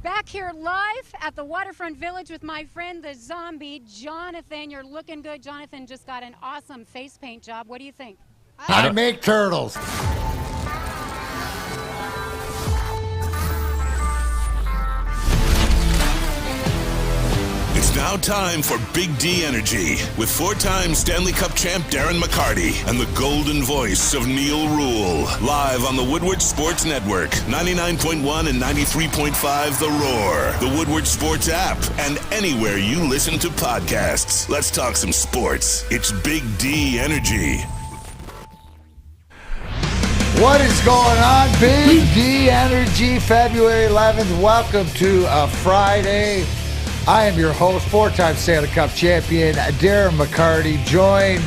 Back here live at the Waterfront Village with my friend, the zombie, Jonathan. You're looking good. Jonathan just got an awesome face paint job. What do you think? I make turtles. It's now time for Big D Energy with four-time Stanley Cup champ Darren McCarty and the golden voice of Neil Rule. Live on the Woodward Sports Network, 99.1 and 93.5 The Roar, the Woodward Sports app, and anywhere you listen to podcasts. Let's talk some sports. It's Big D Energy. What is going on? Big D Energy, February 11th. Welcome to a Friday. I am your host, four-time Stanley Cup champion, Darren McCarty, joined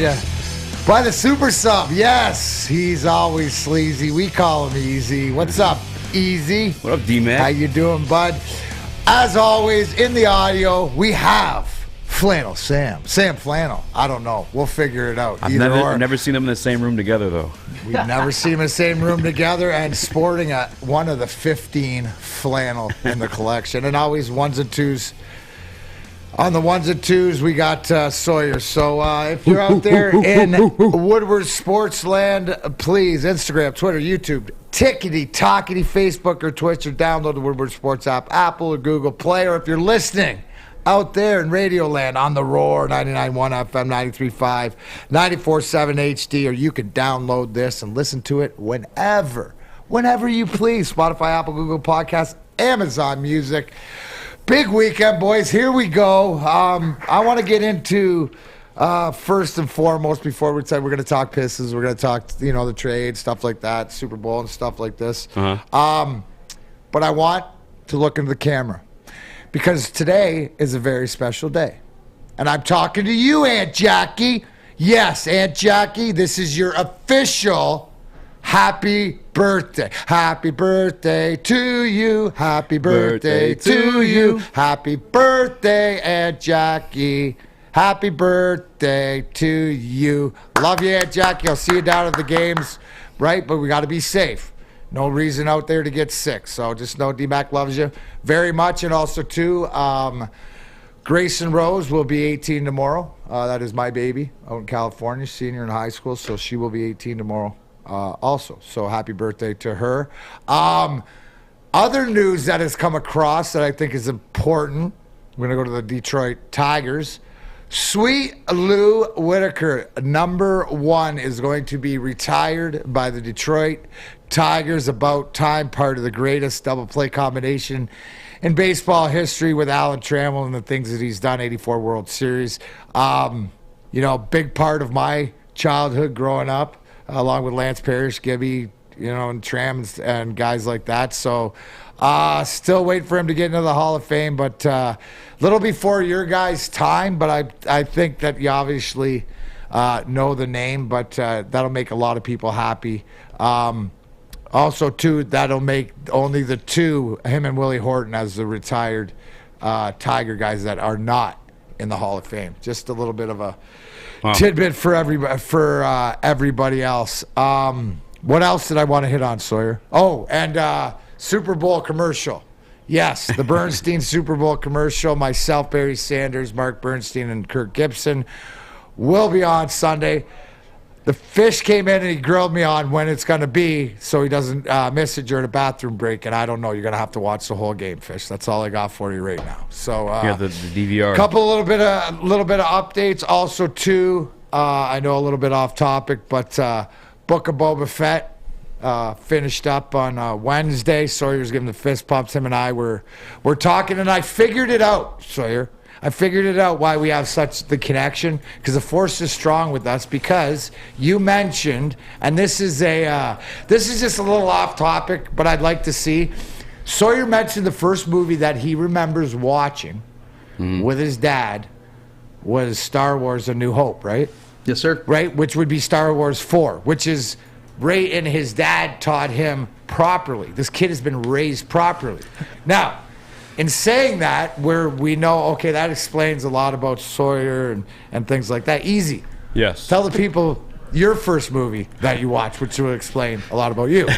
by the super sub. Yes, he's always sleazy. We call him Easy. What's up, Easy? What up, D-Man? How you doing, bud? As always, in the audio, we have Flannel Sam. Sam Flannel. I don't know. We'll figure it out. I've never seen them in the same room together, though. We've never seen them in the same room together, and sporting one of the 15 flannel in the collection. And always ones and twos. On the ones and twos, we got Sawyer. So if you're out there in Woodward Sports Land, please, Instagram, Twitter, YouTube, Tickety-Tockety, Facebook or Twitch, or download the Woodward Sports app, Apple or Google Play, or if you're listening out there in Radio Land on the Roar, 99.1 FM, 93.5, 94.7 HD, or you can download this and listen to it whenever you please. Spotify, Apple, Google Podcasts, Amazon Music. Big weekend, boys. Here we go. I want to get into, first and foremost, before we say we're going to talk Pistons, we're going to talk, the trade, stuff like that, Super Bowl and stuff like this. But I want to look into the camera because today is a very special day. And I'm talking to you, Aunt Jackie. Yes, Aunt Jackie, this is your official happy birthday. Happy birthday to you. Happy birthday to you. Happy birthday, Aunt Jackie. Happy birthday to you. Love you, Aunt Jackie. I'll see you down at the games, right? But we got to be safe. No reason out there to get sick. So just know D-Mac loves you very much. And also, too, Grayson Rose will be 18 tomorrow. That is my baby out in California, senior in high school. So she will be 18 tomorrow. Also, so happy birthday to her. Other news that has come across that I think is important. We're going to go to the Detroit Tigers. Sweet Lou Whitaker, number 1, is going to be retired by the Detroit Tigers. About time, part of the greatest double play combination in baseball history with Alan Trammell and the things that he's done, 84 World Series. Big part of my childhood growing up. Along with Lance Parrish, Gibby, and Tram and guys like that. So still waiting for him to get into the Hall of Fame, but little before your guys' time. But I think that you obviously know the name, but that'll make a lot of people happy. Also, too, that'll make only the two, him and Willie Horton, as the retired Tiger guys that are not in the Hall of Fame. Just a little bit of a tidbit for everybody else. What else did I want to hit on, Sawyer? Oh, and Super Bowl commercial. Yes, the Bernstein Super Bowl commercial. Myself, Barry Sanders, Mark Bernstein, and Kirk Gibson will be on Sunday. The fish came in and he grilled me on when it's going to be so he doesn't miss it during a bathroom break. And I don't know. You're going to have to watch the whole game, Fish. That's all I got for you right now. So the DVR. Little bit of updates. Also, too, I know a little bit off topic, but Book of Boba Fett finished up on Wednesday. Sawyer's giving the fist pumps. Him and I were talking, and I figured it out, Sawyer. I figured it out why we have such the connection, because the force is strong with us, because you mentioned, and this is just a little off topic, but I'd like to see. Sawyer mentioned the first movie that he remembers watching with his dad was Star Wars A New Hope, right? Yes, sir. Right, which would be Star Wars 4, which is right, and his dad taught him properly. This kid has been raised properly. Now, in saying that, where we know, okay, that explains a lot about Sawyer and things like that. Easy. Yes. Tell the people your first movie that you watched, which will explain a lot about you.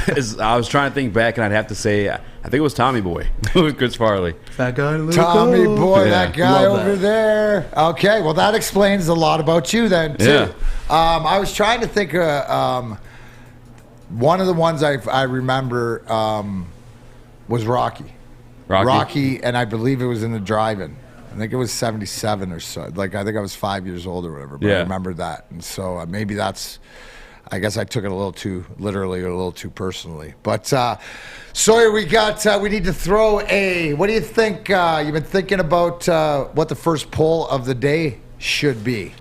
I was trying to think back, and I'd have to say, I think it was Tommy Boy with Chris Farley. That guy, Tommy Boy, Yeah. that guy Love over that. there. Okay, well, that explains a lot about you then, too. Yeah. I was trying to think one of the ones I remember was Rocky. Rocky, and I believe it was in the drive-in. I think it was 77 or so. Like, I think I was 5 years old or whatever, but I Yeah. remember that. And so maybe that's, I guess I took it a little too literally or a little too personally. But, Sawyer, we need to throw what do you think? You've been thinking about what the first poll of the day should be.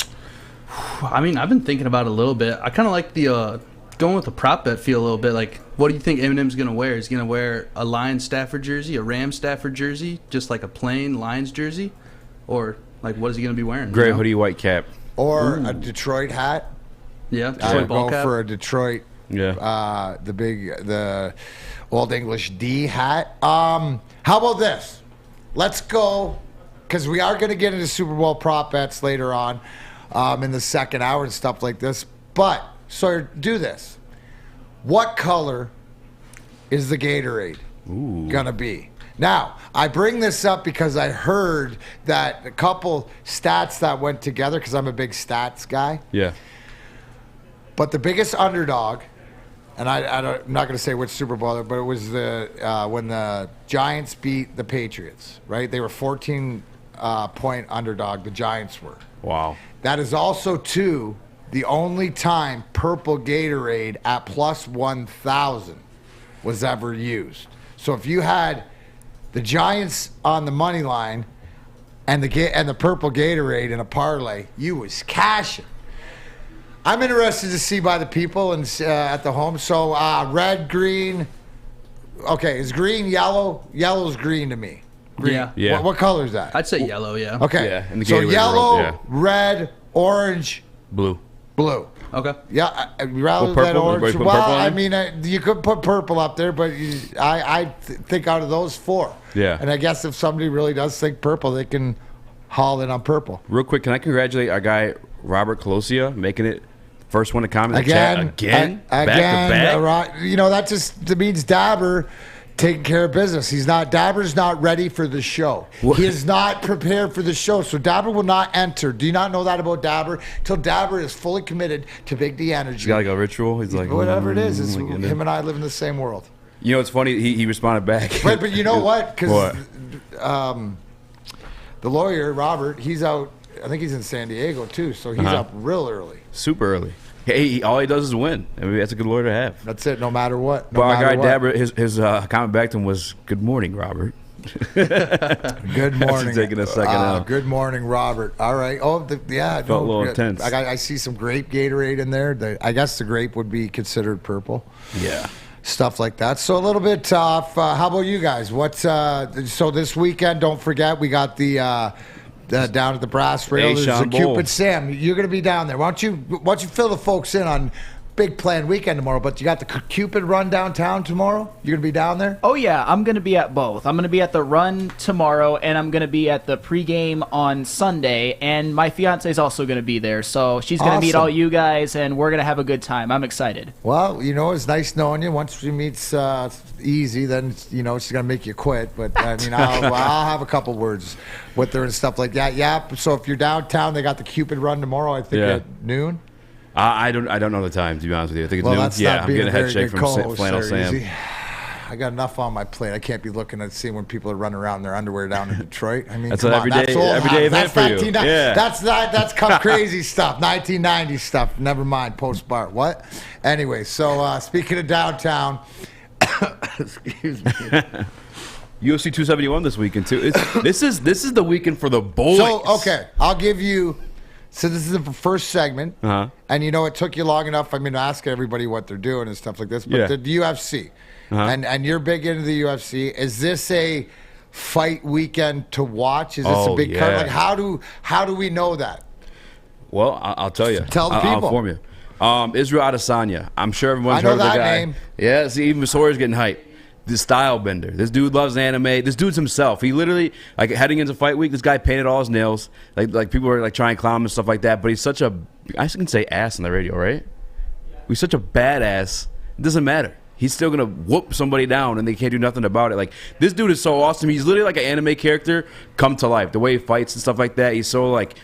I mean, I've been thinking about it a little bit. I kind of like the going with the prop bet feel a little bit. Like, what do you think Eminem's going to wear? Is he going to wear a Lions Stafford jersey, a Rams Stafford jersey, just like a plain Lions jersey? Or, like, what is he going to be wearing? Gray you know? hoodie, white cap. Or a Detroit hat. Yeah, I Detroit would ball go cap. for a Detroit, Yeah. the Old English D hat. How about this? Let's go, because we are going to get into Super Bowl prop bets later on in the second hour and stuff like this. But, Sawyer, do this. What color is the Gatorade going to be? Now, I bring this up because I heard that a couple stats that went together, because I'm a big stats guy. Yeah. But the biggest underdog, and I'm not going to say which Super Bowl, but it was when the Giants beat the Patriots, right? They were 14-point underdog, the Giants were. Wow. That is also, too, the only time purple Gatorade at plus 1,000 was ever used. So if you had the Giants on the money line and the purple Gatorade in a parlay, you was cashing. I'm interested to see by the people and at the home. So red, green. Okay, is green yellow? Yellow's green to me. Green. Yeah. Yeah. What color is that? I'd say yellow, yeah. Okay. Yeah, in the So Gatorade yellow, world, yeah. red, orange, Blue. blue. Okay. Yeah, rather Well, than purple? orange. Wait, put Well, purple on I it? mean, you could put purple up there, but I think out of those four. Yeah. And I guess if somebody really does think purple, they can haul in on purple. Real quick, can I congratulate our guy, Robert Colosia, making it first one to comment in the chat again? Back to back? That just means Dabber taking care of business. Dabber's not ready for the show. What? He is not prepared for the show. So Dabber will not enter. Do you not know that about Dabber? Till Dabber is fully committed to Big D Energy. He's got like a ritual. He's like, Whatever it is, it's oh my goodness. him and I live in the same world. You know, it's funny. He responded back. But you know what? Because What? the lawyer, Robert, he's out. I think he's in San Diego, too. So he's up real early. Super early. Hey, all he does is win. I mean, that's a good lawyer to have. That's it, no matter what. But our guy Dabber, his comment back to him was, "Good morning, Robert." Good morning. taking a second out. Good morning, Robert. All right. Oh, yeah. Felt a little intense. I see some grape Gatorade in there. I guess the grape would be considered purple. Yeah. Stuff like that. So a little bit tough. How about you guys? So this weekend, don't forget, we got the down at the Brass Rail. There's a Sean Bowl. Cupid Sam. You're going to be down there. Why don't you fill the folks in on big planned weekend tomorrow? But you got the Cupid Run downtown tomorrow. You're going to be down there? Oh, yeah. I'm going to be at both. I'm going to be at the run tomorrow, and I'm going to be at the pregame on Sunday. And my fiance is also going to be there. So she's going to meet Awesome. all you guys, and we're going to have a good time. I'm excited. Well, it's nice knowing you. Once we meet easy, then, she's going to make you quit. But, I mean, I'll have a couple words with her and stuff like that. Yeah, so if you're downtown, they got the Cupid Run tomorrow, I think, at noon. I don't know the time, to be honest with you. I think it's Well, noon. that's Yeah, not I'm being getting a a head very shake good from co-host Flannel there, Sam. Easy. I got enough on my plate. I can't be looking at seeing when people are running around in their underwear down in Detroit. I mean, That's come an on, everyday- that's old everyday hat. event for you. 1990 Yeah. That's come crazy stuff. 1990 stuff. Never mind post-bar. What? Anyway, so speaking of downtown, excuse me. UFC 271 this weekend too. This is the weekend for the boys. So okay, I'll give you. So this is the first segment, and it took you long enough. I mean, to ask everybody what they're doing and stuff like this. But Yeah. the UFC, and you're big into the UFC. Is this a fight weekend to watch? Is this a big card? yeah. Like how do we know that? Well, I'll tell you. Tell the I'll people. inform you. Israel Adesanya. I'm sure everyone's I know heard of the that guy. name. Yeah, see, even Sawyer's getting hyped. The style bender. This dude loves anime. This dude's himself. He literally, like, heading into fight week, this guy painted all his nails. Like people were like trying to clown him and stuff like that. But he's such a, I can say ass on the radio, right? He's such a badass. It doesn't matter. He's still going to whoop somebody down, and they can't do nothing about it. Like, this dude is so awesome. He's literally like an anime character come to life. The way he fights and stuff like that, he's so, like,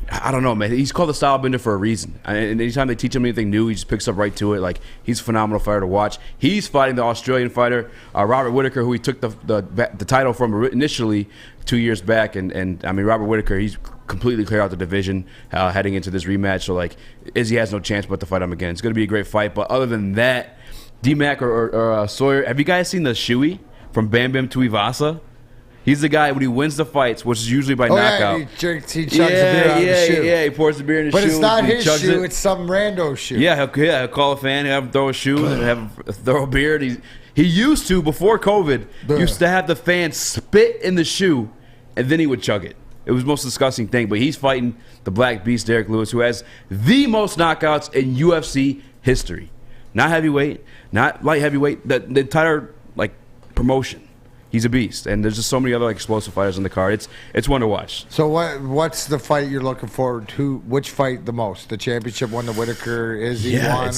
I don't know, man. He's called the style bender for a reason. And anytime they teach him anything new, he just picks up right to it. Like, he's a phenomenal fighter to watch. He's fighting the Australian fighter, Robert Whittaker, who he took the title from initially 2 years back. And I mean, Robert Whittaker, he's completely cleared out the division heading into this rematch. So, like, Izzy has no chance but to fight him again. It's going to be a great fight. But other than that, D-Mac or Sawyer, have you guys seen the Shuey from Bam Bam Tuivasa? He's the guy when he wins the fights, which is usually by knockout. Yeah, he chugs the beer out of the shoe. Yeah, he pours the beer in his shoe. But it's not his shoe, it's some rando shoe. Yeah, he'll call a fan, have him throw a shoe, and have him throw a beer. He used to, before COVID, used to have the fan spit in the shoe, and then he would chug it. It was the most disgusting thing. But he's fighting the Black Beast, Derrick Lewis, who has the most knockouts in UFC history. Not heavyweight, not light heavyweight, the entire like promotion. He's a beast, and there's just so many other like explosive fighters on the card. It's one to watch. So what's the fight you're looking forward to? Which fight the most? The championship one, the Whittaker Izzy one,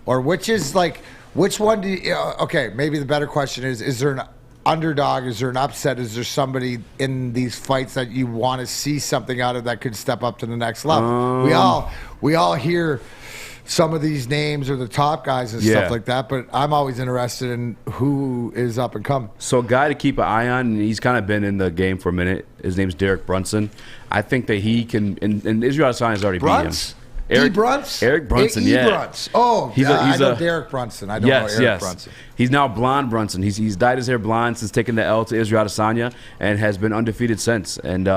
or which is like which one do you? Okay, maybe the better question is there an underdog? Is there an upset? Is there somebody in these fights that you want to see something out of that could step up to the next level? We all hear some of these names are the top guys and stuff like that, but I'm always interested in who is up and coming. So a guy to keep an eye on, and he's kind of been in the game for a minute, his name's Derrick Brunson. I think that he can, and Israel Adesanya already beat him. Eric Brunson? Eric Brunson, yeah. Brunson. Oh, I know Derrick Brunson. I don't know Eric Brunson. He's now blonde Brunson. He's dyed his hair blonde since taking the L to Israel Adesanya and has been undefeated since. And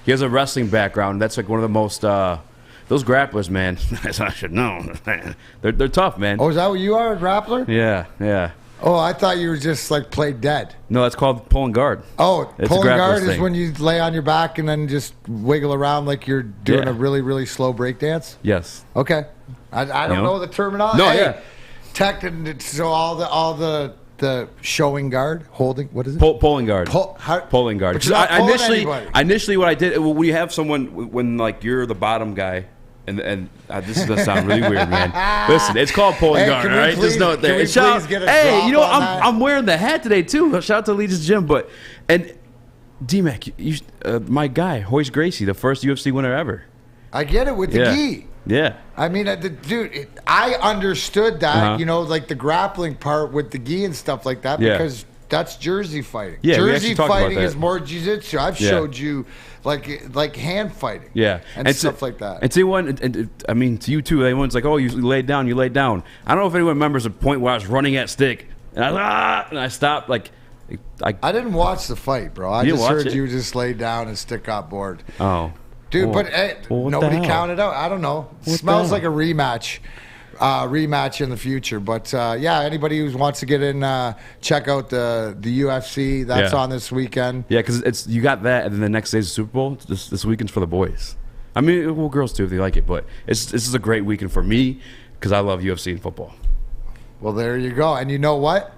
he has a wrestling background. That's like one of the most... those grapplers, man, as I should know, they're tough, man. Oh, is that what you are, a grappler? Yeah. Oh, I thought you were just like played dead. No, that's called pulling guard. Oh, pulling guard is when you lay on your back and then just wiggle around like you're doing a really, really slow break dance? Yes. Okay. I don't know the terminology. No, So all the showing guard, holding, what is it? Pulling guard. Pulling guard. But you're not pulling Initially, what I did, we have someone when like you're the bottom guy. And this is gonna sound really weird, man. Listen, it's called pulling guard, all right? Just know it there. Hey, you know I'm wearing the hat today too. Shout out to Legion's Gym, and D-Mac, my guy, Royce Gracie, the first UFC winner ever. I get it with the gi. Yeah. I mean, dude, I understood that, like the grappling part with the gi and stuff like that because that's Jersey fighting. Yeah, Jersey fighting is more jiu-jitsu. I've showed you like hand fighting. Yeah. And stuff like that. And to anyone, and I mean, to you too, everyone's like, oh, you laid down. I don't know if anyone remembers a point where I was running at stick. And I stopped, like... I didn't watch the fight, bro. I just heard you just lay down and stick got bored. Oh. Dude, nobody counted out. I don't know. Smells like a rematch in the future. But, anybody who wants to get in, check out the UFC. That's on this weekend. Yeah, because you got that, and then the next day's the Super Bowl. This weekend's for the boys. I mean, well, girls too if they like it. But this is a great weekend for me because I love UFC and football. Well, there you go. And you know what?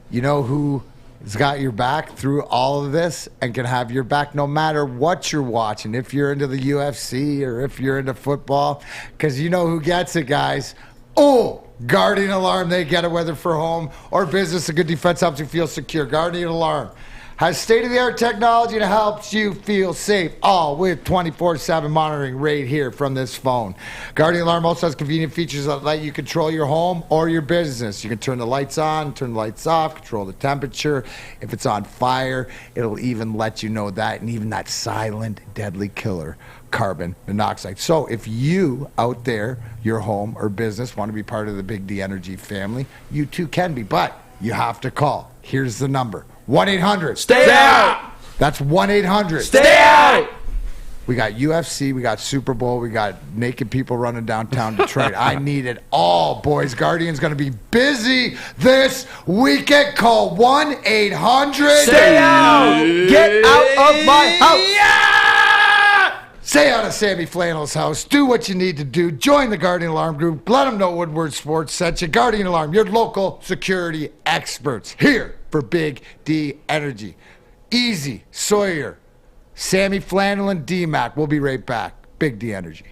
You know who has got your back through all of this and can have your back no matter what you're watching, if you're into the UFC or if you're into football, because you know who gets it, guys. Oh, Guardian Alarm, they get it whether for home or business. A good defense helps you feel secure. Guardian Alarm has state-of-the-art technology that helps you feel safe, all with 24/7 monitoring right here from this phone. Guardian Alarm also has convenient features that let you control your home or your business. You can turn the lights on, turn the lights off, control the temperature. If it's on fire, it'll even let you know that, and even that silent, deadly killer, carbon monoxide. So if you out there, your home or business, want to be part of the Big D Energy family, you too can be, but you have to call. Here's the number. 1-800. Stay out! That's 1-800. Stay out! We got UFC, we got Super Bowl, we got naked people running downtown Detroit. I need it all, boys. Guardian's going to be busy this weekend. Call 1-800. Stay out! Get out of my house! Yeah! Stay out of Sammy Flannel's house. Do what you need to do. Join the Guardian Alarm group. Let them know Woodward Sports sent you. Guardian Alarm, your local security experts. Here for Big D Energy. Easy, Sawyer, Sammy Flannel, and D-Mac. We'll be right back. Big D Energy.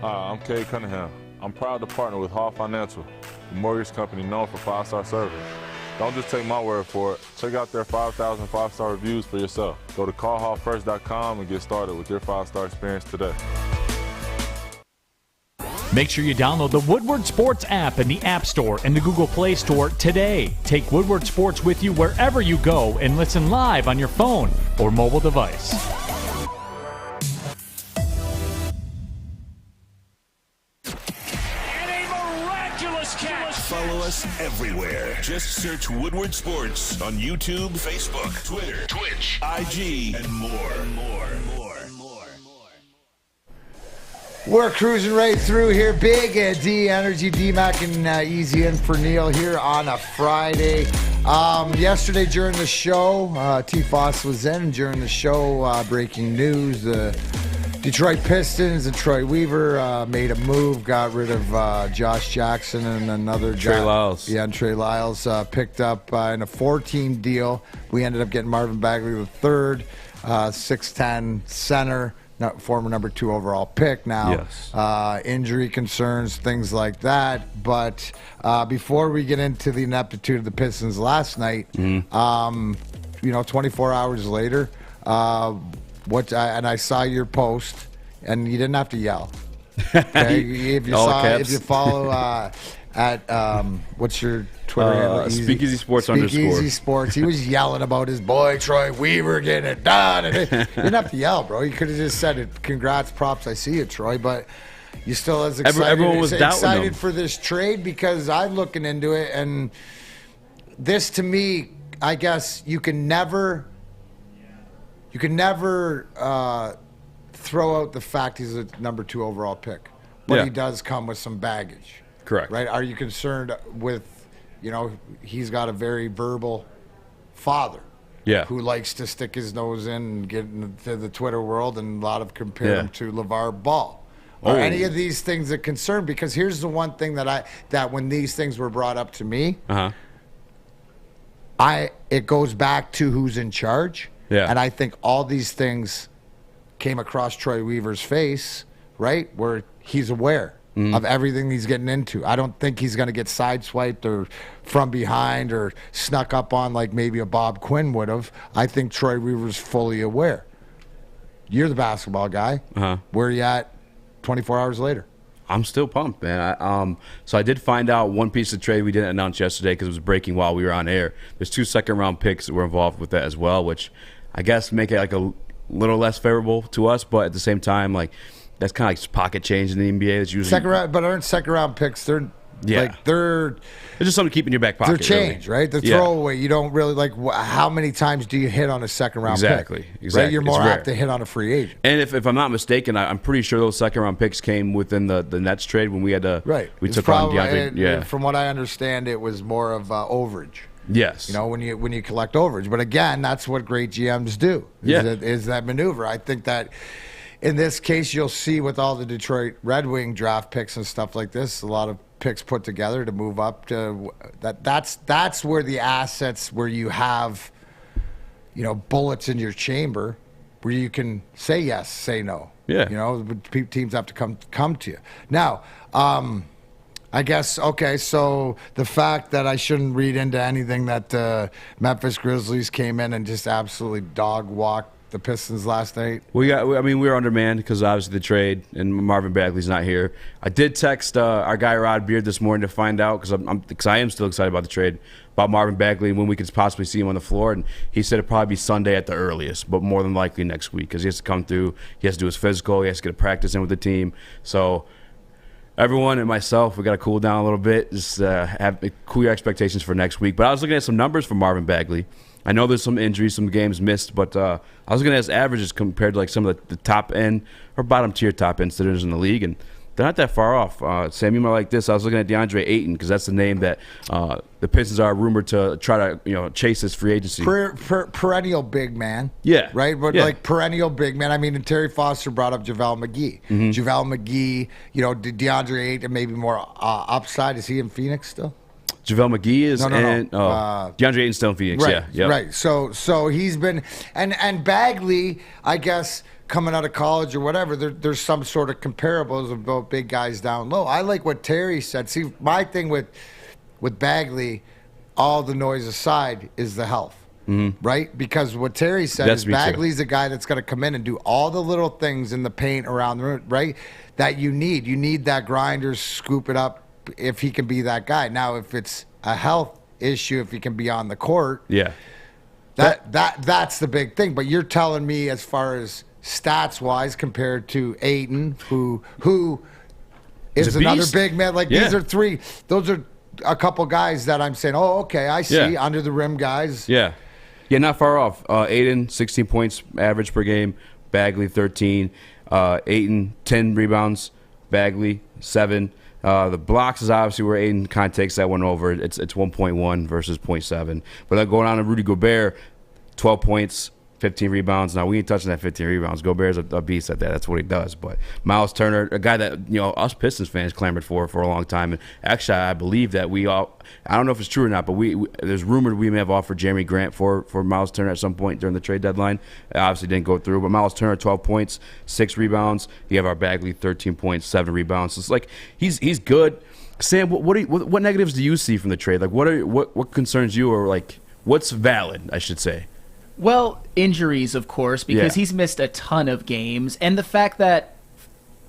Hi, I'm Kay Cunningham. I'm proud to partner with Hall Financial, the mortgage company known for 5-star service. Don't just take my word for it. Check out their 5,000 5-star reviews for yourself. Go to callhallfirst.com and get started with your 5-star experience today. Make sure you download the Woodward Sports app in the App Store and the Google Play Store today. Take Woodward Sports with you wherever you go and listen live on your phone or mobile device. Follow us everywhere. Just search Woodward Sports on YouTube, Facebook, Twitter, Twitch, IG, and more. We're cruising right through here. Big D Energy, D-Mac, and Easy in for Neil here on a Friday. Yesterday during the show, T-Foss was in. During the show, breaking news, the Detroit Pistons and Troy Weaver made a move, got rid of Josh Jackson and another guy. Trey Lyles. Yeah, and Trey Lyles picked up in a 4-team deal. We ended up getting Marvin Bagley the third, 6'10" center. Former number 2 overall pick now. Yes. Injury concerns, things like that. But before we get into the ineptitude of the Pistons last night, 24 hours later, and I saw your post, and you didn't have to yell. Okay? if you follow at what's your Twitter handle? Speakeasy Sports Speakeasy Sports. He was yelling about his boy Troy Weaver getting it done. And you didn't have to yell, bro. You could have just said it. Congrats, props. I see you, Troy. But you still as excited. Everyone was excited for this trade because I'm looking into it, and this to me, I guess you can never throw out the fact he's a number 2 overall pick, but he does come with some baggage. Correct. Right? Are you concerned with, he's got a very verbal father who likes to stick his nose in and get into the Twitter world, and a lot of compare him to LeVar Ball. Are any of these things a concern? Because here's the one thing that when these things were brought up to me, it goes back to who's in charge. Yeah. And I think all these things came across Troy Weaver's face, right, where he's aware of everything he's getting into. I don't think he's going to get sideswiped or from behind or snuck up on like maybe a Bob Quinn would have. I think Troy Weaver's fully aware. You're the basketball guy. Where are you at 24 hours later? I'm still pumped, man. So I did find out one piece of trade we didn't announce yesterday because it was breaking while we were on air. There's 2 second-round picks that were involved with that as well, which I guess make it like a little less favorable to us, but at the same time, like that's kind of like pocket change in the NBA. It's usually second round, but aren't second round picks? They're they're just something to keep in your back pocket. They're change, really. Right? The throwaway. You don't really like. How many times do you hit on a second round pick? Exactly. Right? You're more apt to hit on a free agent. And if I'm not mistaken, I'm pretty sure those second round picks came within the Nets trade when we had to. Right. We took on DeAndre. From what I understand, it was more of overage. Yes. When you collect overage. But again, that's what great GMs do. Is that maneuver. I think that in this case, you'll see with all the Detroit Red Wing draft picks and stuff like this, a lot of picks put together to move up to that's where the assets where you have bullets in your chamber where you can say yes, say no. Yeah. Teams have to come to you. Now, I guess, okay, so the fact that I shouldn't read into anything that Memphis Grizzlies came in and just absolutely dog-walked the Pistons last night. We were undermanned because obviously the trade, and Marvin Bagley's not here. I did text our guy Rod Beard this morning to find out because I am still excited about the trade, about Marvin Bagley and when we could possibly see him on the floor. And he said it'd probably be Sunday at the earliest, but more than likely next week because he has to come through. He has to do his physical. He has to get a practice in with the team. So everyone and myself, we got to cool down a little bit, just cool your expectations for next week. But I was looking at some numbers for Marvin Bagley. I know there's some injuries, some games missed, but I was looking at his averages compared to like some of the top end or bottom tier top end sitters in the league, and they're not that far off. Sam, you might like this. I was looking at DeAndre Ayton because that's the name that the Pistons are rumored to try to chase this free agency. Perennial big man. Yeah. Right? But like perennial big man. I mean, and Terry Foster brought up JaVale McGee. JaVale McGee, DeAndre Ayton, maybe more upside. Is he in Phoenix still? JaVale McGee is No. DeAndre Ayton's still in Phoenix. Right, Yeah. right. So he's been and Bagley, I guess, coming out of college or whatever, there's some sort of comparables about big guys down low. I like what Terry said. See, my thing with Bagley, all the noise aside, is the health. Mm-hmm. Right? Because what Terry said is Bagley's a guy that's going to come in and do all the little things in the paint around the room, right? That you need. You need that grinder, scoop it up if he can be that guy. Now, if it's a health issue, if he can be on the court, that's the big thing. But you're telling me as far as stats-wise compared to Ayton, who is another big man. Like these are three. Those are a couple guys that I'm saying, oh, okay, I see, under the rim guys. Yeah, not far off. Ayton, 16 points average per game. Bagley, 13. Ayton, 10 rebounds. Bagley, 7. The blocks is obviously where Ayton kind of takes that one over. It's 1.1 versus 0.7. But then going on to Rudy Gobert, 12 points, 15 rebounds. Now, we ain't touching that 15 rebounds. Gobert's a beast at that. That's what he does. But Miles Turner, a guy that, us Pistons fans clamored for a long time. And actually, I believe that we all, I don't know if it's true or not, but there's rumored we may have offered Jeremy Grant for Miles Turner at some point during the trade deadline. It obviously didn't go through. But Miles Turner, 12 points, 6 rebounds. You have our Bagley, 13 points, 7 rebounds. So it's like he's good. Sam, what negatives do you see from the trade? Like, what concerns you, or like what's valid, I should say? Well, injuries, of course, because he's missed a ton of games. And the fact that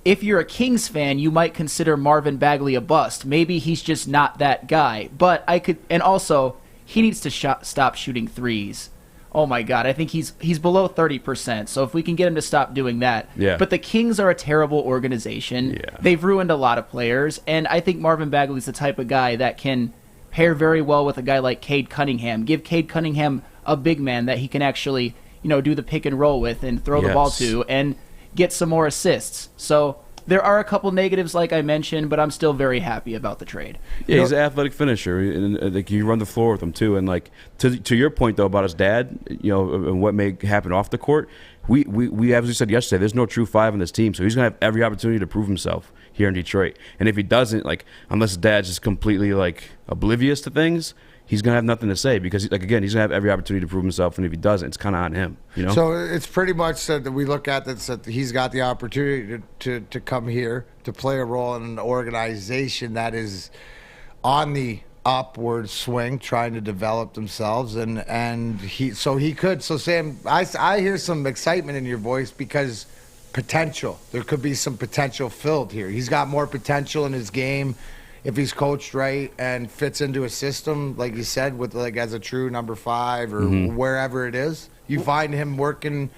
if you're a Kings fan, you might consider Marvin Bagley a bust. Maybe he's just not that guy. But and also, he needs to stop shooting threes. Oh, my God. I think he's below 30%. So if we can get him to stop doing that. Yeah. But the Kings are a terrible organization. Yeah. They've ruined a lot of players. And I think Marvin Bagley's the type of guy that can pair very well with a guy like Cade Cunningham. Give Cade Cunningham a big man that he can actually, do the pick and roll with and throw the ball to and get some more assists. So there are a couple negatives, like I mentioned, but I'm still very happy about the trade. Yeah, he's an athletic finisher, and like you run the floor with him too. And like to your point though about his dad, and what may happen off the court, we as we said yesterday, there's no true 5 in this team, so he's gonna have every opportunity to prove himself here in Detroit. And if he doesn't, like unless his dad's just completely like oblivious to things, he's going to have nothing to say because, like, again, he's going to have every opportunity to prove himself, and if he doesn't, it's kind of on him, So it's pretty much that we look at that he's got the opportunity to come here to play a role in an organization that is on the upward swing, trying to develop themselves, and he could. So, Sam, I hear some excitement in your voice because potential. There could be some potential filled here. He's got more potential in his game if he's coached right and fits into a system, like you said, with like as a true number 5 or wherever it is. You find him working.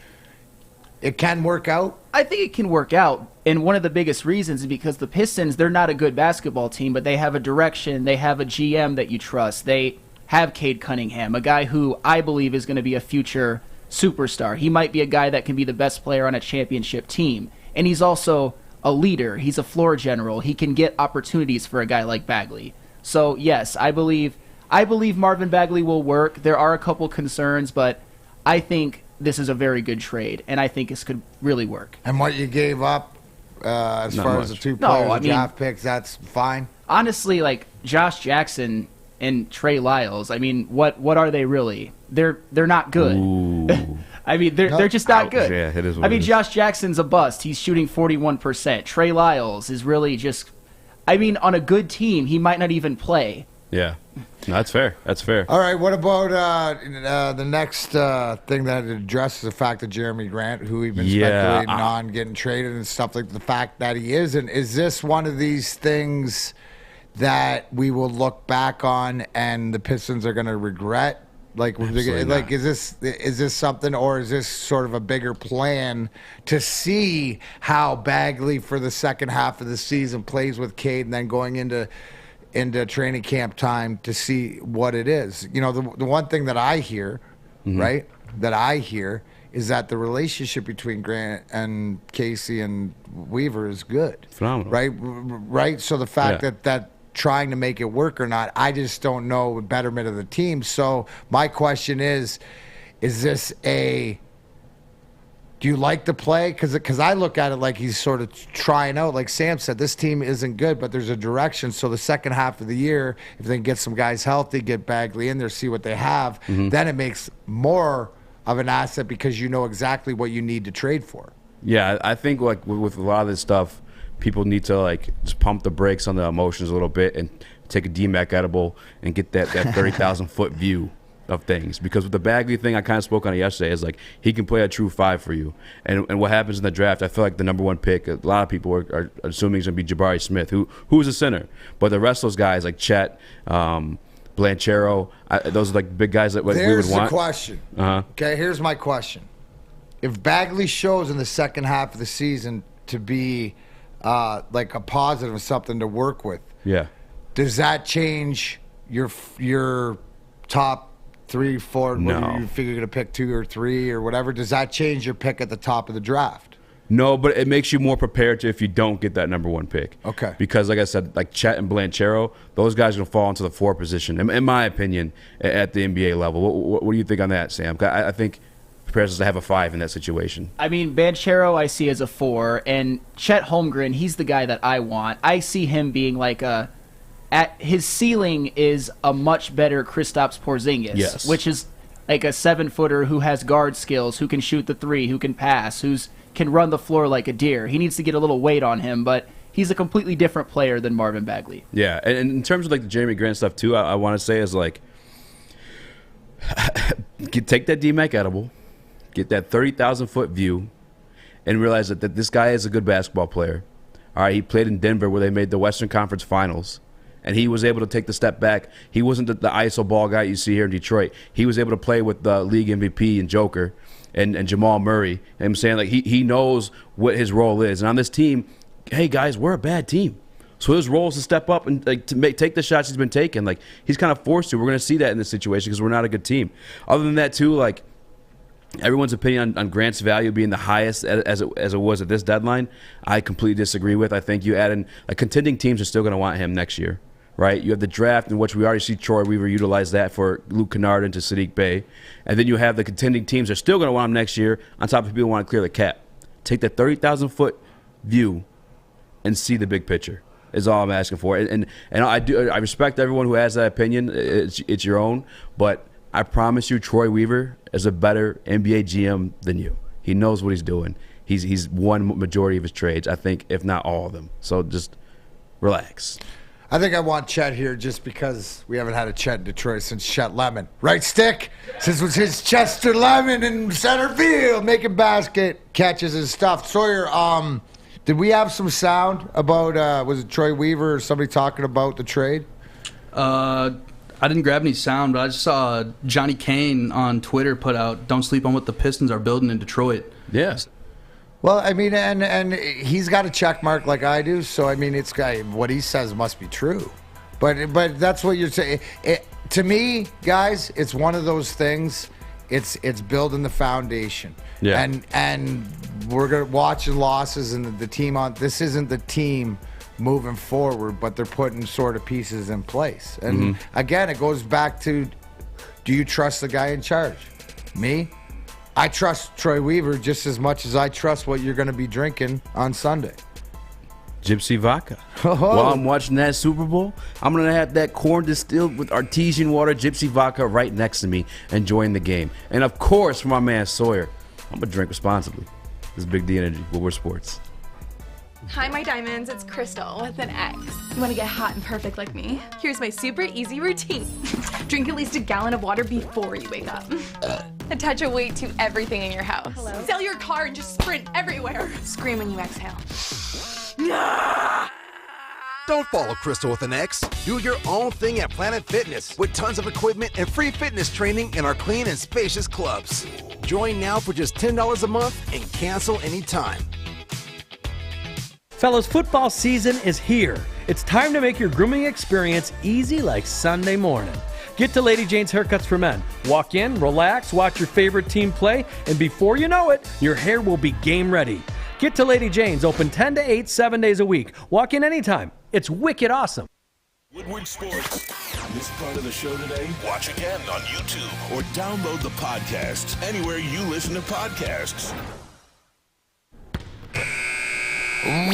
It can work out. I think it can work out, and one of the biggest reasons is because the Pistons, they're not a good basketball team, but they have a direction. They have a GM that you trust. They have Cade Cunningham, a guy who I believe is going to be a future superstar. He might be a guy that can be the best player on a championship team, and he's also a leader. He's a floor general. He can get opportunities for a guy like Bagley. So yes, I believe Marvin Bagley will work. There are a couple concerns, but I think this is a very good trade, and I think this could really work. And what you gave up as far as the 2 players, draft picks, that's fine. Honestly, like Josh Jackson and Trey Lyles, I mean, what are they really? They're not good. I mean, they're just not good. Yeah, it is what I mean, it is. Josh Jackson's a bust. He's shooting 41%. Trey Lyles is really just, I mean, on a good team, he might not even play. Yeah. No, that's fair. That's fair. All right, what about the next thing that addresses the fact that Jeremy Grant, who we've been speculating on getting traded and stuff, like the fact that he isn't, is this one of these things that we will look back on and the Pistons are going to regret? Like is this something, or is this sort of a bigger plan to see how Bagley for the second half of the season plays with Cade, and then going into training camp time to see what it is? The one thing that I hear, right, that I hear is that the relationship between Grant and Casey and Weaver is good. Phenomenal. Right? So the fact that trying to make it work or not, I just don't know the betterment of the team. So my question is this a Do you like the play? Because I look at it like he's sort of trying out. Like Sam said, this team isn't good, but there's a direction. So the second half of the year, if they can get some guys healthy, get Bagley in there, see what they have, then it makes more of an asset because you know exactly what you need to trade for. Yeah, I think like with a lot of this stuff, people need to like just pump the brakes on the emotions a little bit and take a DMAC edible and get that 30,000 foot view of things. Because with the Bagley thing, I kind of spoke on it yesterday, is like he can play a true 5 for you. And what happens in the draft, I feel like the number 1 pick, a lot of people are assuming is going to be Jabari Smith, who's a center. But the rest of those guys like Chet, Blanchero, those are like big guys that we would want. There's the question. Okay, here's my question. If Bagley shows in the second half of the season to be like a positive and something to work with, does that change your top 3, 4? No. You figure you're going to pick 2 or 3 or whatever. Does that change your pick at the top of the draft? No, but it makes you more prepared to if you don't get that number 1 pick. Okay. Because like I said, like Chet and Blanchero, those guys are going to fall into the 4 position, in my opinion, at the NBA level. What do you think on that, Sam? I think prepares us to have a 5 in that situation. I mean, Banchero I see as a 4, and Chet Holmgren, he's the guy that I want. I see him being like at his ceiling is a much better Kristaps Porzingis, which is like a 7-footer who has guard skills, who can shoot the 3, who can pass, can run the floor like a deer. He needs to get a little weight on him, but he's a completely different player than Marvin Bagley. Yeah, and in terms of like the Jeremy Grant stuff too, I want to say is like, take that DMAC edible, get that 30,000 foot view, and realize that this guy is a good basketball player. All right, he played in Denver where they made the Western Conference Finals. And he was able to take the step back. He wasn't the ISO ball guy you see here in Detroit. He was able to play with the league MVP and Joker and Jamal Murray. And I'm saying, like, he knows what his role is. And on this team, hey, guys, we're a bad team. So his role is to step up and like take the shots he's been taking. Like, he's kind of forced to. We're going to see that in this situation because we're not a good team. Other than that, too, like, everyone's opinion on Grant's value being the highest as it was at this deadline, I completely disagree with. I think you add in, like, contending teams are still going to want him next year. Right, you have the draft in which we already see Troy Weaver utilize that for Luke Kennard into Sadiq Bey, and then you have the contending teams that are still going to want him next year. On top of people who want to clear the cap, take that 30,000 foot view and see the big picture. Is all I'm asking for. And I respect everyone who has that opinion. It's your own, but I promise you, Troy Weaver is a better NBA GM than you. He knows what he's doing. He's won majority of his trades, I think, if not all of them. So just relax. I think I want Chet here just because we haven't had a Chet in Detroit since Chet Lemon. Right, Stick? Since it was his Chester Lemon in center field, making basket catches and stuff. Sawyer, did we have some sound about, was it Troy Weaver or somebody talking about the trade? I didn't grab any sound, but I just saw Johnny Kane on Twitter put out, "Don't sleep on what the Pistons are building in Detroit." Yes. Well, I mean, and he's got a check mark like I do, so I mean, it's what he says must be true. But that's what you're saying. To me, guys, it's one of those things. It's building the foundation. Yeah. And we're gonna watching losses and the team on. This isn't the team moving forward, but they're putting sort of pieces in place. And again, it goes back to, do you trust the guy in charge? Me? I trust Troy Weaver just as much as I trust what you're going to be drinking on Sunday. Gypsy vodka. While I'm watching that Super Bowl, I'm going to have that corn distilled with artesian water Gypsy vodka right next to me, enjoying the game. And of course, for my man Sawyer, I'm going to drink responsibly. This is Big D Energy, Woodward Sports. Hi, my diamonds. It's Crystal with an X. You want to get hot and perfect like me? Here's my super easy routine. Drink at least a gallon of water before you wake up. Attach a weight to everything in your house. Hello? Sell your car and just sprint everywhere. Scream when you exhale. Don't follow Crystal with an X. Do your own thing at Planet Fitness with tons of equipment and free fitness training in our clean and spacious clubs. Join now for just $10 a month and cancel anytime. Fellas, football season is here. It's time to make your grooming experience easy like Sunday morning. Get to Lady Jane's Haircuts for Men. Walk in, relax, watch your favorite team play, and before you know it, your hair will be game ready. Get to Lady Jane's, open 10 to 8, 7 days a week. Walk in anytime. It's wicked awesome. Woodward Sports. Missed part of the show today? Watch again on YouTube or download the podcast anywhere you listen to podcasts. Yeah.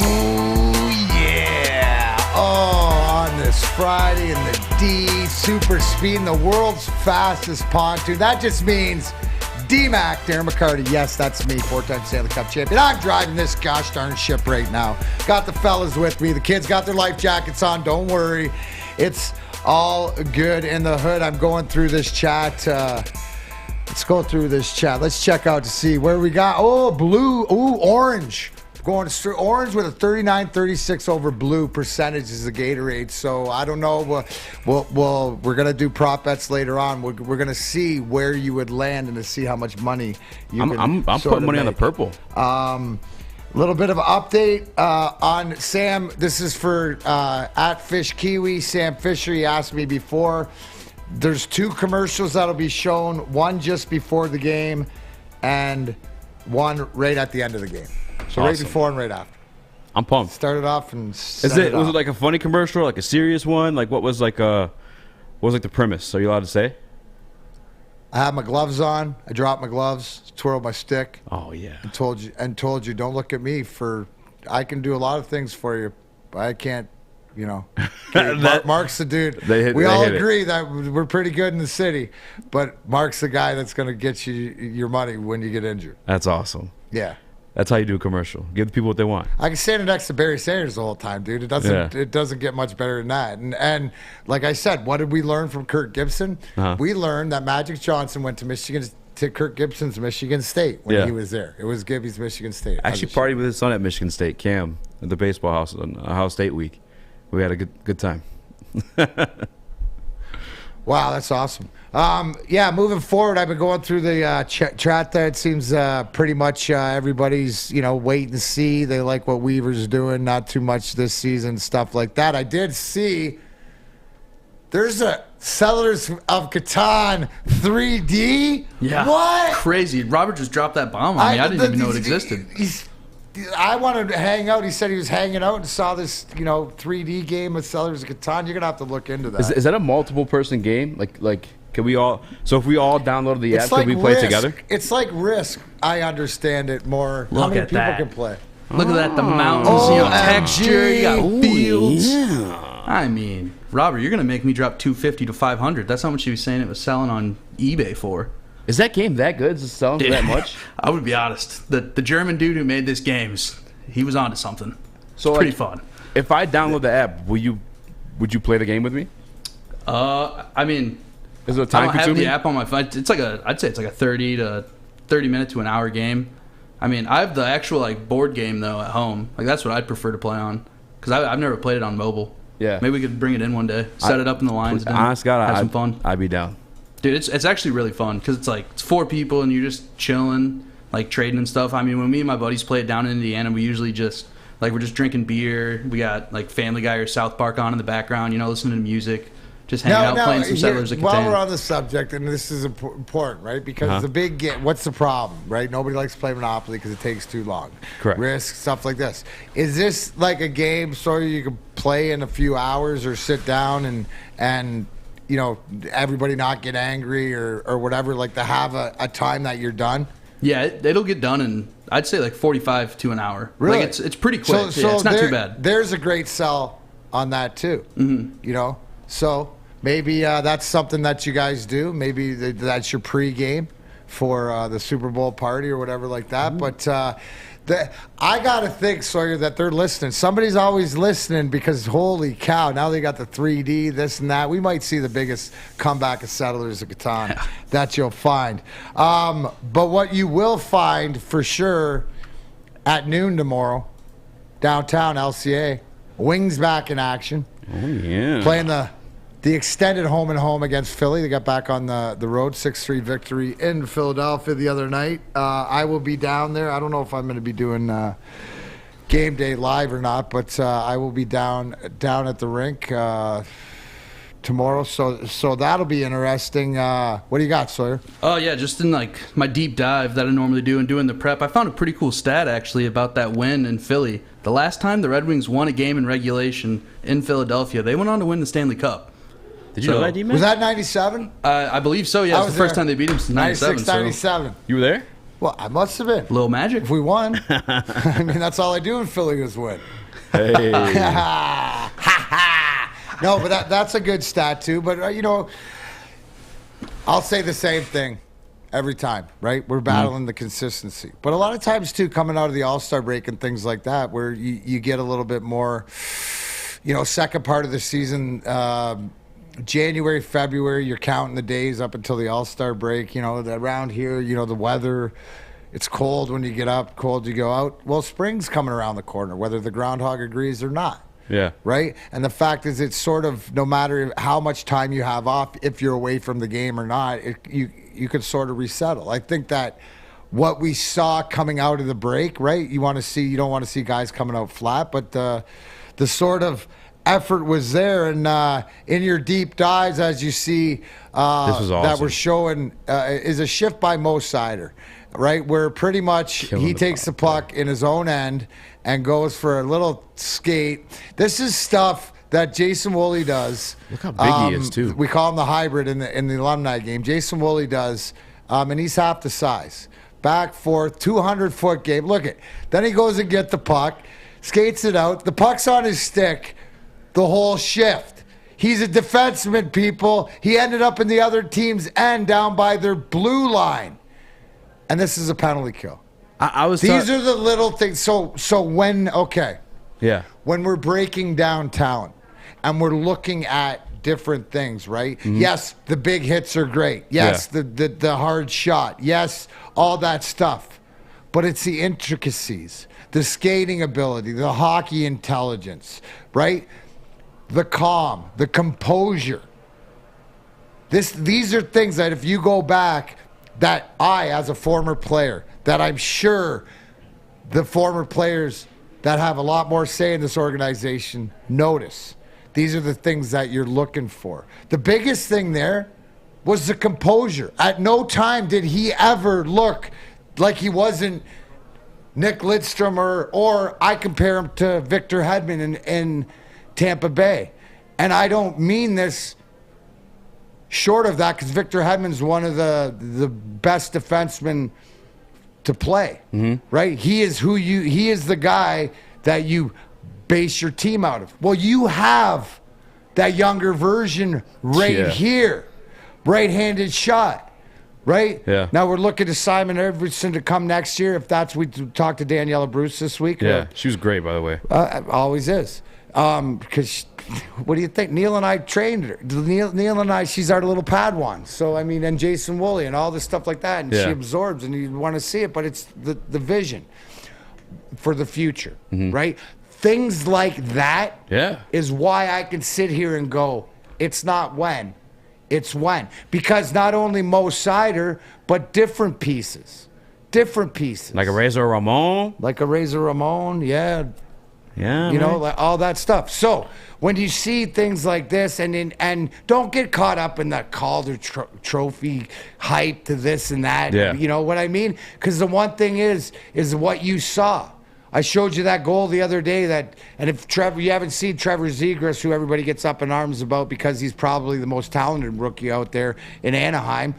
Oh, on this Friday in the D, super speed, the world's fastest pontoon. That just means D-Mac, Darren McCarty. Yes, that's me, 4-time Stanley Cup champion. I'm driving this gosh darn ship right now. Got the fellas with me. The kids got their life jackets on. Don't worry. It's all good in the hood. I'm going through this chat. Let's go through this chat. Let's check out to see where we got. Oh, blue. Ooh, orange. Going straight orange with a 39-36 over blue percentage is the Gatorade. So I don't know. We're gonna do prop bets later on. We're gonna see where you would land and to see how much money you can. I'm putting money on the purple. Little bit of an update on Sam. This is for at Fish Kiwi. Sam Fisher. He asked me before. There's 2 commercials that'll be shown. One just before the game, and one right at the end of the game. So awesome. Right before and right after. I'm pumped. Started off and was it like a funny commercial, like a serious one? Like what was the premise? Are you allowed to say? I had my gloves on. I dropped my gloves, twirled my stick. Oh yeah. And told you, don't look at me I can do a lot of things for you, but I can't. Mark's the dude. We all agree that we're pretty good in the city, but Mark's the guy that's going to get you your money when you get injured. That's awesome. Yeah. That's how you do a commercial. Give the people what they want. I can stand next to Barry Sanders the whole time, dude. It doesn't get much better than that. And like I said, what did we learn from Kirk Gibson? We learned that Magic Johnson went to Kirk Gibson's Michigan State when he was there. It was Gibby's Michigan State. I actually partied with his son at Michigan State, Cam, at the baseball house on Ohio State week. We had a good time. Wow, that's awesome. Moving forward, I've been going through the chat there. It seems pretty much everybody's, wait and see. They like what Weaver's doing, not too much this season, stuff like that. I did see there's a Settlers of Catan 3D. Yeah. What? Crazy. Robert just dropped that bomb on me. I didn't even know it existed. I wanted to hang out. He said he was hanging out and saw this, 3D game of Settlers of Catan. You're gonna have to look into that. Is that a multiple person game? Like, can we all? So if we all download the app, can we play together? It's like Risk. I understand it more. How many people can play? Look at that, the mountains, texture, you got fields. Yeah. I mean, Robert, you're gonna make me drop $250 to $500. That's how much he was saying it was selling on eBay for. Is that game that good? Is it selling for that much? I would be honest. The German dude who made this game, he was onto something. So it's pretty fun. If I download the app, would you play the game with me? I mean, is it a time consuming? I don't have the app on my phone. I'd say it's like a 30 minute to an hour game. I mean, I have the actual board game though at home. Like that's what I'd prefer to play on because I've never played it on mobile. Yeah. Maybe we could bring it in one day. Set it up in the lines. Honest God, have some fun. I'd be down. Dude, it's actually really fun because it's 4 people and you're just chilling, trading and stuff. I mean, when me and my buddies play it down in Indiana, we usually just we're just drinking beer. We got Family Guy or South Park on in the background, listening to music, just hanging out, playing some Settlers of Catan. While we're on the subject, and this is important, right? Because the big game, what's the problem, right? Nobody likes to play Monopoly because it takes too long. Correct. Risk, stuff like this. Is this like a game so you can play in a few hours or sit down and everybody not get angry or whatever, to have a time that you're done? Yeah, it'll get done in, I'd say 45 to an hour. Really? It's pretty quick. So it's not too bad. There's a great sell on that too. Mm-hmm. So maybe that's something that you guys do. Maybe that's your pregame for the Super Bowl party or whatever like that. Mm-hmm. But I got to think, Sawyer, that they're listening. Somebody's always listening because, holy cow, now they got the 3D, this and that. We might see the biggest comeback of Settlers of Catan that you'll find. But what you will find for sure at noon tomorrow, downtown LCA, Wings back in action. Oh, yeah. Playing the extended home and home against Philly. They got back on the road, 6-3 victory in Philadelphia the other night. I will be down there. I don't know if I'm going to be doing game day live or not, but I will be down at the rink tomorrow. So that'll be interesting. What do you got, Sawyer? Oh, yeah, just in my deep dive that I normally do and doing the prep, I found a pretty cool stat actually about that win in Philly. The last time the Red Wings won a game in regulation in Philadelphia, they went on to win the Stanley Cup. Did you know that, Was that 97? I believe so, yeah. It was the first time they beat him since 97. 96, 97. You were there? Well, I must have been. Little magic. If we won. I mean, that's all I do in Philly is win. Hey. No, but that's a good stat, too. But, you know, I'll say the same thing every time, right? We're battling the consistency. But a lot of times, too, coming out of the All-Star break and things like that, where you get a little bit more, you know, second part of the season, January, February, you're counting the days up until the All-Star break. You know, around here, you know, the weather, it's cold when you get up, cold you go out. Well, spring's coming around the corner, whether the groundhog agrees or not. Yeah. Right? And the fact is, it's sort of, no matter how much time you have off, if you're away from the game or not, you could sort of resettle. I think that what we saw coming out of the break, right? You don't want to see guys coming out flat, but the sort of effort was there. And in your deep dives, as you see, this was awesome. that we're showing is a shift by Mo Sider, right? Where pretty much he takes the puck in his own end and goes for a little skate. This is stuff that Jason Woolley does. Look how big he is, too. We call him the hybrid in the alumni game. Jason Woolley does, and he's half the size. Back, forth, 200-foot game. Look at. Then he goes and gets the puck, skates it out. The puck's on his stick the whole shift. He's a defenseman, people. He ended up in the other team's end down by their blue line. And this is a penalty kill. These are the little things. So when, okay. Yeah. When we're breaking down talent and we're looking at different things, right? Mm-hmm. Yes, the big hits are great. Yes, the hard shot. Yes, all that stuff. But it's the intricacies, the skating ability, the hockey intelligence, right? The calm, the composure. These are things that if you go back, that I, as a former player, that I'm sure the former players that have a lot more say in this organization notice. These are the things that you're looking for. The biggest thing there was the composure. At no time did he ever look like he wasn't Nick Lidstrom or I compare him to Victor Hedman in Tampa Bay. And I don't mean this short of that, because Victor Hedman's one of the best defensemen to play, right? He is the guy that you base your team out of. Well, you have that younger version right here, right-handed shot, right? Yeah. Now we're looking to Simon Everson to come next year. If that's, we talked to Daniela Bruce this week. Yeah, she was great, by the way. Always is. Because what do you think? Neil and I trained her. Neil and I, she's our little Padawan. So, I mean, and Jason Woolley and all this stuff like that. And she absorbs, and you want to see it, but it's the vision for the future, right? Things like that is why I can sit here and go, it's not when, it's when. Because not only Mo Sider, but different pieces. Like a Razor Ramon? Yeah. Yeah, you know, like all that stuff. So when you see things like this, and don't get caught up in that Calder trophy hype to this and that. Yeah. You know what I mean? Because the one thing is what you saw. I showed you that goal the other day. And if you haven't seen Trevor Zegras, who everybody gets up in arms about because he's probably the most talented rookie out there in Anaheim.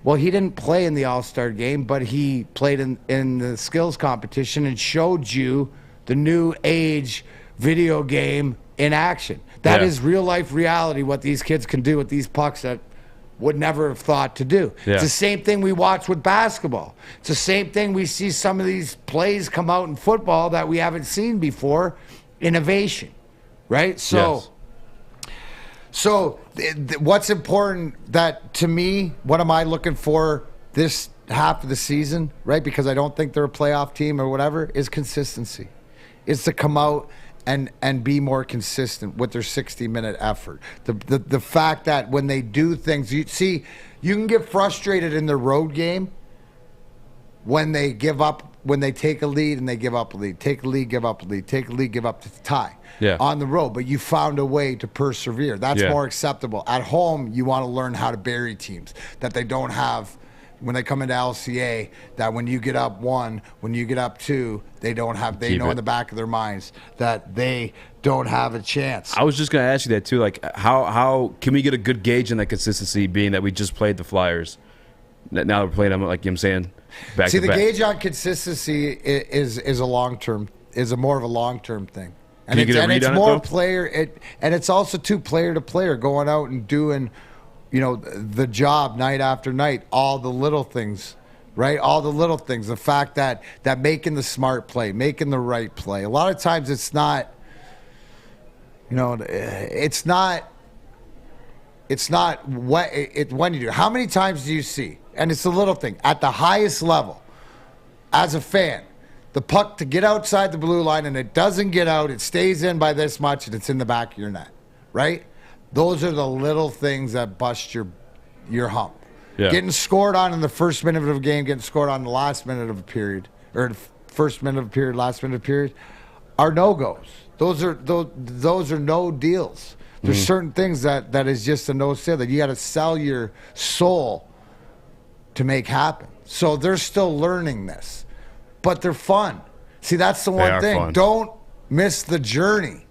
Well, he didn't play in the All-Star game, but he played in the skills competition and showed you the new age video game in action. That is real life reality, what these kids can do with these pucks that would never have thought to do. Yeah. It's the same thing we watch with basketball. It's the same thing we see some of these plays come out in football that we haven't seen before. Innovation, right? So, what's important that to me, what am I looking for this half of the season, right? Because I don't think they're a playoff team or whatever, is consistency. Is to come out and be more consistent with their 60-minute effort. The fact that when they do things, you can get frustrated in the road game when they give up, when they take a lead and they give up a lead, take a lead, give up a lead, take a lead, give up to tie on the road. But you found a way to persevere. That's more acceptable. At home, you want to learn how to bury teams that they don't have. When they come into LCA, that when you get up 1, when you get up 2, they know in the back of their minds that they don't have a chance. I was just going to ask you that too. Like, how can we get a good gauge in that consistency, being that we just played the Flyers Now they're playing them, like I'm saying, back See, to the back. gauge on consistency is a long-term, is a more of a long-term thing. And Can you get a read it's on it, more though? player, and it's also player to player, going out and doing, the job night after night, all the little things, right? All the little things. The fact that making the smart play, making the right play. A lot of times it's not, it's not when you do. How many times do you see? And it's a little thing at the highest level, as a fan, the puck to get outside the blue line and it doesn't get out, it stays in by this much and it's in the back of your net, right? Those are the little things that bust your hump. Yeah. Getting scored on in the first minute of a game, getting scored on in the last minute of a period, or the first minute of a period, last minute of a period, are no-goes. Those are no deals. There's certain things that is just a no-sale, that you got to sell your soul to make happen. So they're still learning this, but they're fun. See, that's the one thing. Fun. Don't miss the journey.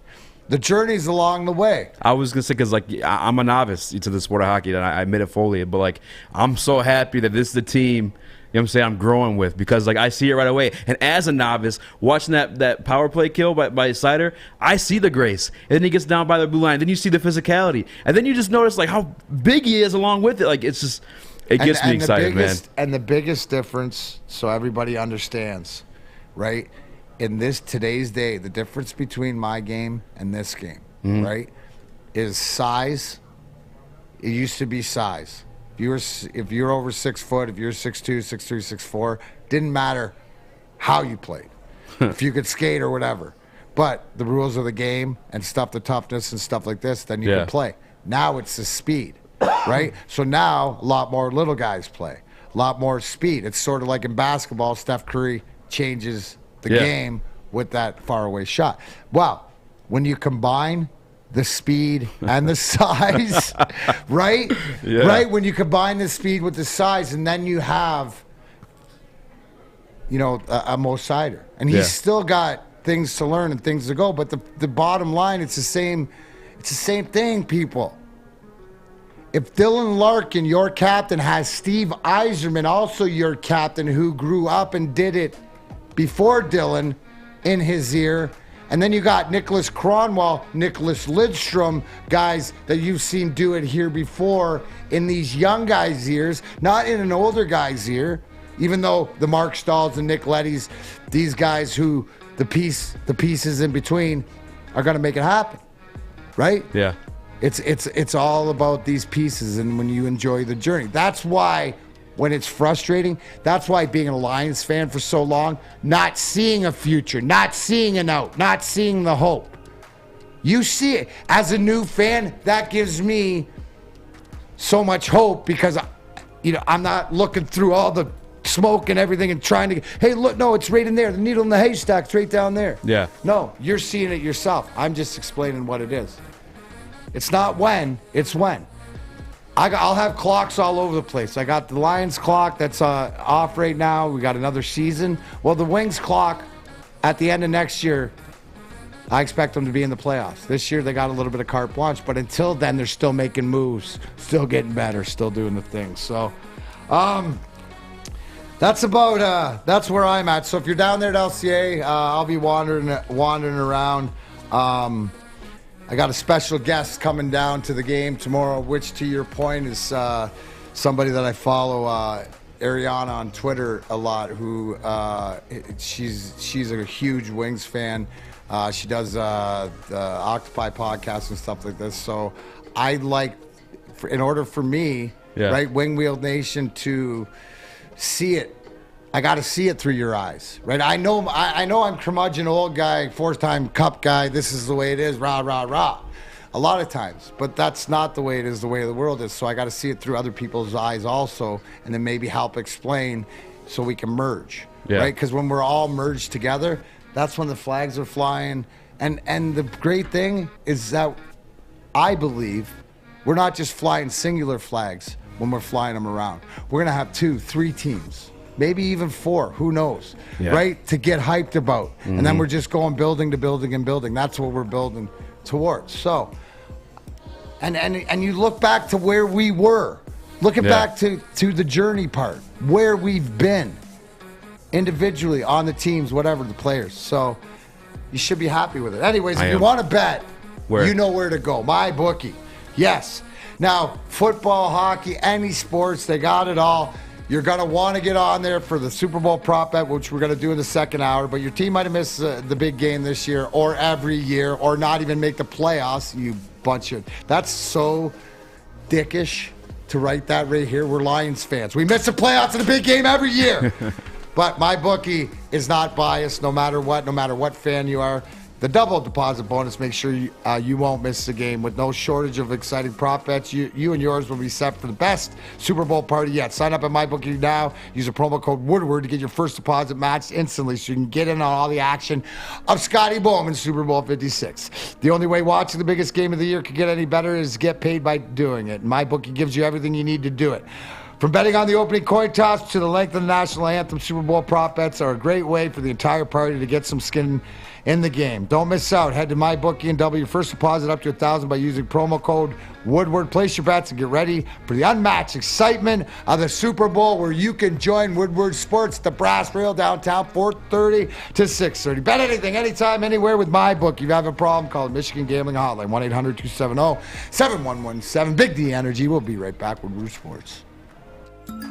The journey's along the way. I was gonna say, because I'm a novice to the sport of hockey, and I admit it fully, but I'm so happy that this is the team, you know what I'm saying, I'm growing with, because I see it right away. And as a novice, watching that power play kill by Sider, I see the grace. And then he gets down by the blue line. Then you see the physicality. And then you just notice how big he is along with it. It's just, it gets me excited, man. And the biggest difference, so everybody understands, right? In today's day, the difference between my game and this game, right, is size. It used to be size. If you're over 6 foot, if you're 6'2", 6'3", 6'4", didn't matter how you played, if you could skate or whatever. But the rules of the game and stuff, the toughness and stuff like this, then you can play. Now it's the speed, right? So now a lot more little guys play, a lot more speed. It's sort of like in basketball, Steph Curry changes the game with that faraway shot. Well, when you combine the speed and the size, right? Yeah. Right? When you combine the speed with the size, and then you have, a Mo Sider. And he's still got things to learn and things to go, but the bottom line, it's the same thing, people. If Dylan Larkin, your captain, has Steve Yzerman, also your captain, who grew up and did it before Dylan, in his ear, and then you got Nicholas Cronwall, Nicholas Lidstrom, guys that you've seen do it here before in these young guys' ears, not in an older guy's ear, even though the Mark Stahls and Nick Lettys, these guys who the pieces in between are going to make it happen, right? Yeah. It's all about these pieces, and when you enjoy the journey. That's why when it's frustrating, that's why being a Lions fan for so long, not seeing a future, not seeing an out, not seeing the hope. You see it. As a new fan, that gives me so much hope, because I'm not looking through all the smoke and everything and trying to, hey, look, no, it's right in there. The needle in the haystack's right down there. Yeah. No, you're seeing it yourself. I'm just explaining what it is. It's not when, it's when. I'll have clocks all over the place. I got the Lions clock that's off right now. We got another season. Well, the Wings clock at the end of next year, I expect them to be in the playoffs. This year they got a little bit of carte blanche, but until then they're still making moves, still getting better, still doing the things. So that's where I'm at. So if you're down there at LCA, I'll be wandering around. I got a special guest coming down to the game tomorrow, which, to your point, is somebody that I follow, Ariana, on Twitter a lot, who she's a huge Wings fan. She does the Octopi podcast and stuff like this. So I like, in order for me, right, Wing Wheel Nation, to see it, I got to see it through your eyes, right? I know I'm curmudgeon old guy, 4-time cup guy. This is the way it is, rah, rah, rah. A lot of times, but that's not the way it is, the way the world is. So I got to see it through other people's eyes also, and then maybe help explain so we can merge, right? Because when we're all merged together, that's when the flags are flying. And the great thing is that I believe we're not just flying singular flags when we're flying them around. We're going to have 2, 3 teams. Maybe even 4, who knows, right? To get hyped about. And then we're just going building to building and building. That's what we're building towards. So, and you look back to where we were Looking back to the journey part, where we've been individually on the teams, whatever, the players. So you should be happy with it. Anyways, if you want to bet, you know where to go. My bookie. Yes. Now, football, hockey, any sports, they got it all. You're going to want to get on there for the Super Bowl prop bet, which we're going to do in the second hour. But your team might have missed the big game this year or every year or not even make the playoffs, you bunch of... That's so dickish to write that right here. We're Lions fans. We miss the playoffs in the big game every year. But my bookie is not biased no matter what fan you are. The double deposit bonus makes sure you won't miss the game. With no shortage of exciting prop bets, you and yours will be set for the best Super Bowl party yet. Sign up at MyBookie now. Use a promo code Woodward to get your first deposit matched instantly so you can get in on all the action of Scotty Bowman's Super Bowl 56. The only way watching the biggest game of the year could get any better is get paid by doing it. MyBookie gives you everything you need to do it. From betting on the opening coin toss to the length of the national anthem, Super Bowl prop bets are a great way for the entire party to get some skin in the game. Don't miss out. Head to MyBookie and double your first deposit up to $1,000 by using promo code Woodward. Place your bets and get ready for the unmatched excitement of the Super Bowl, where you can join Woodward Sports at the Brass Rail downtown, 4:30 to 6:30. Bet anything, anytime, anywhere with MyBookie. If you have a problem, call the Michigan Gambling Hotline, 1-800-270-7117. Big D Energy. We'll be right back with Woodward Sports.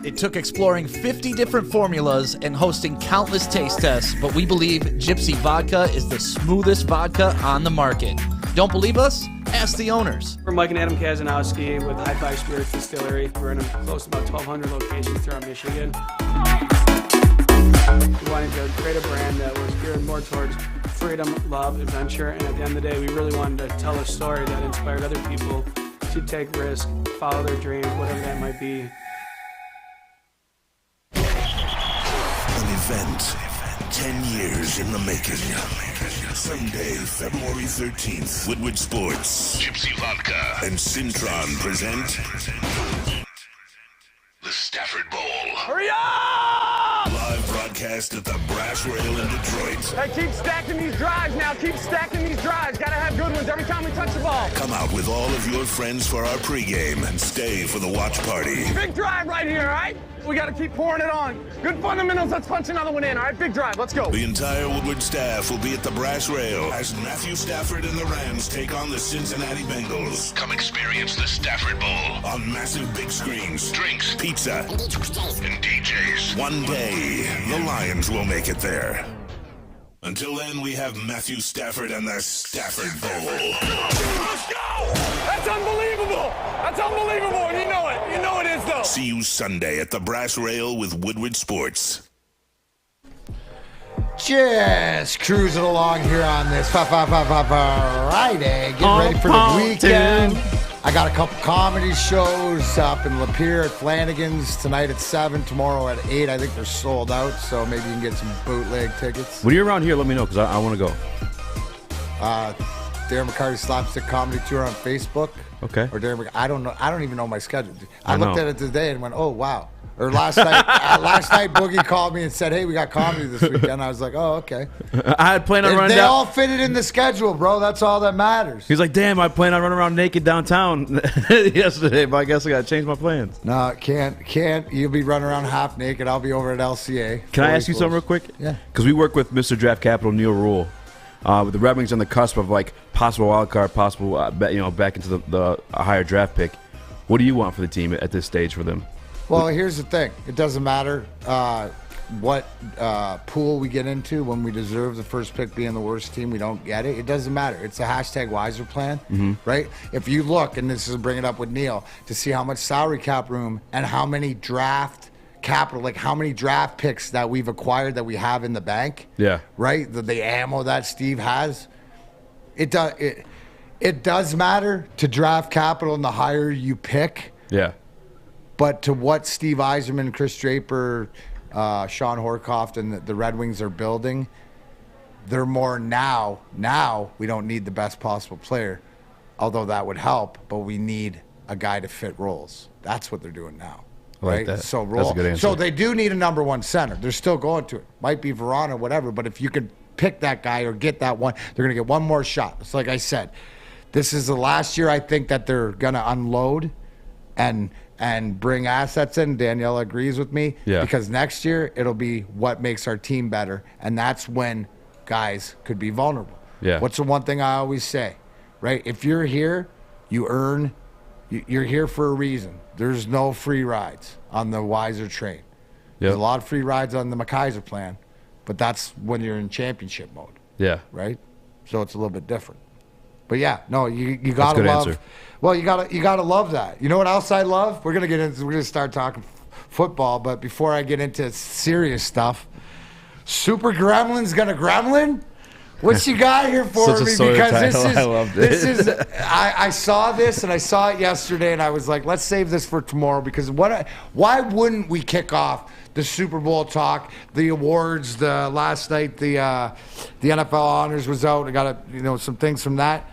It took exploring 50 different formulas and hosting countless taste tests, but we believe Gypsy Vodka is the smoothest vodka on the market. Don't believe us? Ask the owners. We're Mike and Adam Kazanowski with High Five Spirits Distillery. We're in close to about 1,200 locations throughout Michigan. We wanted to create a brand that was geared more towards freedom, love, adventure, and at the end of the day, we really wanted to tell a story that inspired other people to take risks, follow their dreams, whatever that might be. An event 10 years in the making. Sunday, February 13th, Woodward Sports, Gypsy Vodka, and Cintron present the Stafford Bowl. Hurry up! Live broadcast at the Brass Rail in Detroit. Hey, keep stacking these drives now. Keep stacking these drives. Gotta have good ones every time we touch the ball. Come out with all of your friends for our pregame and stay for the watch party. Big drive right here, all right? We got to keep pouring it on. Good fundamentals. Let's punch another one in. All right, big drive. Let's go. The entire Woodward staff will be at the Brass Rail as Matthew Stafford and the Rams take on the Cincinnati Bengals. Come experience the Stafford Bowl on massive big screens, drinks, pizza, and DJs. One day, the Lions will make it there. Until then, we have Matthew Stafford and the Stafford Bowl. Let's go! That's unbelievable! That's unbelievable! You know it. You know it is, though. See you Sunday at the Brass Rail with Woodward Sports. Just cruising along here on this Friday. Getting ready for the weekend. I got a couple comedy shows up in Lapeer at Flanagan's tonight at 7, tomorrow at 8. I think they're sold out, so maybe you can get some bootleg tickets. When you're around here, let me know, because I want to go. Darren McCarty Slapstick Comedy Tour on Facebook. Okay. Or Darren, I don't know. I don't even know my schedule. I looked at it today and went, "Oh wow." Or last night, Boogie called me and said, "Hey, we got comedy this weekend." I was like, "Oh, okay." I had planned on running down. They down. all fit it in the schedule, bro. That's all that matters. He's like, "Damn, I planned on running around naked downtown yesterday, but I guess I got to change my plans." No, can't. You'll be running around half naked. I'll be over at LCA. Can I ask you something real quick? Yeah. Because we work with Mr. Draft Capital, Neil Rule. With the Red Wings on the cusp of like possible wild card, possible back into the higher draft pick. What do you want for the team at this stage for them? Well, here's the thing. It doesn't matter what pool we get into when we deserve the first pick being the worst team. We don't get it. It doesn't matter. It's a #Wiser plan, right? If you look, and this is bringing it up with Neil, to see how much salary cap room and how many draft capital, like how many draft picks that we've acquired that we have in the bank. Yeah. Right? The ammo that Steve has. It does matter to draft capital, and the higher you pick. Yeah. But to what Steve Yzerman, Chris Draper, Sean Horkoff, and the Red Wings are building, they're more now. Now we don't need the best possible player, although that would help, but we need a guy to fit roles. That's what they're doing now. Like right? that. So That's a good answer. So they do need a number one center. They're still going to it. Might be Varane or whatever, but if you could pick that guy or get that one, they're going to get one more shot. It's like I said, this is the last year I think that they're going to unload and and bring assets in. Danielle agrees with me. Yeah. Because next year it'll be what makes our team better, and that's when guys could be vulnerable. Yeah. What's the one thing I always say, right? If you're here, you're here for a reason. There's no free rides on the Weiser train. There's a lot of free rides on the McKaiser plan, but that's when you're in championship mode. Yeah. Right? So it's a little bit different. But yeah, no, you gotta love. Answer. Well, you gotta love that. You know what else I love? We're gonna start talking football, but before I get into serious stuff, Super Gremlin's gonna gremlin. What you got here for Such a me? Sawyer Because title. I loved it. this is. I saw this and I saw it yesterday, and I was like, let's save this for tomorrow because why wouldn't we kick off the Super Bowl talk, the awards? The last night, the NFL honors was out. I got some things from that.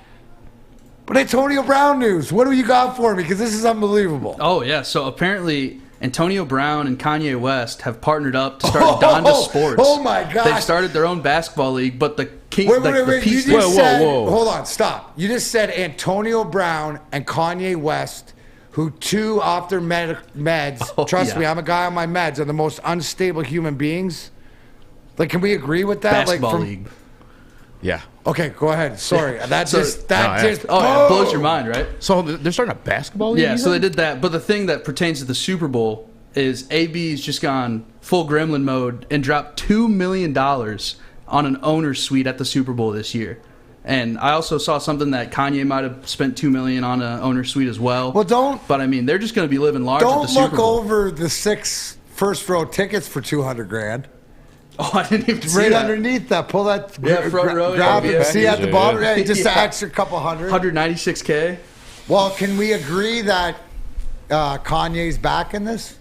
But Antonio Brown news. What do you got for me? Because this is unbelievable. Oh yeah. So apparently, Antonio Brown and Kanye West have partnered up to start Donda Sports. Oh my gosh. They've started their own basketball league, but the king, Wait. the You Pistons. just said, hold on, stop. You just said Antonio Brown and Kanye West, who two off their meds. Trust me, I'm a guy on my meds. Are the most unstable human beings. Like, can we agree with that? Basketball league. Yeah. Okay, go ahead. Sorry, that just it blows your mind, right? So they're starting a basketball league? Yeah, so they did that. But the thing that pertains to the Super Bowl is AB's just gone full gremlin mode and dropped $2 million on an owner's suite at the Super Bowl this year. And I also saw something that Kanye might have spent $2 million on an owner's suite as well. But I mean, they're just going to be living large at the Super Bowl. Don't look over the 6 first-row tickets for $200,000. Oh, I didn't even see right that. underneath that. Pull that. Front row. Grab Yeah, it. See at the bottom. yeah. Just Yeah. an extra couple hundred. 196K. Well, can we agree that Kanye's back in this?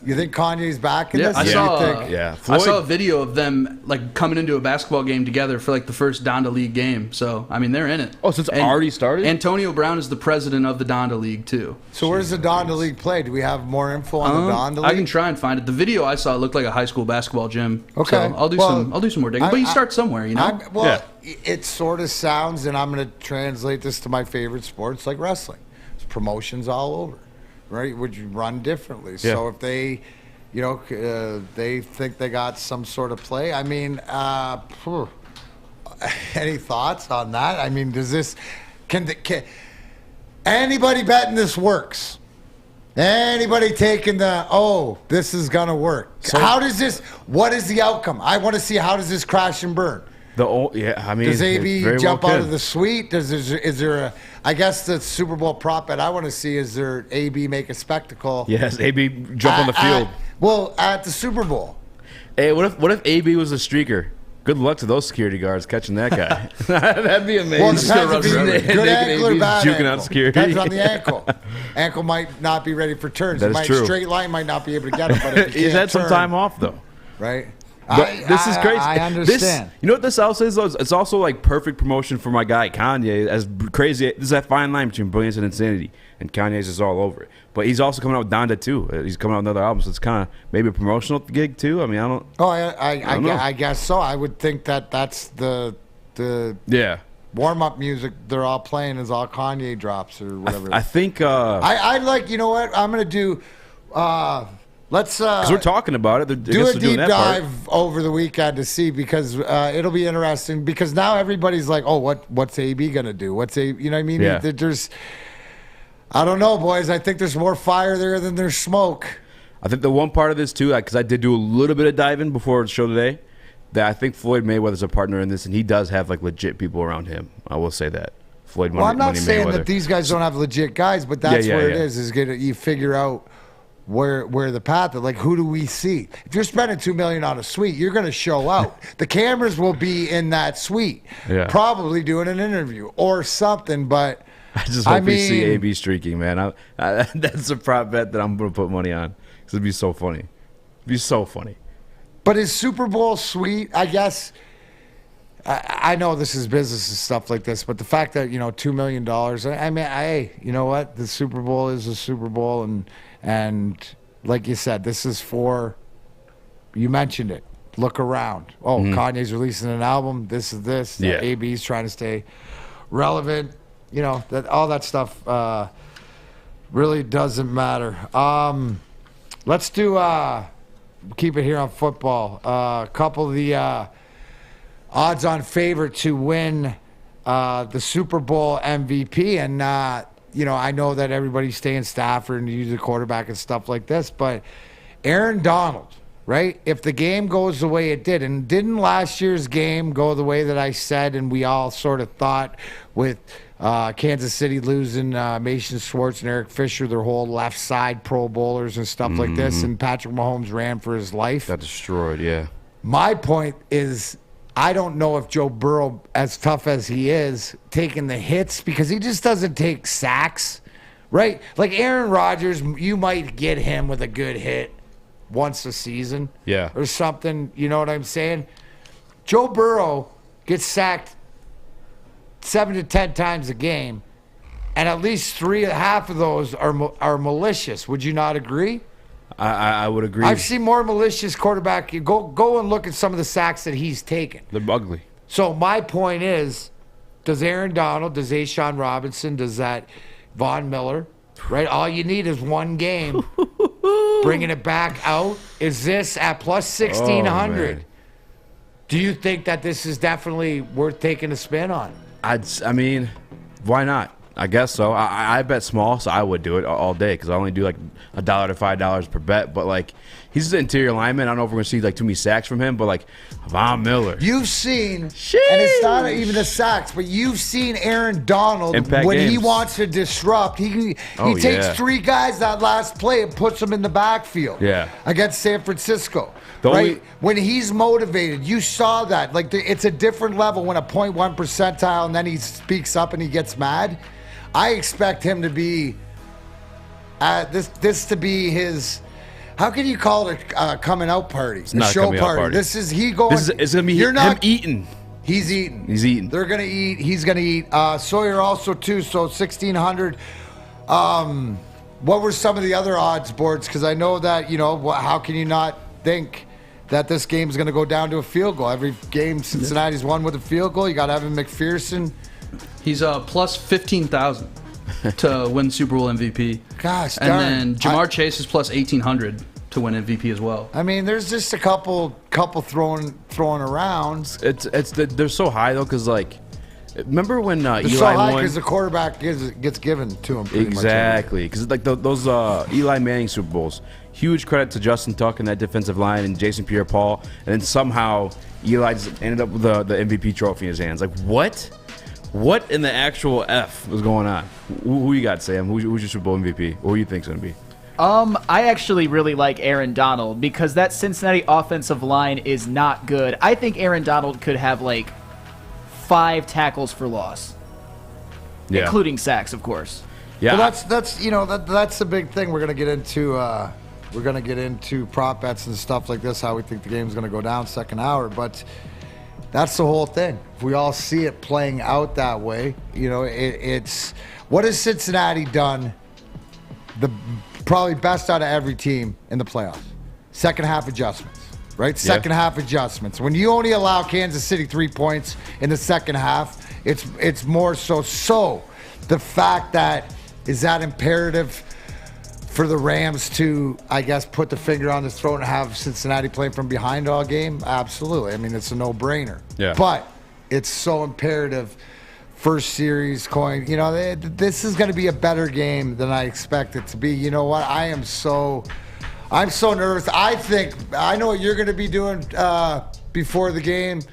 You think Kanye's back in this? I saw. I saw a Floyd. video of them like coming into a basketball game together for like the first Donda League game. So I mean, they're in it. Oh, so it's already started? Antonio Brown is the president of the Donda League too. So where's the Donda League play? Do we have more info on the Donda League? I can try and find it. The video I saw looked like a high school basketball gym. Okay. So I'll do some more digging. But you start somewhere, you know. It sort of sounds, and I'm going to translate this to my favorite sports, like wrestling. It's promotions all over, right? Would you run differently? Yeah. So if they, they think they got some sort of play. I mean, any thoughts on that? I mean, does this can anybody betting this works? Anybody taking this is gonna work? So, how does this? What is the outcome? I want to see how does this crash and burn. Does AB jump out of the suite? Is there a? I guess the Super Bowl prop bet I want to see is there AB make a spectacle? Yes, AB jump on the field. At the Super Bowl. Hey, what if AB was a streaker? Good luck to those security guards catching that guy. That'd be amazing. Well, it depends if he's good ankle or bad juking ankle. out security. Depends on the ankle. Ankle might not be ready for turns. That is true. Straight line might not be able to get it, but if he's had some time off though. Right. This is crazy. I understand. You know what this also is? It's also like perfect promotion for my guy Kanye. As crazy, this is that fine line between brilliance and insanity, and Kanye's is all over it. But he's also coming out with Donda too. He's coming out with another album, so it's kind of maybe a promotional gig too. I mean, I don't. Oh, I don't know. I guess so. I would think that's the warm up music they're all playing is all Kanye drops or whatever. I think. I like. You know what? I'm gonna do. Let's. Because we're talking about it. Do a deep dive over the weekend to see because it'll be interesting because now everybody's like, oh, what's AB gonna do? What's A? You know what I mean? Yeah. There's. I don't know, boys. I think there's more fire there than there's smoke. I think the one part of this too, because I did do a little bit of diving before the show today, that I think Floyd Mayweather's a partner in this, and he does have like legit people around him. I will say that. Floyd. Well, I'm not saying Mayweather. that these guys don't have legit guys, but that's where it is. Is you figure out where the path is. Like, who do we see? If you're spending $2 million on a suite, you're going to show out. The cameras will be in that suite, probably doing an interview or something, but. I just hope we see AB streaking, man. That's a prop bet that I'm going to put money on because it'd be so funny. It'd be so funny. But his Super Bowl suite, I guess, I know this is business and stuff like this, but the fact that, $2 million, I mean, hey, you know what? The Super Bowl is a Super Bowl, and like you said, this is for, you mentioned it, look around. Oh, Kanye's releasing an album. This is this. Yeah. AB's trying to stay relevant. That all that stuff Really doesn't matter. Let's do keep it here on football. A couple of the odds-on favorite to win the Super Bowl MVP, and I know that everybody's staying Stafford and use the quarterback and stuff like this, but Aaron Donald, right? If the game goes the way it did, and didn't last year's game go the way that I said and we all sort of thought with Kansas City losing Mason Schwartz and Eric Fisher, their whole left side Pro Bowlers and stuff like this, and Patrick Mahomes ran for his life. Got destroyed, yeah. My point is, I don't know if Joe Burrow, as tough as he is, taking the hits, because he just doesn't take sacks, right? Like Aaron Rodgers, you might get him with a good hit once a season, or something. You know what I'm saying? Joe Burrow gets sacked 7 to 10 times a game, and at least half of those are malicious. Would you not agree? I would agree. I've seen more malicious quarterback. Go and look at some of the sacks that he's taken. They're ugly. So my point is, does Aaron Donald, does Ashawn Robinson, does that Von Miller, right? All you need is one game. Bringing it back out. Is this at plus 1,600? Oh, do you think that this is definitely worth taking a spin on? I mean, why not? I guess so. I bet small, so I would do it all day because I only do like $1 to $5 per bet. But like, he's an interior lineman. I don't know if we're gonna see like too many sacks from him. But like Von Miller, you've seen, and it's not even the sacks, but you've seen Aaron Donald Impact when games. he wants to disrupt. He takes 3 guys that last play and puts them in the backfield. Yeah, against San Francisco. Right? When he's motivated, you saw that. Like, it's a different level when a 0.1 percentile and then he speaks up and he gets mad. I expect him to be this to be his. How can you call it a coming out party? It's a not show a coming out party. This is he going. It's gonna be him eating. He's eating. He's eating. They're gonna eat. He's gonna eat. Sawyer also too. So 1,600. What were some of the other odds boards? Because I know that how can you not think that this game's going to go down to a field goal? Every game Cincinnati's won with a field goal. You got Evan McPherson. He's plus 15,000 to win Super Bowl MVP. Gosh, darn. And then Jamar Chase is plus 1,800 to win MVP as well. I mean, there's just a couple throwing around. They're so high though, because like, remember when Eli so high won? Because the quarterback gets given to him. Exactly, because like those Eli Manning Super Bowls. Huge credit to Justin Tuck and that defensive line and Jason Pierre-Paul, and then somehow Eli just ended up with the MVP trophy in his hands. Like what? What in the actual F was going on? Who you got, Sam? Who's your Super Bowl MVP? Or who you think's gonna be? I actually really like Aaron Donald because that Cincinnati offensive line is not good. I think Aaron Donald could have like 5 tackles for loss, including sacks, of course. Yeah, well, that's the big thing. We're gonna get into prop bets and stuff like this. How we think the game's gonna go down second hour, but that's the whole thing. If we all see it playing out that way, it's what has Cincinnati done? The probably best out of every team in the playoffs. Second half adjustments, right? Second half adjustments. When you only allow Kansas City 3 points in the second half, it's more so the fact that is that imperative for the Rams to, I guess, put the finger on the throat and have Cincinnati playing from behind all game? Absolutely. I mean, it's a no-brainer. Yeah. But it's so imperative. First series coin, this is going to be a better game than I expect it to be. You know what? I'm so nervous. I know what you're going to be doing before the game,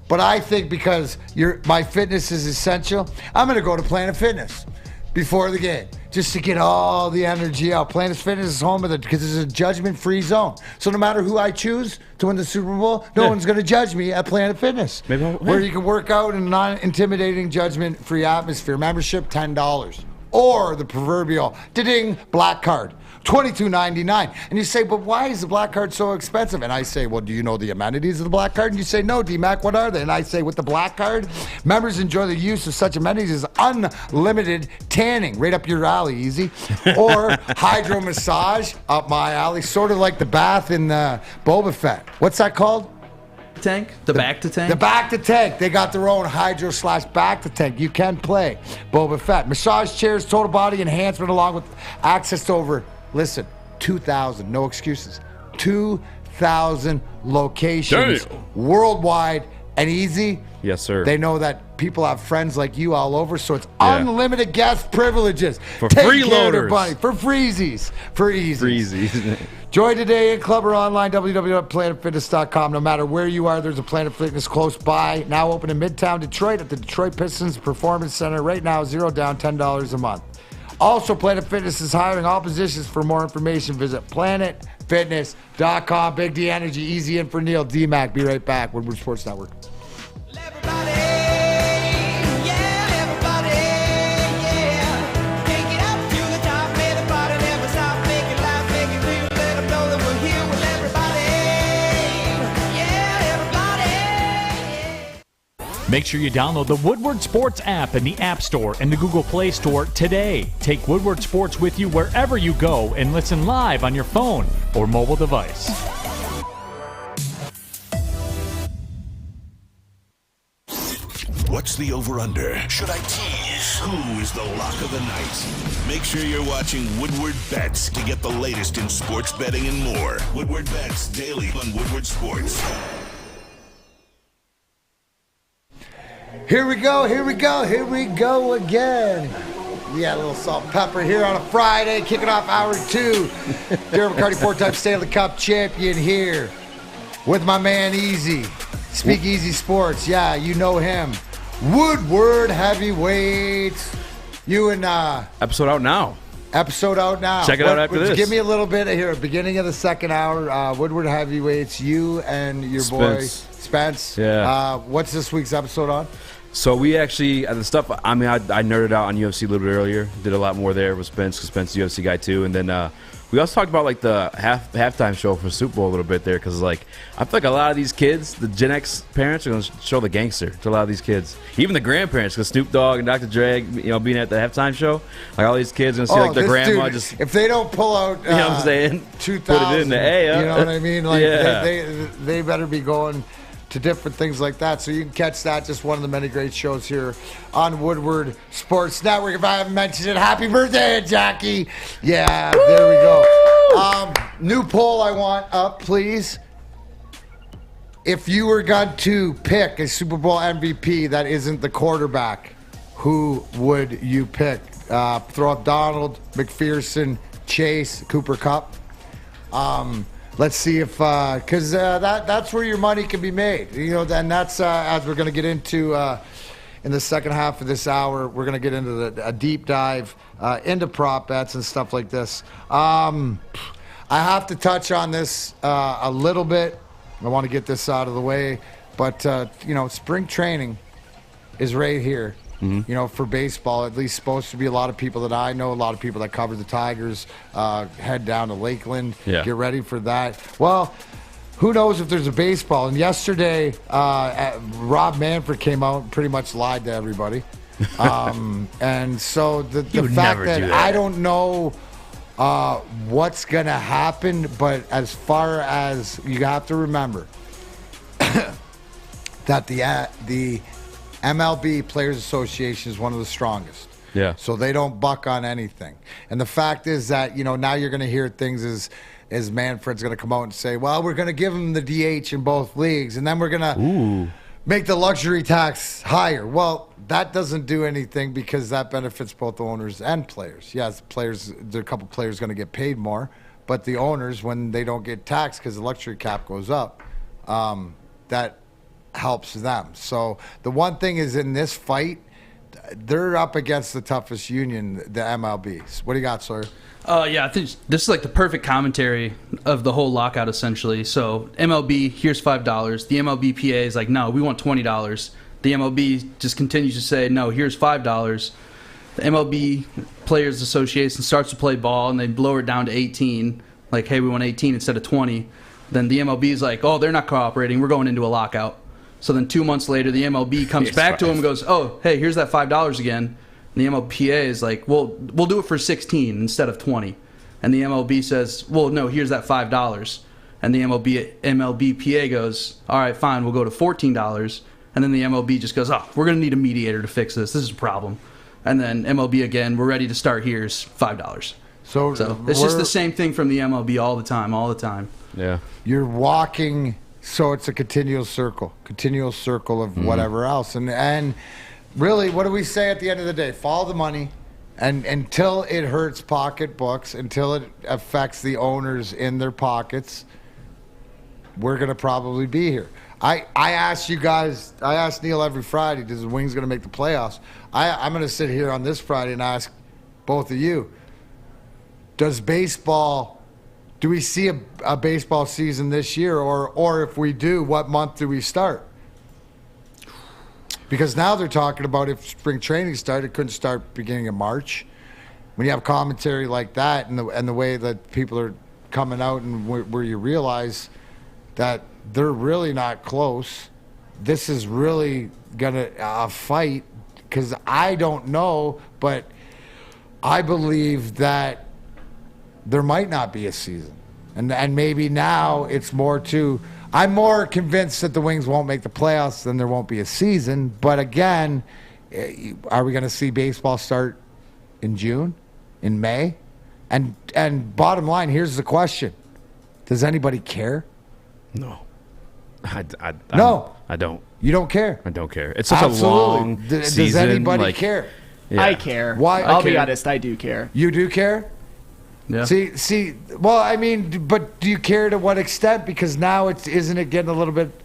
but I think because my fitness is essential, I'm going to go to Planet Fitness before the game just to get all the energy out. Planet Fitness is home of it because it's a judgment-free zone. So no matter who I choose to win the Super Bowl, no one's going to judge me at Planet Fitness. Where you can work out in a non-intimidating, judgment-free atmosphere. Membership, $10. Or the proverbial ding black card, $22.99. And you say, but why is the black card so expensive? And I say, well, do you know the amenities of the black card? And you say, no, D-Mac, what are they? And I say, with the black card, members enjoy the use of such amenities as unlimited tanning, right up your alley, easy, or hydro massage, up my alley, sort of like the bath in Boba Fett. What's that called? tank? The back to tank? The back to tank. They got their own hydro/back to tank. You can play Boba Fett. Massage chairs, total body enhancement, along with access to over, listen, 2,000, no excuses, 2,000 locations worldwide and easy. Yes, sir. They know that people have friends like you all over, so it's unlimited guest privileges. For Take freeloaders. care of their buddy. For freezies. For easies. Join today in club or online, www.planetfitness.com. No matter where you are, there's a Planet Fitness close by. Now open in Midtown Detroit at the Detroit Pistons Performance Center. Right now, $0 down, $10 a month. Also, Planet Fitness is hiring all positions. For more information, visit planetfitness.com. Big D Energy, easy in for Neil. D-Mac, be right back. Woodward Sports Network. Make sure you download the Woodward Sports app in the App Store and the Google Play Store today. Take Woodward Sports with you wherever you go and listen live on your phone or mobile device. What's the over-under? Should I tease? Who is the lock of the night? Make sure you're watching Woodward Bets to get the latest in sports betting and more. Woodward Bets daily on Woodward Sports. Here we go again. Yeah, a little salt and pepper here on a Friday, kicking off hour 2. Derrick McCarty, 4-time Stanley Cup champion here with my man Easy. Speak Easy Sports, yeah, you know him. Woodward Heavyweights. You and Episode out now. Check it out after this. Give me a little bit here. Beginning of the second hour, Woodward Heavyweights, you and your boy Spence. Yeah. What's this week's episode on? So we actually, the stuff, I mean, I nerded out on UFC a little bit earlier. Did a lot more there with Spence, because Spence is a UFC guy too. And then we also talked about like the halftime show for Super Bowl a little bit there, because like I feel like a lot of these kids, the Gen X parents, are going to show the gangster to a lot of these kids. Even the grandparents, because Snoop Dogg and Dr. Dre, being at the halftime show, like all these kids are going to see like their grandma just. If they don't pull out, you know what I'm saying? 2000, put it in there. You know what I mean? Like yeah. they better be going to different things like that. So you can catch that, just one of the many great shows here on Woodward Sports Network. If I haven't mentioned it, happy birthday, Jackie. Yeah, there we go. New poll I want up, please. If you were going to pick a Super Bowl MVP that isn't the quarterback, who would you pick? Throw up Donald, McPherson, Chase, Cooper Kupp. Let's see if, because that's where your money can be made. And that's, as we're going to get into in the second half of this hour, we're going to get into a deep dive into prop bets and stuff like this. I have to touch on this a little bit. I want to get this out of the way. But, spring training is right here. Mm-hmm. For baseball, at least supposed to be. A lot of people that I know, a lot of people that cover the Tigers, head down to Lakeland, get ready for that. Well, who knows if there's a baseball? And yesterday, Rob Manfred came out and pretty much lied to everybody. And so the fact that I don't know what's going to happen, but as far as you have to remember that the MLB Players Association is one of the strongest. Yeah. So they don't buck on anything. And the fact is that, now you're going to hear things as Manfred's going to come out and say, well, we're going to give him the DH in both leagues, and then we're going to make the luxury tax higher. Well, that doesn't do anything, because that benefits both owners and players. Yes, there are a couple players going to get paid more, but the owners, when they don't get taxed because the luxury cap goes up, that helps them. So the one thing is, in this fight, they're up against the toughest union, the MLBs. What do you got, Sawyer? I think this is like the perfect commentary of the whole lockout, essentially. So MLB, here's $5. The MLBPA is like, no, we want $20. The MLB just continues to say, no, here's $5. The MLB Players Association starts to play ball, and they lower it down to 18. Like, hey, we want 18 instead of 20. Then the MLB is like, oh, they're not cooperating. We're going into a lockout. So then 2 months later, the MLB comes back to him and goes, oh, hey, here's that $5 again. And the MLBPA is like, well, we'll do it for 16 instead of 20. And the MLB says, well, no, here's that $5. And the MLBPA goes, all right, fine, we'll go to $14. And then the MLB just goes, oh, we're going to need a mediator to fix this. This is a problem. And then MLB again, we're ready to start. Here's $5. So it's just the same thing from the MLB all the time. Yeah. You're walking, so it's a continual circle of whatever else. And really, what do we say at the end of the day? Follow the money. And until it hurts pocketbooks, until it affects the owners in their pockets, we're going to probably be here. I ask you guys, I ask Neil every Friday, does the Wings going to make the playoffs? I'm going to sit here on this Friday and ask both of you, do we see a baseball season this year? Or if we do, what month do we start? Because now they're talking about if spring training started, it couldn't start beginning of March. When you have commentary like that and the way that people are coming out and where you realize that they're really not close, this is really going to fight, because I don't know, but I believe that there might not be a season. And maybe now it's more to, I'm more convinced that the Wings won't make the playoffs than there won't be a season. But again, are we going to see baseball start in June, in May? And bottom line, here's the question. Does anybody care? No. I don't. You don't care? I don't care. It's such a long season. Does anybody care? Yeah. I care. Why? I'll be honest, I do care. You do care? Yeah. See. Well, I mean, but do you care to what extent? Because now isn't it getting a little bit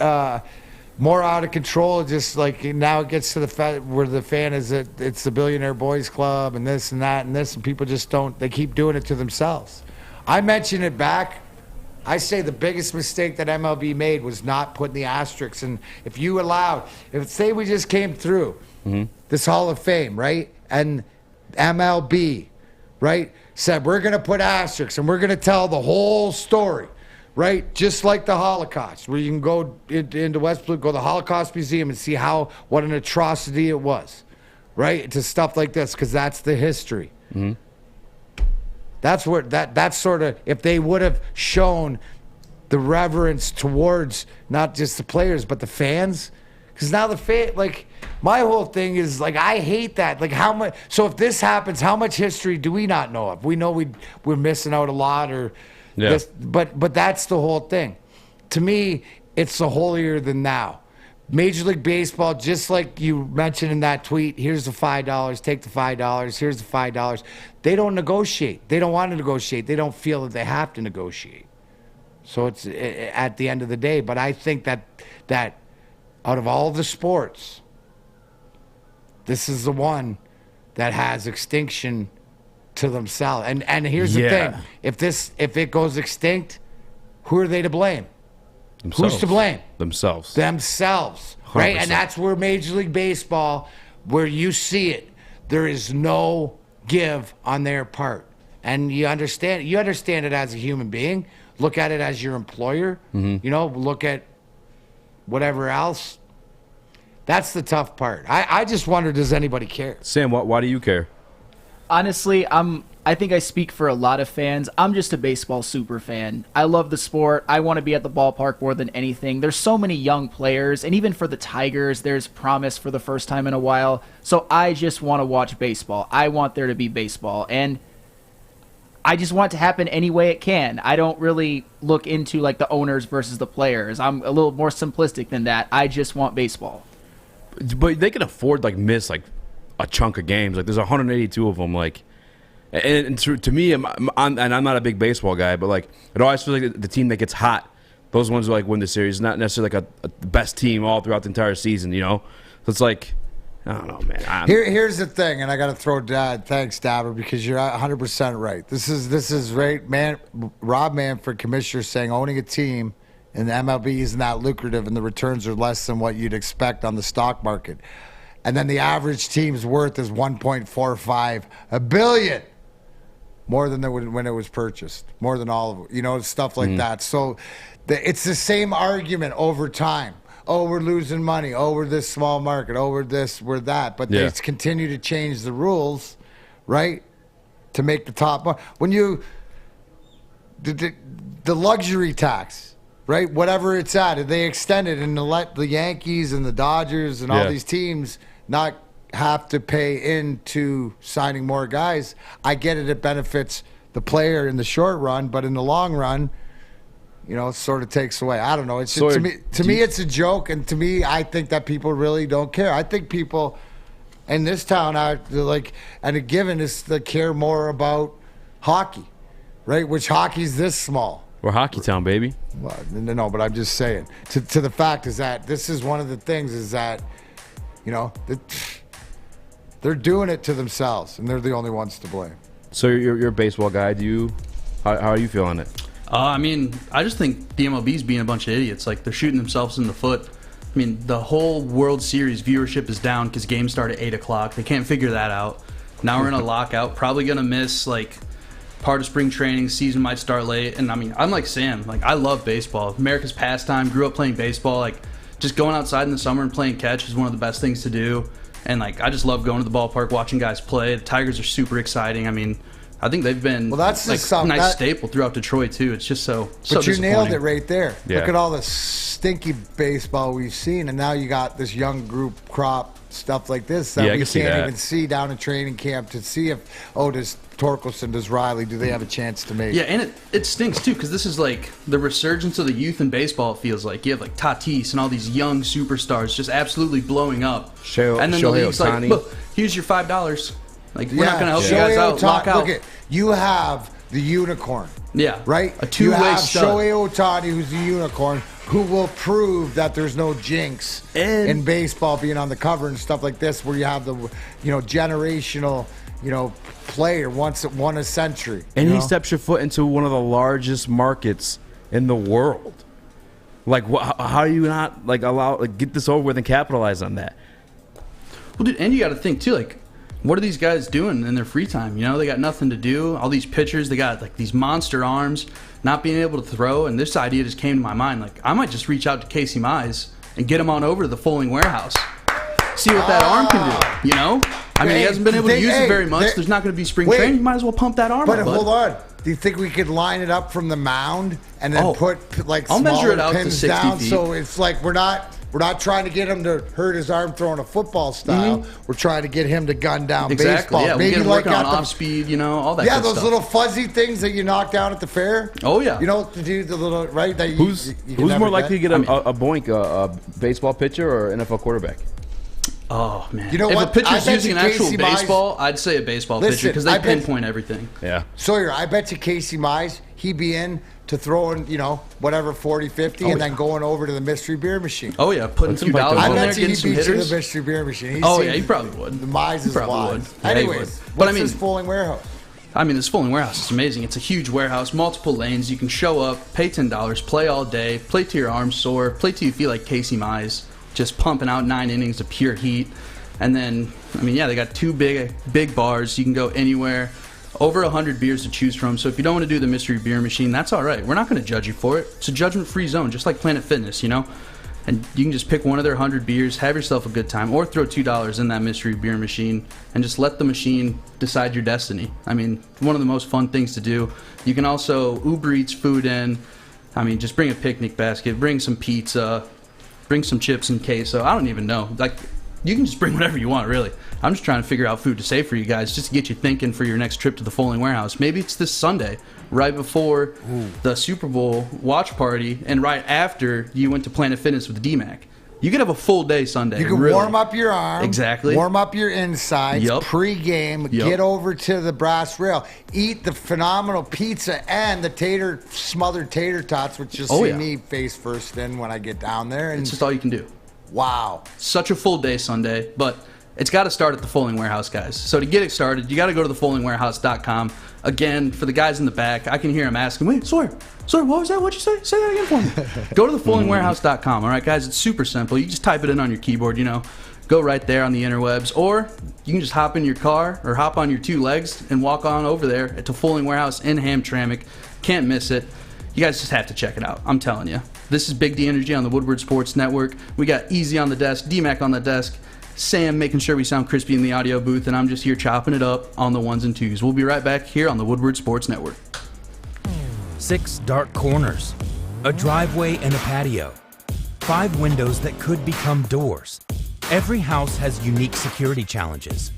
more out of control? Just like now it gets to the where the fan is it's the Billionaire Boys Club and this and that and this, and people just don't. They keep doing it to themselves. I mentioned it back. I say the biggest mistake that MLB made was not putting the asterisks. And if say we just came through this Hall of Fame, right? And MLB, right, said we're going to put asterisks and we're going to tell the whole story, right? Just like the Holocaust, where you can go into West Blue, go to the Holocaust Museum and see what an atrocity it was, right? To stuff like this, because that's the history. Mm-hmm. That's sort of, if they would have shown the reverence towards not just the players but the fans, because now my whole thing is like, I hate that. Like, how much? So if this happens, how much history do we not know of? We know we're missing out a lot, but that's the whole thing. To me, it's the holier than thou. Major League Baseball, just like you mentioned in that tweet, here's the $5, take the $5, here's the $5. They don't negotiate. They don't want to negotiate. They don't feel that they have to negotiate. So it's at the end of the day. But I think that out of all the sports, this is the one that has extinction to themselves. And here's the thing. If it goes extinct, who are they to blame? Themselves. Who's to blame? Themselves. Right? 100%. And that's where Major League Baseball, where you see it, there is no give on their part. And you understand it as a human being. Look at it as your employer. Mm-hmm. Look at whatever else. That's the tough part. I just wonder, does anybody care? Sam, why do you care? Honestly, I think I speak for a lot of fans. I'm just a baseball super fan. I love the sport. I want to be at the ballpark more than anything. There's so many young players, and even for the Tigers, there's promise for the first time in a while. So I just want to watch baseball. I want there to be baseball, and I just want it to happen any way it can. I don't really look into like the owners versus the players. I'm a little more simplistic than that. I just want baseball. But they can afford miss a chunk of games. There's 182 of them. And to me, I'm not a big baseball guy, but it always feels like the team that gets hot, those ones who win the series, not necessarily a best team all throughout the entire season. So it's I don't know, man. Here's the thing, and I got to throw thanks, Dabber, because you're 100% right. This is right, man. Rob Manfred, commissioner, saying owning a team in the MLB isn't that lucrative, and the returns are less than what you'd expect on the stock market. And then the average team's worth is $1.45 billion. More than when it was purchased. More than all of it. Stuff like that. So it's the same argument over time. Oh, we're losing money. Oh, we're this small market. Oh, we're this, we're that. But they continue to change the rules, right, to make the top. the luxury tax, right? Whatever it's at, they extend it and to let the Yankees and the Dodgers and all these teams not have to pay into signing more guys. I get it. It benefits the player in the short run, but in the long run, it sort of takes away. I don't know. It's Sawyer, to me, it's a joke, and to me, I think that people really don't care. I think people in this town are like, and a given is they care more about hockey, right? Which hockey's this small. We're hockey town, baby. Well, no, but I'm just saying. To the fact is that this is one of the things is that, they're doing it to themselves, and they're the only ones to blame. So you're a baseball guy. How are you feeling it? I just think the MLB's being a bunch of idiots. Like, they're shooting themselves in the foot. I mean, the whole World Series viewership is down because games start at 8 o'clock. They can't figure that out. Now we're in a lockout. Probably going to miss, part of spring training. Season might start late. And, I'm like Sam. I love baseball. America's pastime. Grew up playing baseball. Just going outside in the summer and playing catch is one of the best things to do. And, I just love going to the ballpark, watching guys play. The Tigers are super exciting. I think they've been that's a nice staple throughout Detroit, too. It's just so But you nailed it right there. Yeah. Look at all the stinky baseball we've seen, and now you got this young group crop stuff like this that we can't even see down in training camp to see if, does Torkelson, does Riley, do they have a chance to make? Yeah, and it stinks, too, because this is the resurgence of the youth in baseball, it feels like. You have Tatis and all these young superstars just absolutely blowing up. And then the league's look, here's your $5. We're not going to help you guys out. Lock out. Look, you have the unicorn. Yeah. Right? A two-way stud. Shohei Ohtani, who's the unicorn, who will prove that there's no jinx in baseball being on the cover and stuff like this, where you have the, generational, player once a century. And he steps your foot into one of the largest markets in the world. How do you not get this over with and capitalize on that? Well, dude, and you got to think too, what are these guys doing in their free time? They got nothing to do. All these pitchers, they got these monster arms, not being able to throw. And this idea just came to my mind. I might just reach out to Casey Mize and get him on over to the Folding Warehouse. See what that arm can do, he hasn't been able to use it very much. There's not going to be spring training. You might as well pump that arm But up, hold on. Do you think we could line it up from the mound and then put I'll measure it out to pins 60 down? feet. So it's we're not trying to get him to hurt his arm throwing a football style. Mm-hmm. We're trying to get him to gun down baseball. Yeah, maybe we'll get him working on off speed, all that. Yeah, good those stuff. little fuzzy things that you knock down at the fair. Oh yeah, to do the little right. That who's more likely to get a boink, a baseball pitcher or an NFL quarterback? Oh man! You know if a pitcher's using an actual baseball, I'd say a baseball pitcher because they pinpoint everything. Yeah. Sawyer, I bet you Casey Mize, he'd be in to throwing, whatever 40, 50, and then going over to the mystery beer machine. Oh yeah, putting $2 on there, getting some hitters. I bet you the mystery beer machine. He probably would. The Mize is wild. Yeah, anyways, what's this Folding Warehouse? This Folding Warehouse is amazing. It's a huge warehouse, multiple lanes. You can show up, pay $10, play all day, play till your arms sore, play till you feel like Casey Mize, just pumping out 9 innings of pure heat. And then, they got 2 big bars. You can go anywhere. Over 100 beers to choose from. So if you don't want to do the mystery beer machine, that's all right. We're not going to judge you for it. It's a judgment-free zone, just like Planet Fitness, And you can just pick one of their 100 beers, have yourself a good time, or throw $2 in that mystery beer machine and just let the machine decide your destiny. One of the most fun things to do. You can also Uber Eats food in. Just bring a picnic basket, bring some pizza, bring some chips and queso. I don't even know. You can just bring whatever you want, really. I'm just trying to figure out food to save for you guys, just to get you thinking for your next trip to the Folding Warehouse. Maybe it's this Sunday, right before the Super Bowl watch party, and right after you went to Planet Fitness with the DMAC. You could have a full day Sunday. You can warm up your arm. Exactly. Warm up your insides. Pre-game. Get over to the brass rail. Eat the phenomenal pizza and the smothered tater tots, which you'll see me face first in when I get down there. And it's just all you can do. Wow. Such a full day Sunday, but it's got to start at the Folding Warehouse, guys. So to get it started, you got to go to thefoldingwarehouse.com. Again, for the guys in the back, I can hear them asking, wait, Sawyer, what was that? What'd you say? Say that again for me. Go to thefoldingwarehouse.com. All right, guys, it's super simple. You just type it in on your keyboard, go right there on the interwebs, or you can just hop in your car or hop on your 2 legs and walk on over there to Folding Warehouse in Hamtramck. Can't miss it. You guys just have to check it out. I'm telling you. This is Big D Energy on the Woodward Sports Network. We got Easy on the desk, DMAC on the desk, Sam making sure we sound crispy in the audio booth, and I'm just here chopping it up on the ones and twos. We'll be right back here on the Woodward Sports Network. 6 dark corners, a driveway and a patio, 5 windows that could become doors. Every house has unique security challenges.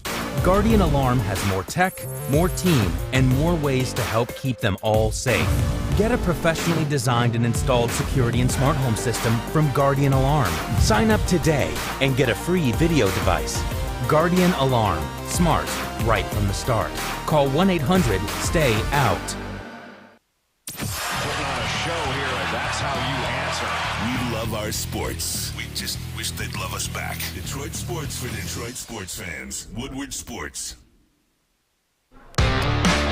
Guardian Alarm has more tech, more team, and more ways to help keep them all safe. Get a professionally designed and installed security and smart home system from Guardian Alarm. Sign up today and get a free video device. Guardian Alarm. Smart, right from the start. Call 1-800-STAY-OUT. Putting on a show here, and that's how you answer. We love our sports. We just wish they'd love us back. Detroit sports for Detroit sports fans. Woodward Sports.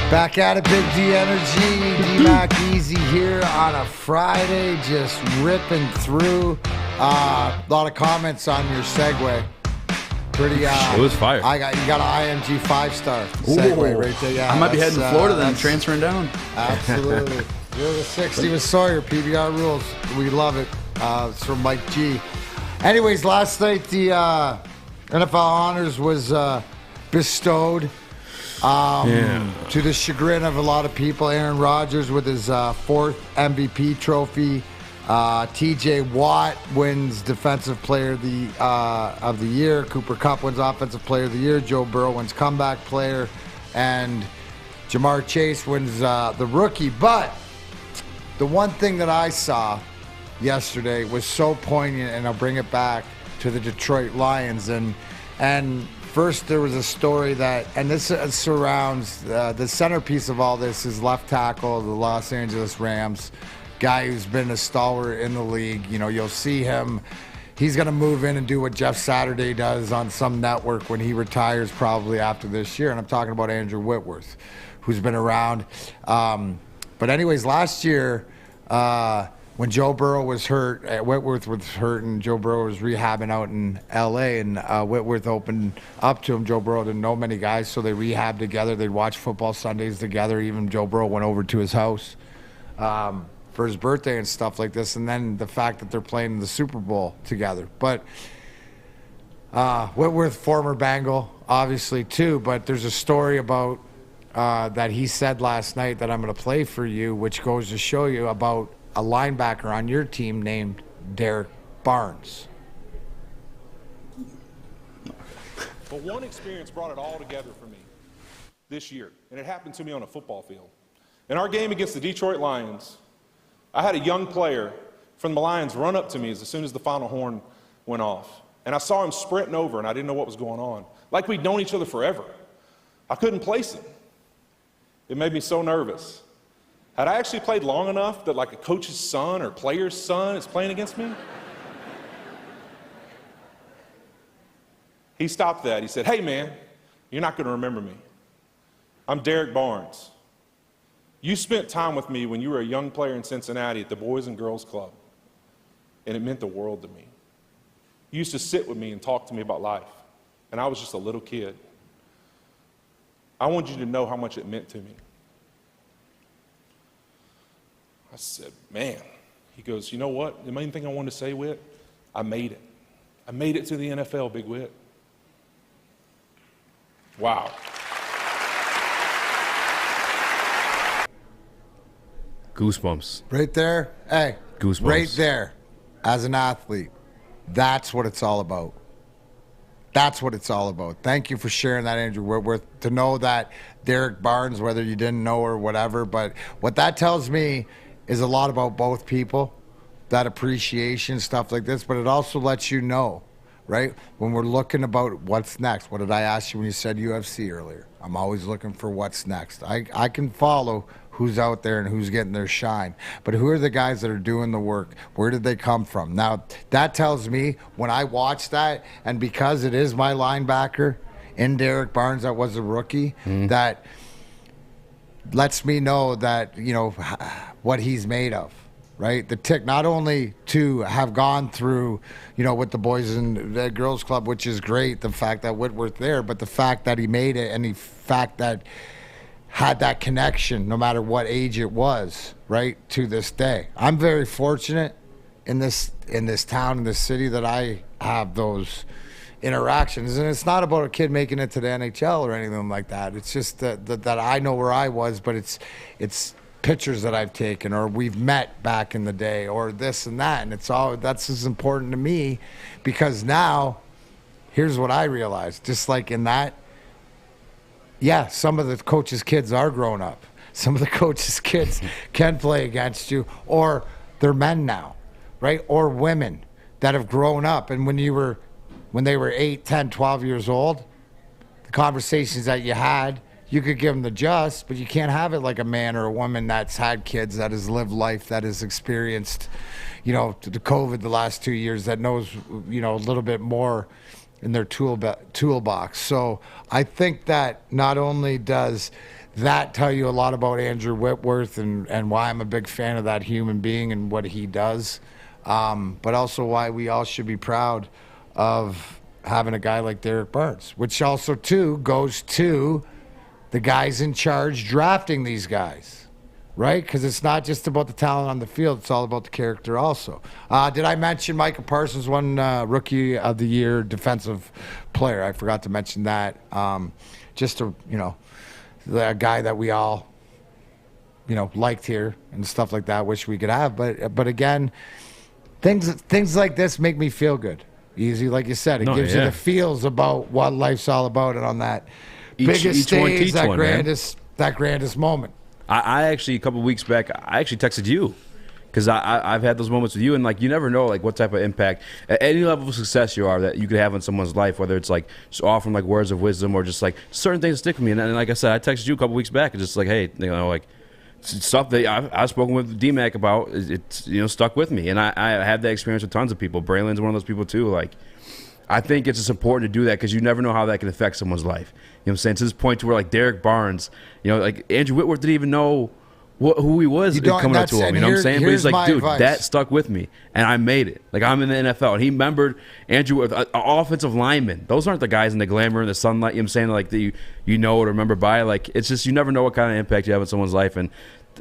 Back at it, Big D Energy. D-Mac Easy here on a Friday, just ripping through. A lot of comments on your segue. Pretty. It was fire. You got an IMG 5-star segue right there. Yeah, I might be heading to Florida then, transferring down. Absolutely. 0-60 with Sawyer, PBR rules. We love it. It's from Mike G. Anyways, last night the NFL honors was bestowed to the chagrin of a lot of people. Aaron Rodgers with his 4th MVP trophy. T.J. Watt wins Defensive Player of the Year. Cooper Kupp wins Offensive Player of the Year. Joe Burrow wins Comeback Player. And Jamar Chase wins the Rookie. But the one thing that I saw yesterday was so poignant, and I'll bring it back to the Detroit Lions. And first there was a story that, and this surrounds, the centerpiece of all this is left tackle of the Los Angeles Rams, guy who's been a stalwart in the league. You know, you'll see him. He's going to move in and do what Jeff Saturday does on some network when he retires probably after this year. And I'm talking about Andrew Whitworth, who's been around. But anyways, last year, when Joe Burrow was hurt, Whitworth was hurt, and Joe Burrow was rehabbing out in L.A., and Whitworth opened up to him. Joe Burrow didn't know many guys, so they rehabbed together. They'd watch football Sundays together. Even Joe Burrow went over to his house for his birthday and stuff like this, and then the fact that they're playing in the Super Bowl together. But Whitworth, former Bengal, obviously, too, but there's a story about that he said last night that I'm going to play for you, which goes to show you about a linebacker on your team named Derrick Barnes. But one experience brought it all together for me this year, and it happened to me on a football field. In our game against the Detroit Lions, I had a young player from the Lions run up to me as soon as the final horn went off. And I saw him sprinting over, and I didn't know what was going on. Like we'd known each other forever. I couldn't place him. It made me so nervous. Had I actually played long enough that like a coach's son or player's son is playing against me? He stopped that. He said, "Hey, man, you're not going to remember me. I'm Derrick Barnes. You spent time with me when you were a young player in Cincinnati at the Boys and Girls Club, and it meant the world to me. You used to sit with me and talk to me about life, and I was just a little kid. I want you to know how much it meant to me." I said, "Man." He goes, "You know what? The main thing I wanted to say, Whit, I made it. I made it to the NFL, Big Whit." Wow. Goosebumps. Right there. Hey. Goosebumps. Right there. As an athlete, that's what it's all about. That's what it's all about. Thank you for sharing that, Andrew Whitworth. To know that Derrick Barnes, whether you didn't know or whatever, but what that tells me is a lot about both people, that appreciation, stuff like this, but it also lets you know, right, when we're looking about what's next. What did I ask you when you said UFC earlier? I'm always looking for what's next. I can follow who's out there and who's getting their shine, but who are the guys that are doing the work? Where did they come from? Now, that tells me when I watch that, and because it is my linebacker in Derrick Barnes that was a rookie, that lets me know that, you know, what he's made of, right? The tick, not only to have gone through, you know, with the Boys and the Girls Club, which is great, the fact that Whitworth there, but the fact that he made it, and the fact that had that connection no matter what age it was, right, to this day. I'm very fortunate in this town, in this city, that I have those interactions. And it's not about a kid making it to the NHL or anything like that. It's just that I know where I was, but it's pictures that I've taken, or we've met back in the day, or this and that. And that's as important to me, because now here's what I realized. Just like in that, yeah, some of the coaches' kids are grown up. Some of the coaches' kids can play against you, or they're men now, right? Or women that have grown up. And when they were 8, 10, 12 years old, the conversations that you had, you could give them the just, but you can't have it like a man or a woman that's had kids, that has lived life, that has experienced, the COVID the last 2 years, that knows, a little bit more in their toolbox. So I think that not only does that tell you a lot about Andrew Whitworth and why I'm a big fan of that human being and what he does, but also why we all should be proud of having a guy like Derrick Barnes, which also, too, goes to the guys in charge drafting these guys, right? Because it's not just about the talent on the field. It's all about the character also. Did I mention Micah Parsons won Rookie of the Year defensive player? I forgot to mention that. The guy that we all, liked here and stuff like that, wish we could have. But again, things like this make me feel good. Easy, like you said. It gives you the feels about what life's all about, and on that biggest stage, that grandest moment. I actually, a couple of weeks back, I actually texted you, because I've had those moments with you, and you never know what type of impact at any level of success you are that you could have in someone's life, whether it's just offering words of wisdom or just certain things that stick with me. And like I said, I texted you a couple of weeks back and just hey, stuff that I've spoken with D-Mac about, it's stuck with me, and I had that experience with tons of people. Braylon's one of those people too. I think it's just important to do that, because you never know how that can affect someone's life. You know what I'm saying? To this point to where Derrick Barnes, Andrew Whitworth didn't even know who he was coming up to him. You know what I'm saying? But he's dude, advice. That stuck with me, and I made it. I'm in the NFL, and he remembered Andrew Whitworth, an offensive lineman. Those aren't the guys in the glamour and the sunlight. You know what I'm saying? That you know or remember by. It's just, you never know what kind of impact you have in someone's life, and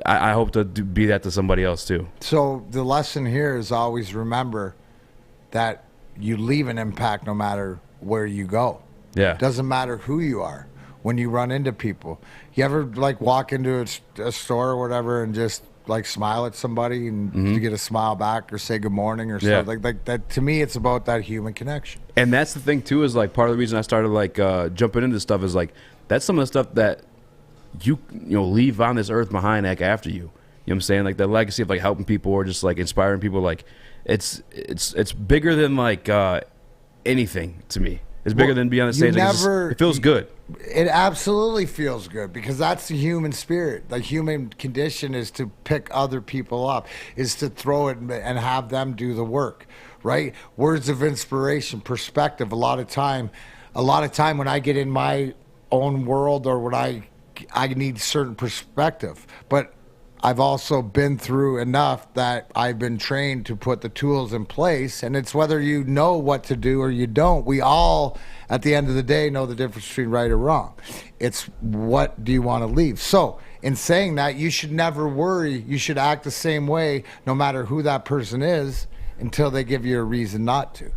I hope to be that to somebody else too. So the lesson here is always remember that you leave an impact no matter where you go. Yeah. Doesn't matter who you are. When you run into people, you ever walk into a store or whatever and just smile at somebody and you get a smile back or say good morning or something like that? To me, it's about that human connection. And that's the thing too, is part of the reason I started jumping into this stuff is that's some of the stuff that you leave on this earth behind after you. You know what I'm saying? The legacy of helping people or just inspiring people. It's bigger than anything to me. It's bigger than being on the stage. It feels good. It absolutely feels good, because that's the human spirit. The human condition is to pick other people up, is to throw it and have them do the work, right? Words of inspiration, perspective. A lot of time when I get in my own world or when I need certain perspective, but I've also been through enough that I've been trained to put the tools in place, and it's whether you know what to do or you don't. We all, at the end of the day, know the difference between right or wrong. It's what do you want to leave. So in saying that, you should never worry. You should act the same way no matter who that person is until they give you a reason not to.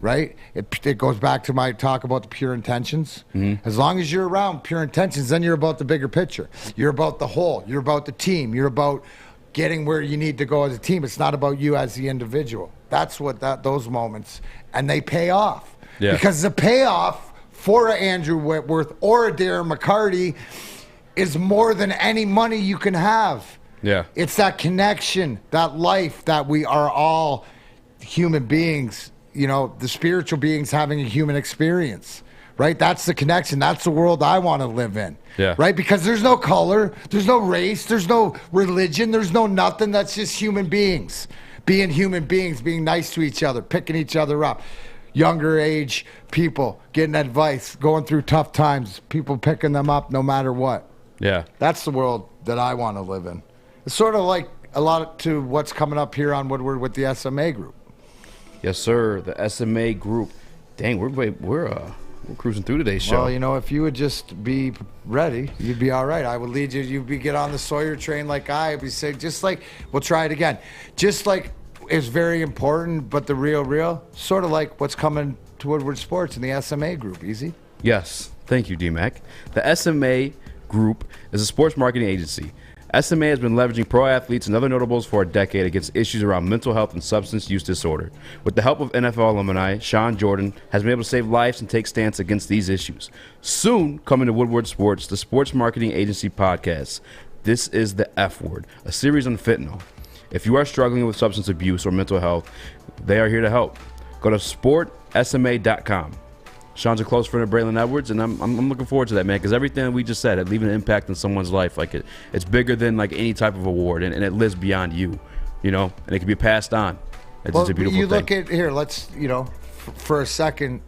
Right? It goes back to my talk about the pure intentions. Mm-hmm. As long as you're around pure intentions, then you're about the bigger picture. You're about the whole. You're about the team. You're about getting where you need to go as a team. It's not about you as the individual. That's what those moments, and they pay off. Yeah. Because the payoff for an Andrew Whitworth or a Darren McCarty is more than any money you can have. Yeah. It's that connection, that life that we are all human beings. The spiritual beings having a human experience, right? That's the connection. That's the world I want to live in, right? Because there's no color, there's no race, there's no religion, there's no nothing. That's just human beings being nice to each other, picking each other up. Younger age people getting advice, going through tough times, people picking them up no matter what. Yeah. That's the world that I want to live in. It's sort of like a lot to what's coming up here on Woodward with the SMA group. Yes, sir. The SMA group. Dang, we're cruising through today's show. Well, if you would just be ready, you'd be all right. I would lead you. You'd get on the Sawyer train like I would say. We'll try it again. Just like it's very important, but the real, sort of like what's coming to Woodward Sports in the SMA group. Easy. Yes. Thank you, D-Mac. The SMA group is a sports marketing agency. SMA has been leveraging pro athletes and other notables for a decade against issues around mental health and substance use disorder. With the help of NFL alumni, Sean Jordan has been able to save lives and take stance against these issues. Soon, coming to Woodward Sports, the sports marketing agency podcast. This is the F Word, a series on fentanyl. If you are struggling with substance abuse or mental health, they are here to help. Go to sportsma.com. Sean's a close friend of Braylon Edwards, and I'm looking forward to that, man, because everything that we just said, it leaving an impact on someone's life, like it's bigger than like any type of award, and it lives beyond you, and it can be passed on. It's just a beautiful thing. Look at here. Let's for a second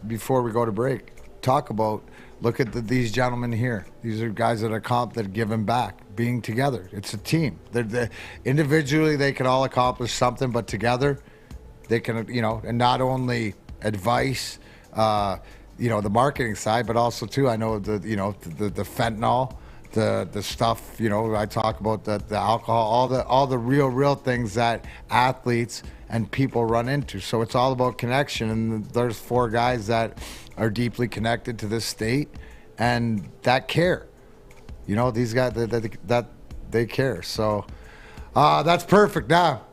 before we go to break, look at these gentlemen here. These are guys that are giving back, being together. It's a team. Individually they can all accomplish something, but together they can, and not only advice. The marketing side, but also too, I know the fentanyl, the stuff, I talk about the alcohol, all the real things that athletes and people run into. So it's all about connection, and there's 4 guys that are deeply connected to this state and that care. These guys that they care. So that's perfect. Now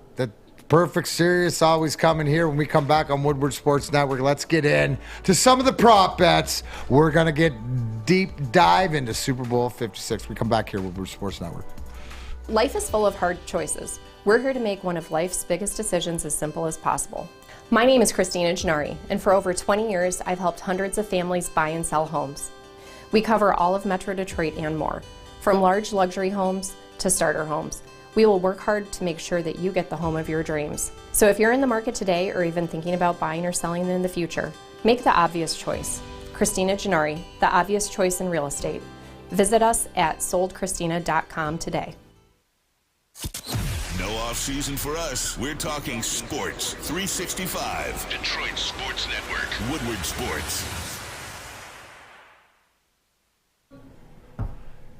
Perfect Serious always coming here when we come back on Woodward Sports Network. Let's get in to some of the prop bets. We're going to get deep dive into Super Bowl 56. We come back here, Woodward Sports Network. Life is full of hard choices. We're here to make one of life's biggest decisions as simple as possible. My name is Christina Gennari, and for over 20 years, I've helped hundreds of families buy and sell homes. We cover all of Metro Detroit and more, from large luxury homes to starter homes. We will work hard to make sure that you get the home of your dreams. So if you're in the market today or even thinking about buying or selling in the future, make the obvious choice. Christina Gennari, the obvious choice in real estate. Visit us at soldchristina.com today. No off-season for us. We're talking sports. 365. Detroit Sports Network. Woodward Sports.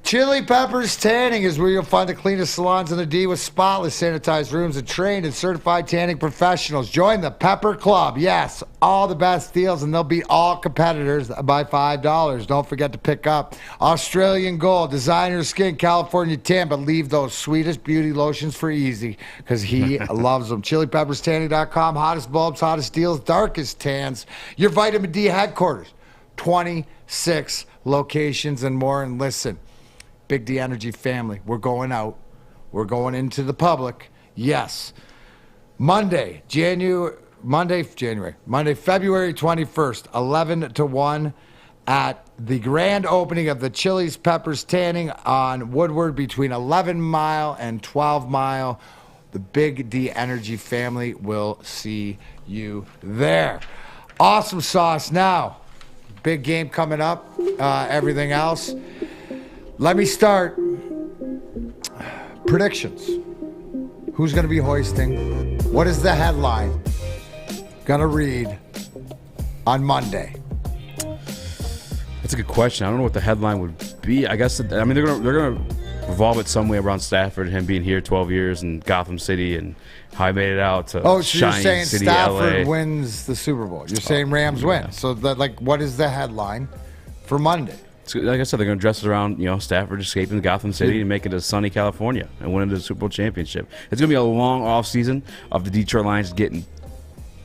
Chili Peppers Tanning is where you'll find the cleanest salons in the D with spotless sanitized rooms and trained and certified tanning professionals. Join the Pepper Club. Yes, all the best deals, and they'll beat all competitors by $5. Don't forget to pick up Australian Gold, Designer Skin, California Tan, but leave those sweetest beauty lotions for Easy because he loves them. ChiliPeppersTanning.com, hottest bulbs, hottest deals, darkest tans. Your vitamin D headquarters, 26 locations and more. And listen, Big D Energy family, we're going out. We're going into the public. Yes. Monday, February 21st, 11 to 1 at the grand opening of the Chili's Peppers Tanning on Woodward between 11 Mile and 12 Mile. The Big D Energy family will see you there. Awesome sauce. Now, big game coming up. Everything else. Let me start. Predictions. Who's going to be hoisting? What is the headline going to read on Monday? That's a good question. I don't know what the headline would be. I guess they're going to revolve it somewhere around Stafford and him being here 12 years in Gotham City and how he made it out to so Shiny you're saying City, Stafford LA. wins the Super Bowl. You're saying Rams win. So what is the headline for Monday? So, like I said, they're going to dress it around, Stafford escaping Gotham City and make it a sunny California and winning the Super Bowl championship. It's going to be a long offseason of the Detroit Lions getting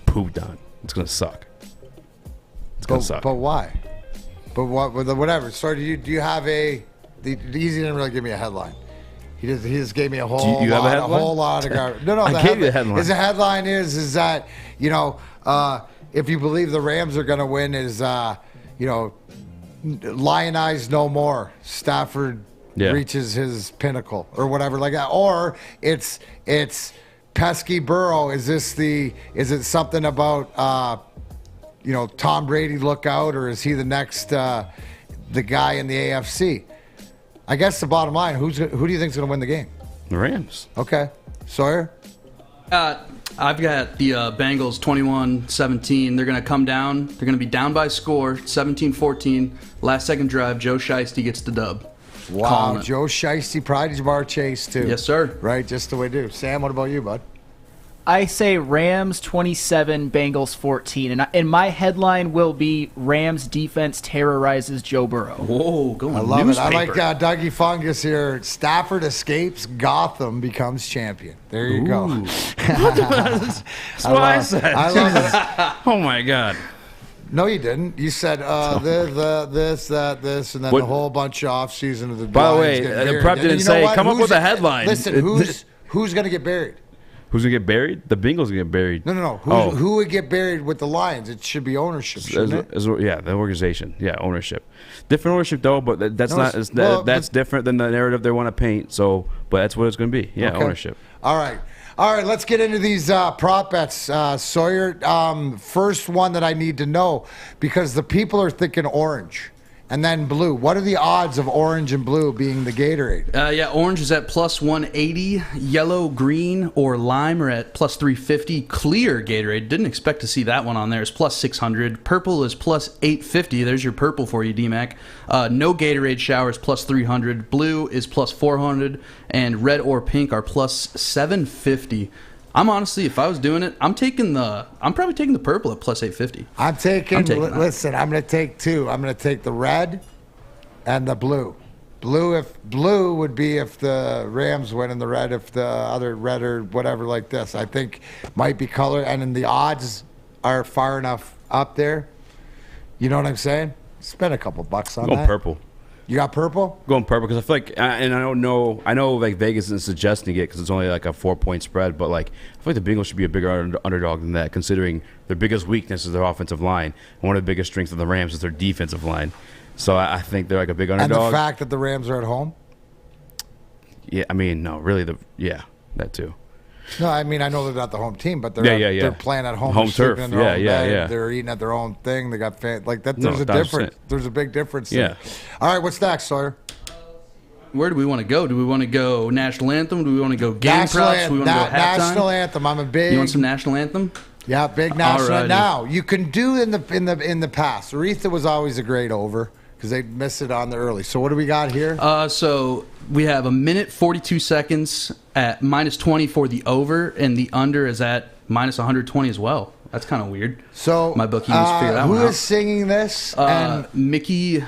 pooped on. It's going to suck. It's going to suck. But why? But what? Whatever. So do you have a? The Easy didn't really give me a headline. He just gave me a whole Do you have a whole lot of garbage. No. I gave you the headline. The headline is that if you believe the Rams are going to win, Lionize no more. Stafford reaches his pinnacle or whatever like that. Or it's pesky Burrow. Is it something about Tom Brady look out, or is he the next the guy in the AFC? I guess the bottom line, who do you think is going to win the game? The Rams. Okay. Sawyer? I've got the Bengals 21-17. They're going to come down. They're going to be down by score, 17-14. Last second drive, Joe Shiesty gets the dub. Wow, Joe Shiesty, Pride Bar Chase, too. Yes, sir. Right, just the way to do. Sam, what about you, bud? I say Rams 27, Bengals 14. And my headline will be Rams defense terrorizes Joe Burrow. Whoa, go on. I love newspaper. it. I like Dougie Fungus here. Stafford escapes, Gotham becomes champion. There you go. That's what I said. I love it. Oh, my God. No, you didn't. You said this, and then the whole bunch of off-season of the By the Lions way, getting the buried. prep And didn't you know say, what? come up with a headline. Listen, who's going to get buried? Who's going to get buried? The Bengals going to get buried. No. Oh. Who would get buried with the Lions? It should be ownership, shouldn't it? Yeah, the organization. Yeah, ownership. Different ownership though, but that's that's different than the narrative they want to paint. So, but that's what it's going to be. Yeah, Okay. ownership. All right, let's get into these prop bets. Sawyer, first one that I need to know, because the people are thinking orange and then blue. What are the odds of orange and blue being the Gatorade? Yeah, orange is at plus 180. Yellow, green, or lime are at plus 350. Clear Gatorade, didn't expect to see that one on there, is plus 600. Purple is plus 850. There's your purple for you, D-Mac. No Gatorade shower is plus 300. Blue is plus 400. And red or pink are plus 750. I'm honestly, if I was doing it, I'm probably taking the purple at plus 850. Listen, I'm going to take two. I'm going to take the red and the blue. Blue would be if the Rams win, and the red if the other red or whatever like this. I think might be color, and then the odds are far enough up there. You know what I'm saying? Spend a couple bucks on Go that. purple. You got purple? Going purple because I feel like, and I don't know. I know like Vegas isn't suggesting it because it's only like a 4-point spread, but like I feel like the Bengals should be a bigger underdog than that, considering their biggest weakness is their offensive line, and one of the biggest strengths of the Rams is their defensive line. So I think they're like a big underdog. And the fact that the Rams are at home? Yeah, I mean, no, really, that too. No, I mean, I know they're not the home team, but they're they're playing at home. Home they're turf. in their own bed. Yeah. They're eating at their own thing. They got like that. No, There's a difference. There's a big difference. Yeah. There. All right, what's next, Sawyer? Where do we want to go? Do we want to go national anthem? Do we want to go game props? Do we want to go halftime? National anthem. I'm a big. You want some national anthem? Yeah, big national. Alrighty. Now you can do in the past. Aretha was always a great over because they missed it on the early. So what do we got here? So we have a minute 42 seconds at minus 20 for the over, and the under is at minus 120 as well. That's kind of weird. So my bookie needs to figure that one out. Who is singing this? Mickey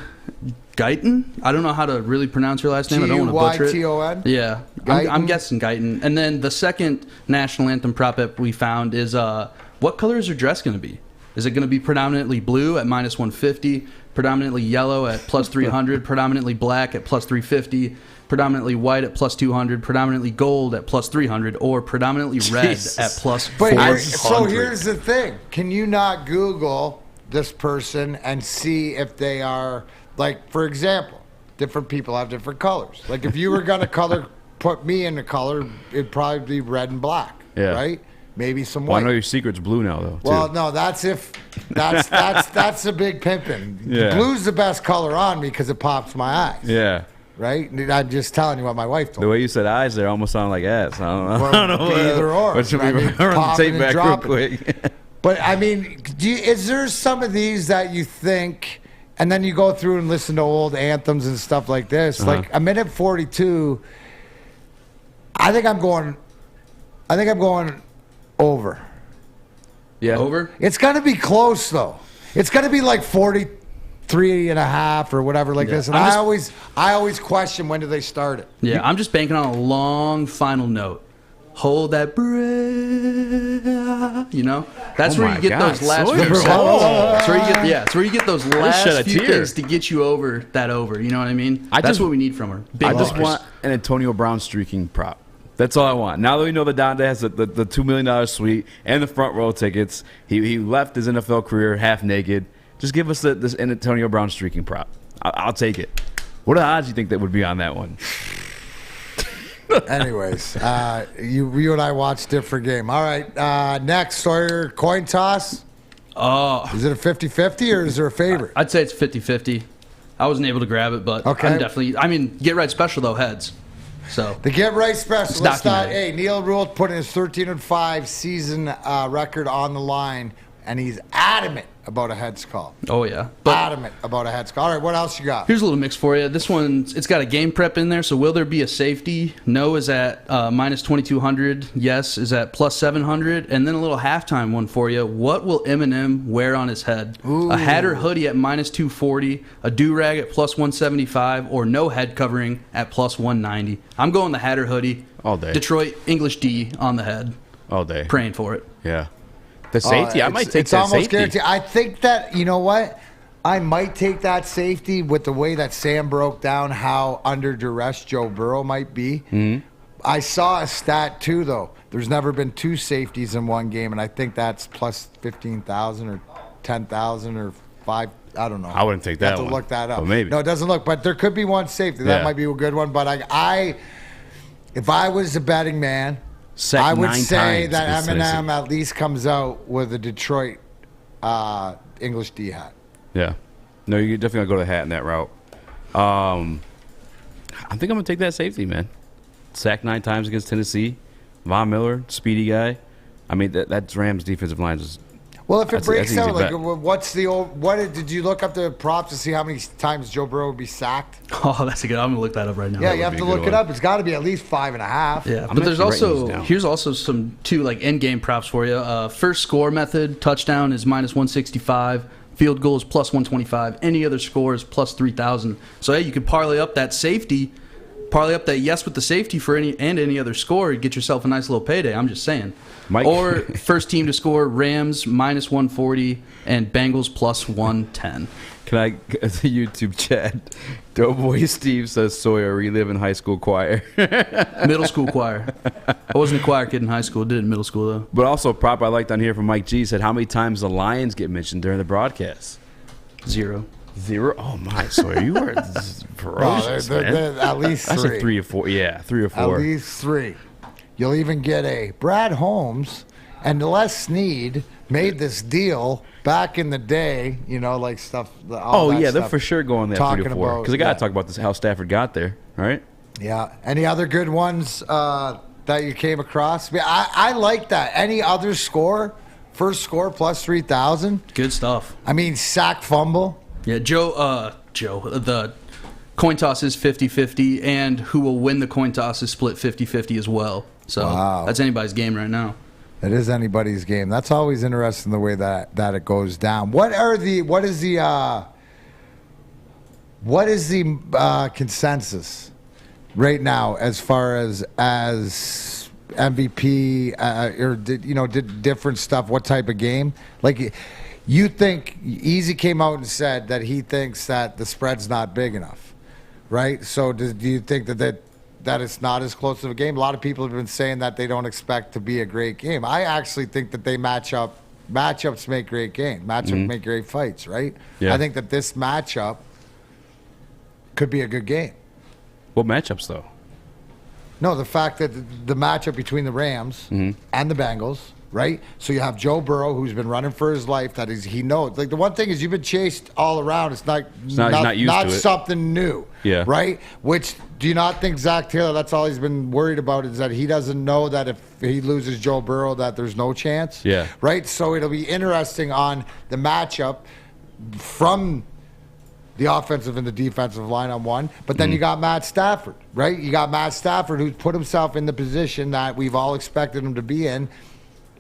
Guyton. I don't know how to really pronounce her last name. I don't want to butcher it. Guyton? Yeah, I'm guessing Guyton. And then the second national anthem prop bet we found is what color is her dress going to be? Is it going to be predominantly blue at minus 150, predominantly yellow at plus 300, predominantly black at plus 350, predominantly white at plus 200, predominantly gold at plus 300, or predominantly red at plus 400? So here's the thing. Can you not Google this person and see if they are, like, for example, different people have different colors. Like, if you were going to put me in a color, it'd probably be red and black, right? Maybe some white. Well, I know your secret's blue now, though. Well, no, that's a big pimping. Yeah. Blue's the best color on me because it pops my eyes. Yeah. Right? I'm just telling you what my wife told me. The way you said eyes there almost sounded like ass. I don't know. Either or. What should we run the popping tape and back real dropping. quick? But, I mean, is there some of these that you think, and then you go through and listen to old anthems and stuff like this, like a minute 42, I think I'm going over. Yeah. Over? It's going to be close, though. It's going to be like 43 and a half or whatever like this. And I always question, when do they start it? Yeah, I'm just banking on a long final note. Hold that breath. You know, that's where you get those last few seconds. That's where you get those last few things to get you over that over. You know what I mean? That's what we need from her. I just want an Antonio Brown streaking prop. That's all I want. Now that we know that Donda has the $2 million suite and the front row tickets, he left his NFL career half naked. Just give us this Antonio Brown streaking prop. I'll take it. What are the odds you think that would be on that one? Anyways, you and I watched different game. All right, next, Sawyer, coin toss. Is it a 50-50 or is there a favorite? I'd say it's 50-50. I wasn't able to grab it, but I'm definitely. I mean, get right special though, heads. So the get right special. Let's hey, Neil Rule putting his 13-5 season record on the line. and he's adamant about a heads call. Oh, yeah. Adamant about a heads call. All right, what else you got? Here's a little mix for you. This one, it's got a game prep in there, so will there be a safety? No is at minus 2,200. Yes is at plus 700. And then a little halftime one for you. What will Eminem wear on his head? Ooh. A hat or hoodie at minus 240, a do-rag at plus 175, or no head covering at plus 190. I'm going the hat or hoodie. All day. Detroit, English D on the head. All day. Praying for it. Yeah. The safety, I might take it's that almost safety. guaranteed. I think that, you know what? I might take that safety with the way that Sam broke down how under duress Joe Burrow might be. Mm-hmm. I saw a stat, too, though. There's never been 2 safeties in one game, and I think that's plus 15,000 or 10,000 or 5. I don't know. I wouldn't take You have that to one. look that up. But maybe. No, it doesn't look. But there could be one safety. That Yeah. might be a good one. But if I was a betting man, Sack I would 9 say times that against Tennessee. Eminem at least comes out with a Detroit English D hat. Yeah. No, you're definitely going to go to the hat in that route. I think I'm going to take that safety, man. Sacked 9 times against Tennessee. Von Miller, speedy guy. I mean, that Rams defensive line is. Well, if it breaks that's an out, easy like, bet. what's the old? Did you look up the props to see how many times Joe Burrow would be sacked? Oh, that's a good. I'm gonna look that up right now. Yeah, you have to look it up. It's got to be at least 5.5. Yeah, but there's also here's also some 2 like end game props for you. First score method, touchdown is minus 165. Field goal is plus 125. Any other score is plus 3,000. So hey, you could parlay up that safety, parlay up that yes with the safety for any other score. You get yourself a nice little payday. I'm just saying. Mike. Or first team to score, Rams minus 140 and Bengals plus 110. Can I get the YouTube chat? Doughboy Steve says Sawyer relive in high school choir. Middle school choir. I wasn't a choir kid in high school. Did it in middle school though. But also a prop I liked on here from Mike G said how many times the Lions get mentioned during the broadcast? 0. 0? Oh my, Sawyer, you are ferocious, man. They're at least 3. That's like 3 or 4. Yeah, 3 or 4. At least 3. You'll even get a Brad Holmes and Les Snead made this deal back in the day, like stuff. Oh, yeah, they're for sure going there 3 or 4. Because I got to talk about this, how Stafford got there, right? Yeah. Any other good ones that you came across? I like that. Any other score, first score plus 3,000. Good stuff. I mean, sack fumble. Yeah, Joe, the coin toss is 50-50, and who will win the coin toss is split 50-50 as well. So that's anybody's game right now. It is anybody's game. That's always interesting the way that it goes down. What is the consensus right now as far as MVP or did different stuff? What type of game? Like you think Easy came out and said that he thinks that the spread's not big enough, right? So do you think that it's not as close of a game? A lot of people have been saying that they don't expect to be a great game. I actually think that they matchups make great games. Matchups make great fights, right? Yeah. I think that this matchup could be a good game. What matchups, though? No, the fact that the matchup between the Rams and the Bengals, right? So you have Joe Burrow, who's been running for his life. He knows. Like the one thing is, you've been chased all around. It's not used to it. something new, Yeah. right? Which do you not think Zach Taylor? That's all he's been worried about is that he doesn't know that if he loses Joe Burrow, that there's no chance. Yeah. Right. So it'll be interesting on the matchup from the offensive and the defensive line on one. But then you got Matt Stafford, right? You got Matt Stafford who's put himself in the position that we've all expected him to be in.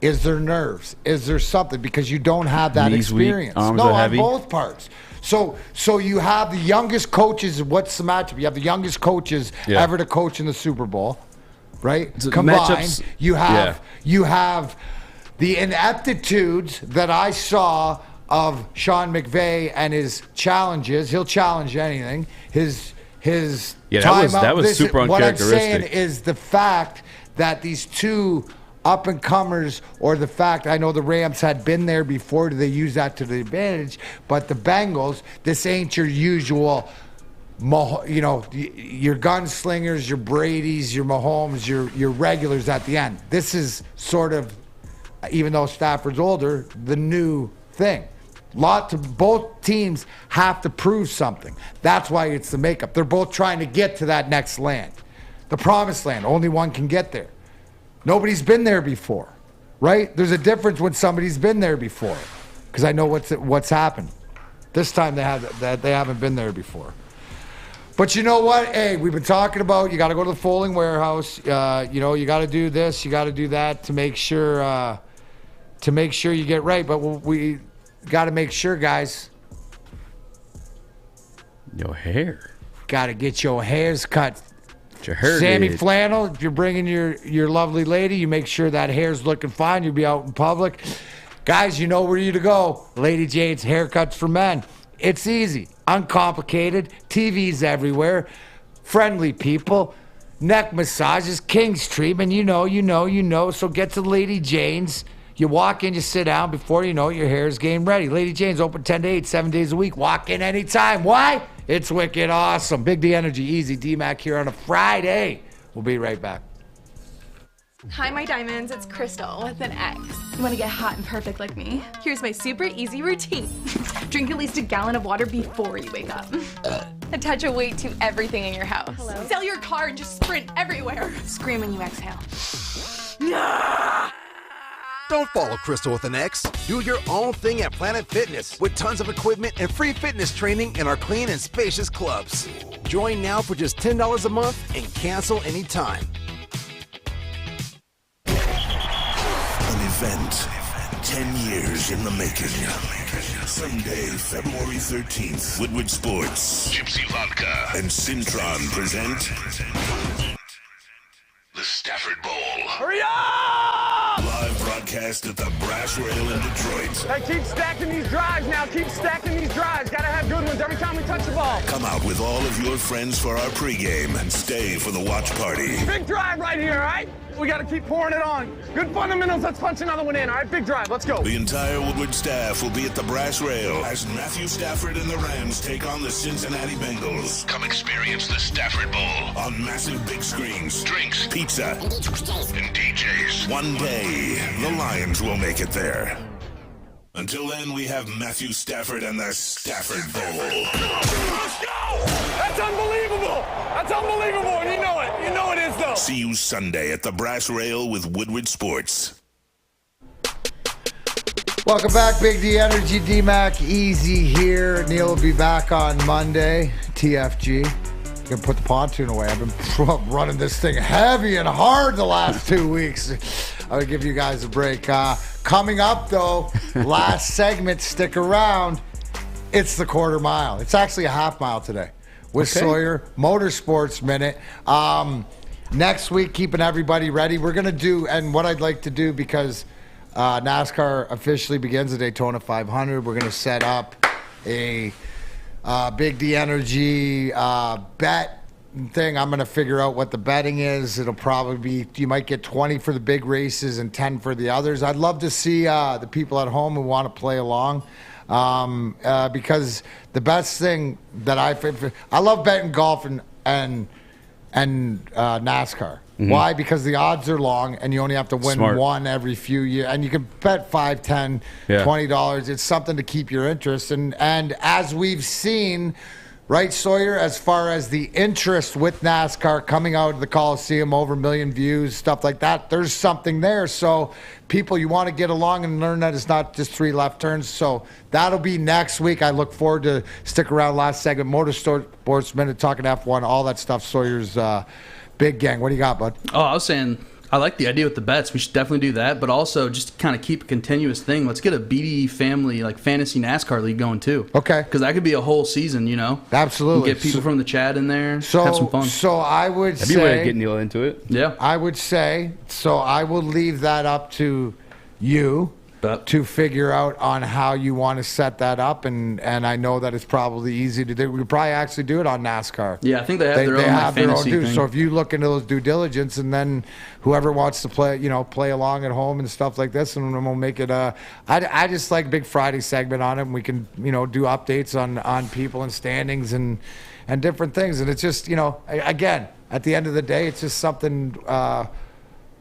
Is there nerves? Is there something? Because you don't have that Knees weak, experience. arms No, are on heavy. both parts. So you have the youngest coaches. What's the matchup? You have the youngest coaches ever to coach in the Super Bowl, right? So Combined, matchups- you have the ineptitudes that I saw of Sean McVay and his challenges. He'll challenge anything. His that was super What I'm uncharacteristic. saying is the fact that these two up-and-comers, or the fact, I know the Rams had been there before, do they use that to the advantage? But the Bengals, this ain't your usual, your gunslingers, your Bradys, your Mahomes, your regulars at the end. This is sort of, even though Stafford's older, the new thing. Both teams have to prove something. That's why it's the makeup. They're both trying to get to that next land. The promised land. Only one can get there. Nobody's been there before, right? There's a difference when somebody's been there before. because I know what's happened. This time they haven't been there before. But you know what? Hey, we've been talking about you got to go to the folding warehouse. You got to do this, you got to do that to make sure you get right. But we got to make sure, guys. Your hair. Got to get your hairs cut. Your hair Sammy did. Flannel, if you're bringing your lovely lady, you make sure that hair's looking fine. You'll be out in public. Guys, you know where you to go. Lady Jane's Haircuts for Men. It's easy, uncomplicated, TVs everywhere, friendly people, neck massages, King's treatment, you know. So get to Lady Jane's. You walk in, you sit down. Before you know it, your hair is getting ready. Lady Jane's open 10 to 8, 7 days a week. Walk in anytime. Why? It's wicked awesome. Big D Energy, Easy D-Mac here on a Friday. We'll be right back. Hi, my diamonds. It's Crystal with an X. You want to get hot and perfect like me? Here's my super easy routine. Drink at least a gallon of water before you wake up. Attach a weight to everything in your house. Hello? Sell your car and just sprint everywhere. Scream when you exhale. Don't follow Crystal with an X. Do your own thing at Planet Fitness with tons of equipment and free fitness training in our clean and spacious clubs. Join now for just $10 a month and cancel anytime. An event 10 years in the making. Sunday, February 13th, Woodward Sports, Gypsy Vodka, and Cintron present the Stafford Bowl. Hurry up! Live broadcast at the Brass Rail in Detroit. Hey, keep stacking these drives now. Keep stacking these drives. Gotta have good ones every time we touch the ball. Come out with all of your friends for our pregame and stay for the watch party. Big drive right here, all right? We gotta keep pouring it on. Good fundamentals. Let's punch another one in, all right? Big drive. Let's go. The entire Woodward staff will be at the Brass Rail as Matthew Stafford and the Rams take on the Cincinnati Bengals. Come experience the Stafford Bowl on massive big screens, drinks, pizza, and DJs. One day, the Lions will make it there. Until then, we have Matthew Stafford and the Stafford Bowl. Let's go! That's unbelievable! That's unbelievable, and you know it. You know it is, though. See you Sunday at the Brass Rail with Woodward Sports. Welcome back, Big D Energy, D-Mac, Easy here. Neil will be back on Monday, TFG. Gonna put the pontoon away. I've been running this thing heavy and hard the last 2 weeks. I'm gonna give you guys a break. Coming up, though, last segment, stick around. It's the quarter mile. It's actually a half mile today with Sawyer Motorsports Minute. Next week, keeping everybody ready. We're going to do, and what I'd like to do, because NASCAR officially begins the Daytona 500, we're going to set up a Big D Energy bet thing. I'm going to figure out what the betting is. It'll probably be, you might get 20 for the big races and 10 for the others. I'd love to see the people at home who want to play along. Because the best thing that I love betting golf and NASCAR. Mhm. Why? Because the odds are long and you only have to win Smart. one every few years. And you can bet $5, $10, Yeah. $20. It's something to keep your interest. And as we've seen, right, Sawyer, as far as the interest with NASCAR coming out of the Coliseum, over 1 million views, stuff like that, there's something there. So people, you want to get along and learn that it's not just 3 left turns. So that'll be next week. I look forward to stick around last segment. Motorsports Minute, talking F1, all that stuff. Sawyer's big gang. What do you got, bud? Oh, I was saying, I like the idea with the bets. We should definitely do that, but also just kind of keep a continuous thing. Let's get a BD family, like fantasy NASCAR league going too. Okay. Because that could be a whole season, you know? Absolutely. Get people from the chat in there, have So, some fun. so I would That'd be a way to say, get Neil into it. Yeah. I would say, so I will leave that up to you to figure out on how you want to set that up, and I know that it's probably easy to do. We could probably actually do it on NASCAR. Yeah, I think they have their own fantasy due. thing. So if you look into those due diligence, and then whoever wants to play, play along at home and stuff like this, and then we'll make it. I just like Big Friday segment on it, and we can do updates on people and standings and different things, and it's just again, at the end of the day, it's just something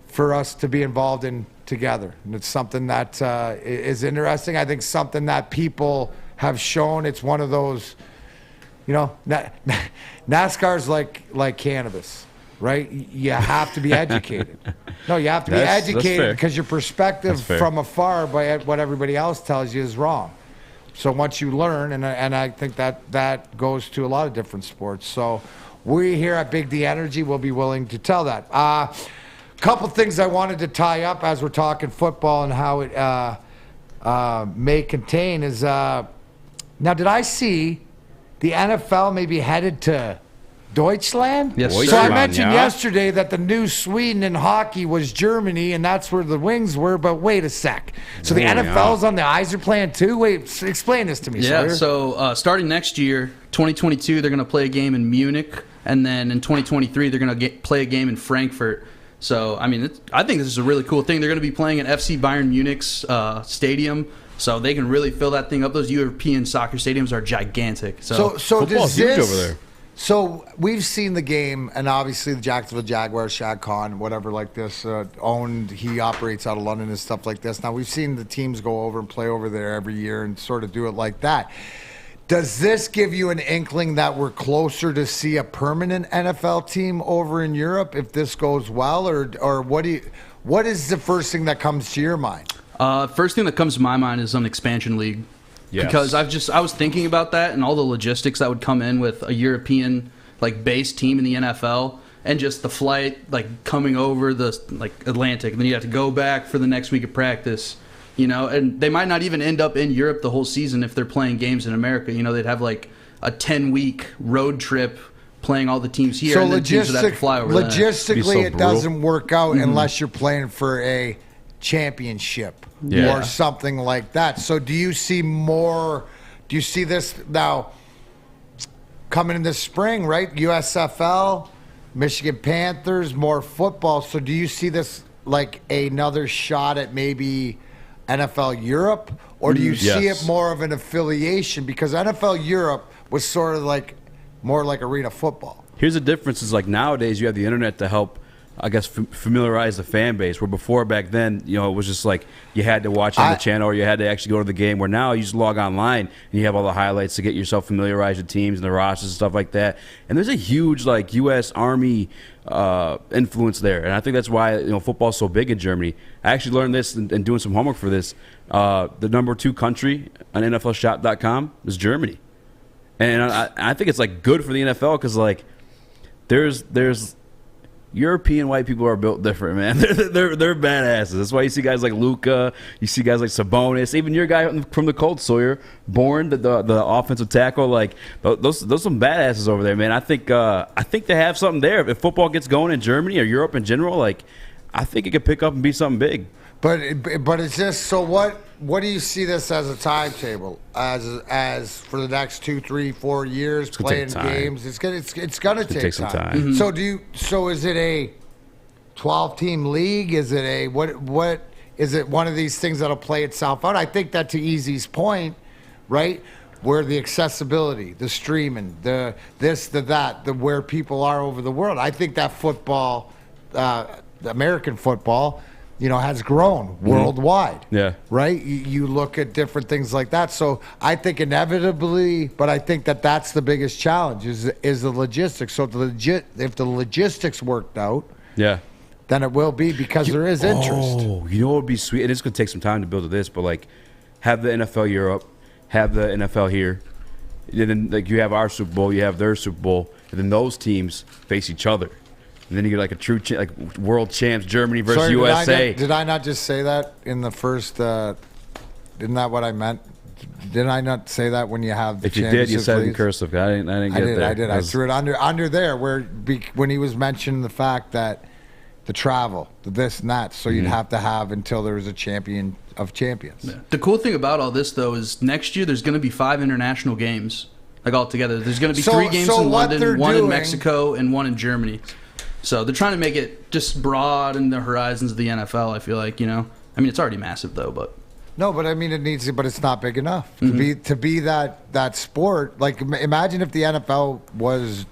for us to be involved in together. And it's something that is interesting. I think something that people have shown. It's one of those, NASCAR's like cannabis. right? You have to be educated. No, you have to be That's educated fair. because your perspective That's fair. from afar by what everybody else tells you is wrong. So once you learn, and I think that goes to a lot of different sports. So we here at Big D Energy will be willing to tell that. Couple things I wanted to tie up as we're talking football and how it may contain is now, did I see the NFL may be headed to Deutschland? Yes, So sir. I mentioned Yeah. yesterday that the new Sweden in hockey was Germany, and that's where the Wings were, but wait a sec. So the Oh, NFL's on the eyes are playing too? Wait, explain this to me, Yeah, Sawyer. so starting next year, 2022, they're going to play a game in Munich, and then in 2023, they're going to play a game in Frankfurt. So, I mean, I think this is a really cool thing. They're going to be playing at FC Bayern Munich's stadium, so they can really fill that thing up. Those European soccer stadiums are gigantic. So does Football's huge this, over there. So we've seen the game, and obviously the Jacksonville Jaguars, Shad Khan, whatever like this, owned. He operates out of London and stuff like this. Now we've seen the teams go over and play over there every year and sort of do it like that. Does this give you an inkling that we're closer to see a permanent NFL team over in Europe if this goes well, or what is the first thing that comes to your mind? First thing that comes to my mind is an expansion league. Yes. Because I was thinking about that and all the logistics that would come in with a European base team in the NFL, and just the flight coming over the Atlantic, and then you have to go back for the next week of practice, and they might not even end up in Europe the whole season if they're playing games in America. They'd have a 10-week road trip playing all the teams here, So and then teams would have to fly over there. logistically, it brutal. doesn't work out unless you're playing for a championship Yeah. or something like that. So do you see this now coming in this spring, right? USFL, Michigan Panthers, more football. So do you see this like another shot at maybe NFL Europe, or do you see Yes. it more of an affiliation? Because NFL Europe was sort of more like arena football. Here's the difference: is nowadays you have the internet to help, I guess, familiarize the fan base. Where before, back then, it was just you had to watch on the channel, or you had to actually go to the game. Where now you just log online and you have all the highlights to get yourself familiarized with teams and the rosters and stuff like that. And there's a huge U.S. Army influence there, and I think that's why football's so big in Germany. I actually learned this and doing some homework for this. The number 2 country on NFLShop.com is Germany, and I think it's good for the NFL because there's European white people are built different, man. They're badasses. That's why you see guys like Luka, you see guys like Sabonis, even your guy from the Colts, Sawyer, Bourne, the offensive tackle. Those some badasses over there, man. I think they have something there. If football gets going in Germany or Europe in general, I think it could pick up and be something big. But it's just so what do you see this as a timetable as for the next 2, 3, 4 years playing games? It's gonna take some time. time. So is it a 12-team league? Is it what is it one of these things that'll play itself out? I think that to Easy's point, right? Where the accessibility, the streaming, the this, the that, the where people are over the world. I think that football, the American football, has grown worldwide. Yeah. Right? You look at different things like that. So I think inevitably, but I think that's the biggest challenge is the logistics. So if the logistics worked out, Yeah. then it will be because there is interest. Oh, what would be sweet? And it's going to take some time to build this, but have the NFL Europe, have the NFL here. And then you have our Super Bowl, you have their Super Bowl, and then those teams face each other. And then you get a true world champs, Germany versus Sorry, USA. Did I not just say that in the first? Isn't that what I meant? Didn't I not say that when you have the If you did, you said it in leagues? cursive. I didn't get there. I did. I threw it under there when he was mentioning the fact that the travel, the this and that. So you'd have to have until there was a champion of champions. Yeah. The cool thing about all this, though, is next year there's going to be 5 international games, all together. There's going to be 3 games in London, 1 in Mexico, and 1 in Germany. So they're trying to make it just broad in the horizons of the NFL, I feel like, it's already massive, though, but... No, but it needs to, but it's not big enough to be that sport. Imagine if the NFL was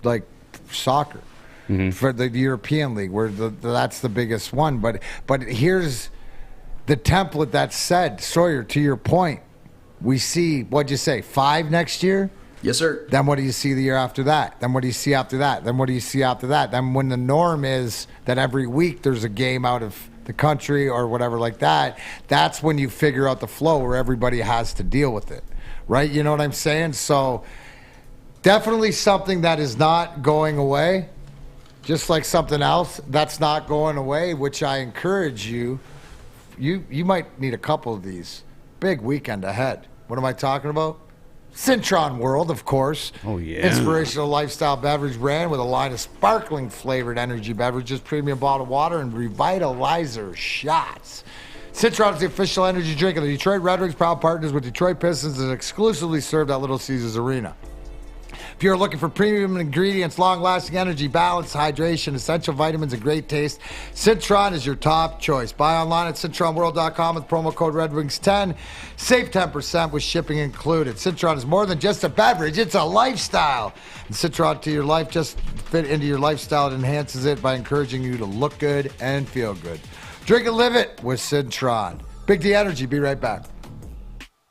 like soccer for the European League, where that's the biggest one. But here's the template that said, Sawyer, to your point, we see, what'd you say, 5 next year? Yes, sir. Then what do you see the year after that? Then what do you see after that? Then what do you see after that? Then when the norm is that every week there's a game out of the country or whatever like that, that's when you figure out the flow where everybody has to deal with it, right? You know what I'm saying? So definitely something that is not going away, just like something else that's not going away, which I encourage you. You might need a couple of these. Big weekend ahead. What am I talking about? Citron World, of course. Oh, yeah. Inspirational lifestyle beverage brand with a line of sparkling flavored energy beverages, premium bottled water, and revitalizer shots. Citron is the official energy drink of the Detroit Red Wings, proud partners with Detroit Pistons, and exclusively served at Little Caesars Arena. If you're looking for premium ingredients, long-lasting energy, balanced hydration, essential vitamins, and great taste, Citron is your top choice. Buy online at citronworld.com with promo code RedWings10. Save 10% with shipping included. Citron is more than just a beverage, it's a lifestyle. And Citron to your life just fit into your lifestyle. It enhances it by encouraging you to look good and feel good. Drink and live it with Citron. Big D Energy, be right back.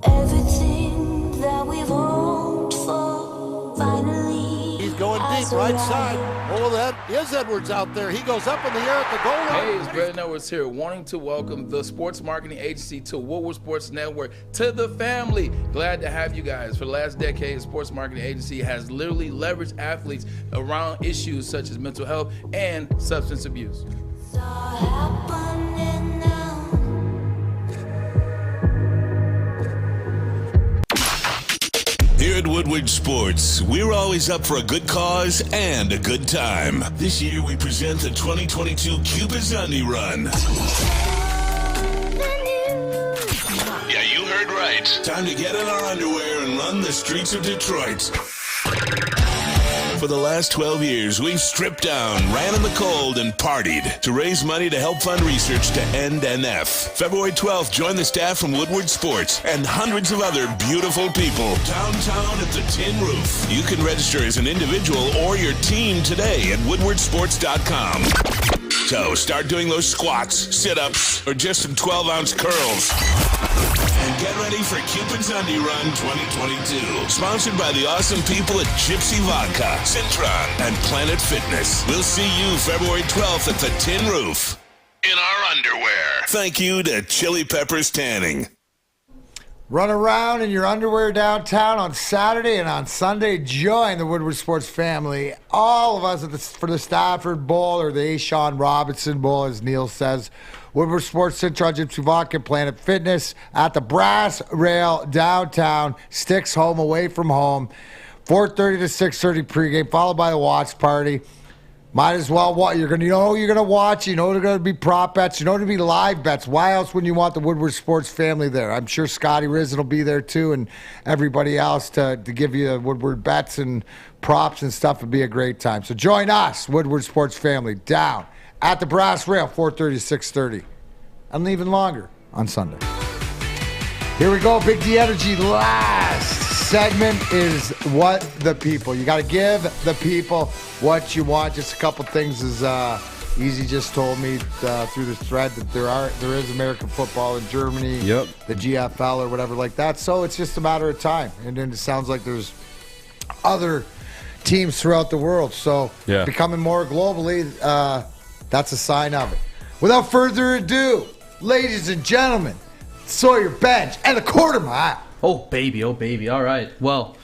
Everything that we've hoped for, finally. He's going deep, right side. Oh, that is Edwards out there. He goes up in the air at the goal line. Hey, it's Greg Edwards here, wanting to welcome the sports marketing agency to Woodward Sports Network, to the family. Glad to have you guys. For the last decade, the sports marketing agency has literally leveraged athletes around issues such as mental health and substance abuse. Here at Woodward Sports, we're always up for a good cause and a good time. This year, we present the 2022 Cuba Zundy Run. Yeah, you heard right. Time to get in our underwear and run the streets of Detroit. For the last 12 years, we've stripped down, ran in the cold, and partied to raise money to help fund research to end NF. February 12th, join the staff from Woodward Sports and hundreds of other beautiful people downtown at the Tin Roof. You can register as an individual or your team today at woodwardsports.com. So start doing those squats, sit-ups, or just some 12-ounce curls. And get ready for Cupid's Undie Run 2022. Sponsored by the awesome people at Gypsy Vodka, Citron, and Planet Fitness. We'll see you February 12th at the Tin Roof. In our underwear. Thank you to Chili Peppers Tanning. Run around in your underwear downtown on Saturday and on Sunday. Join the Woodward Sports family. All of us for the Stafford Bowl or the Ashawn Robinson Bowl, as Neil says. Woodward Sports, Citron, Gypsy Vodka, Planet Fitness at the Brass Rail downtown. Sticks home away from home. 4:30 to 6:30 pregame, followed by a watch party. Might as well watch. You're gonna watch. You know they're gonna be prop bets. You know there'll be live bets. Why else wouldn't you want the Woodward Sports family there? I'm sure Scotty Risen will be there too, and everybody else to give you Woodward bets and props and stuff. Would be a great time. So join us, Woodward Sports family, down at the Brass Rail, 4:30 to 6:30, and even longer on Sunday. Here we go, Big D Energy. Last segment is what the people. You got to give the people what you want. Just a couple things, as Easy just told me through the thread, that there is American football in Germany, Yep. the GFL or whatever like that. So it's just a matter of time. And then it sounds like there's other teams throughout the world. So Yeah. becoming more globally, that's a sign of it. Without further ado, ladies and gentlemen, Sawyer Bench and the quarter mile. Oh, baby. All right. Well,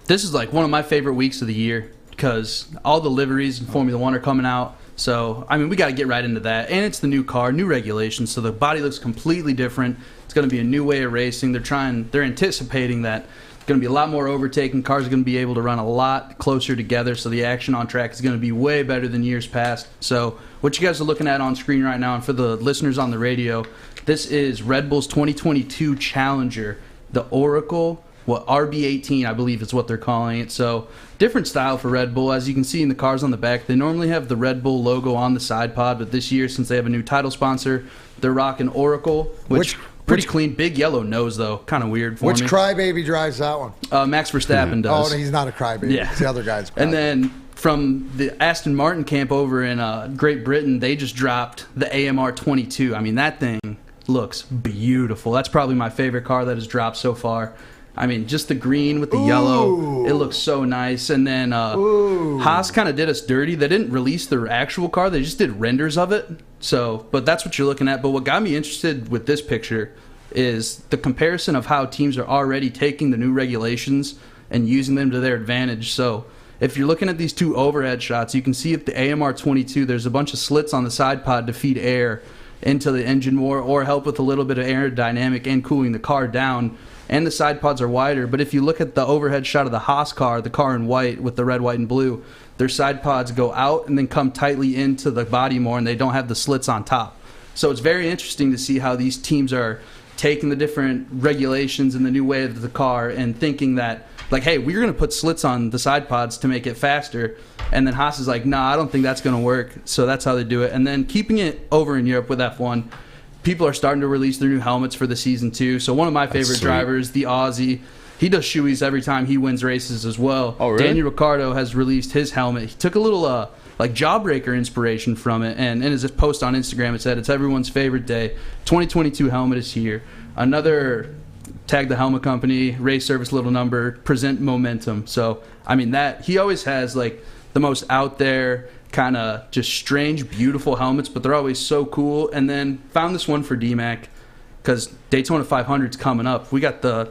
this is like one of my favorite weeks of the year because all the liveries in Formula One are coming out. So, I mean, we got to get right into that. And it's the new car, new regulations. So the body looks completely different. It's going to be a new way of racing. They're anticipating that it's going to be a lot more overtaking. Cars are going to be able to run a lot closer together. So the action on track is going to be way better than years past. So what you guys are looking at on screen right now, and for the listeners on the radio, this is Red Bull's 2022 Challenger, the Oracle, RB18, I believe is what they're calling it. So different style for Red Bull. As you can see in the cars on the back, they normally have the Red Bull logo on the side pod, but this year, since they have a new title sponsor, they're rocking Oracle, which pretty clean. Big yellow nose, though. Kind of weird for me. Which crybaby drives that one? Max Verstappen does. Oh, he's not a crybaby. Yeah. It's the other guy's crybaby. And then from the Aston Martin camp over in Great Britain, they just dropped the AMR 22. I mean, that thing looks beautiful. That's probably my favorite car that has dropped so far. I mean, just the green with the yellow, it looks so nice. And then Haas kind of did us dirty. They didn't release their actual car. They just did renders of it. So, but that's what you're looking at. But what got me interested with this picture is the comparison of how teams are already taking the new regulations and using them to their advantage. So if you're looking at these two overhead shots, you can see at the AMR 22, there's a bunch of slits on the side pod to feed air into the engine more or help with a little bit of aerodynamic and cooling the car down. And the side pods are wider. But if you look at the overhead shot of the Haas car, the car in white with the red, white, and blue, their side pods go out and then come tightly into the body more, and they don't have the slits on top. So it's very interesting to see how these teams are taking the different regulations and the new way of the car and thinking that, like, hey, we're going to put slits on the side pods to make it faster. And then Haas is like, nah, I don't think that's going to work. So that's how they do it. And then keeping it over in Europe with F1, people are starting to release their new helmets for the season too. So one of my favorite drivers, the Aussie, he does shoeies every time he wins races as well. Oh, really? Daniel Ricciardo has released his helmet. He took a little like Jawbreaker inspiration from it, and in his post on Instagram it said, it's everyone's favorite day. 2022 helmet is here. Another tag the helmet company, race service little number, present momentum. So, I mean, that he always has like the most out there, kind of just strange, beautiful helmets, but they're always so cool. And then found this one for D-Mac because Daytona 500's coming up. We got the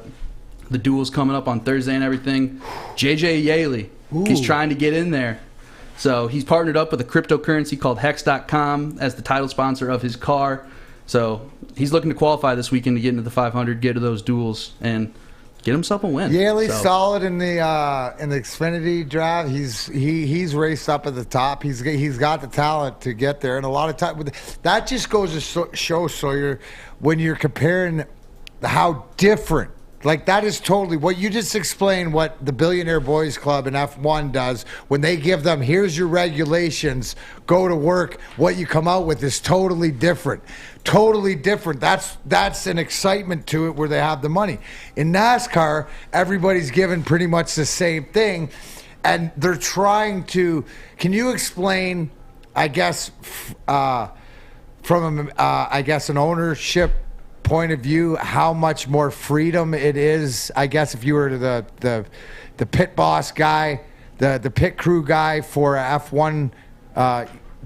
duels coming up on Thursday and everything. JJ Yaley, he's trying to get in there. So he's partnered up with a cryptocurrency called Hex.com as the title sponsor of his car. So he's looking to qualify this weekend to get into the 500, get to those duels, and get himself a win. Yaley's solid in the Xfinity drive. He's raced up at the top. He's got the talent to get there, and a lot of time that just goes to show Sawyer when you're comparing how different. Like, that is totally what you just explained, what the Billionaire Boys Club in F1 does when they give them, here's your regulations, go to work. What you come out with is totally different. Totally different. That's an excitement to it where they have the money. In NASCAR, everybody's given pretty much the same thing, and they're trying to. Can you explain, I guess, from an ownership point of view, how much more freedom it is? I guess if you were the pit boss guy, the pit crew guy for F1.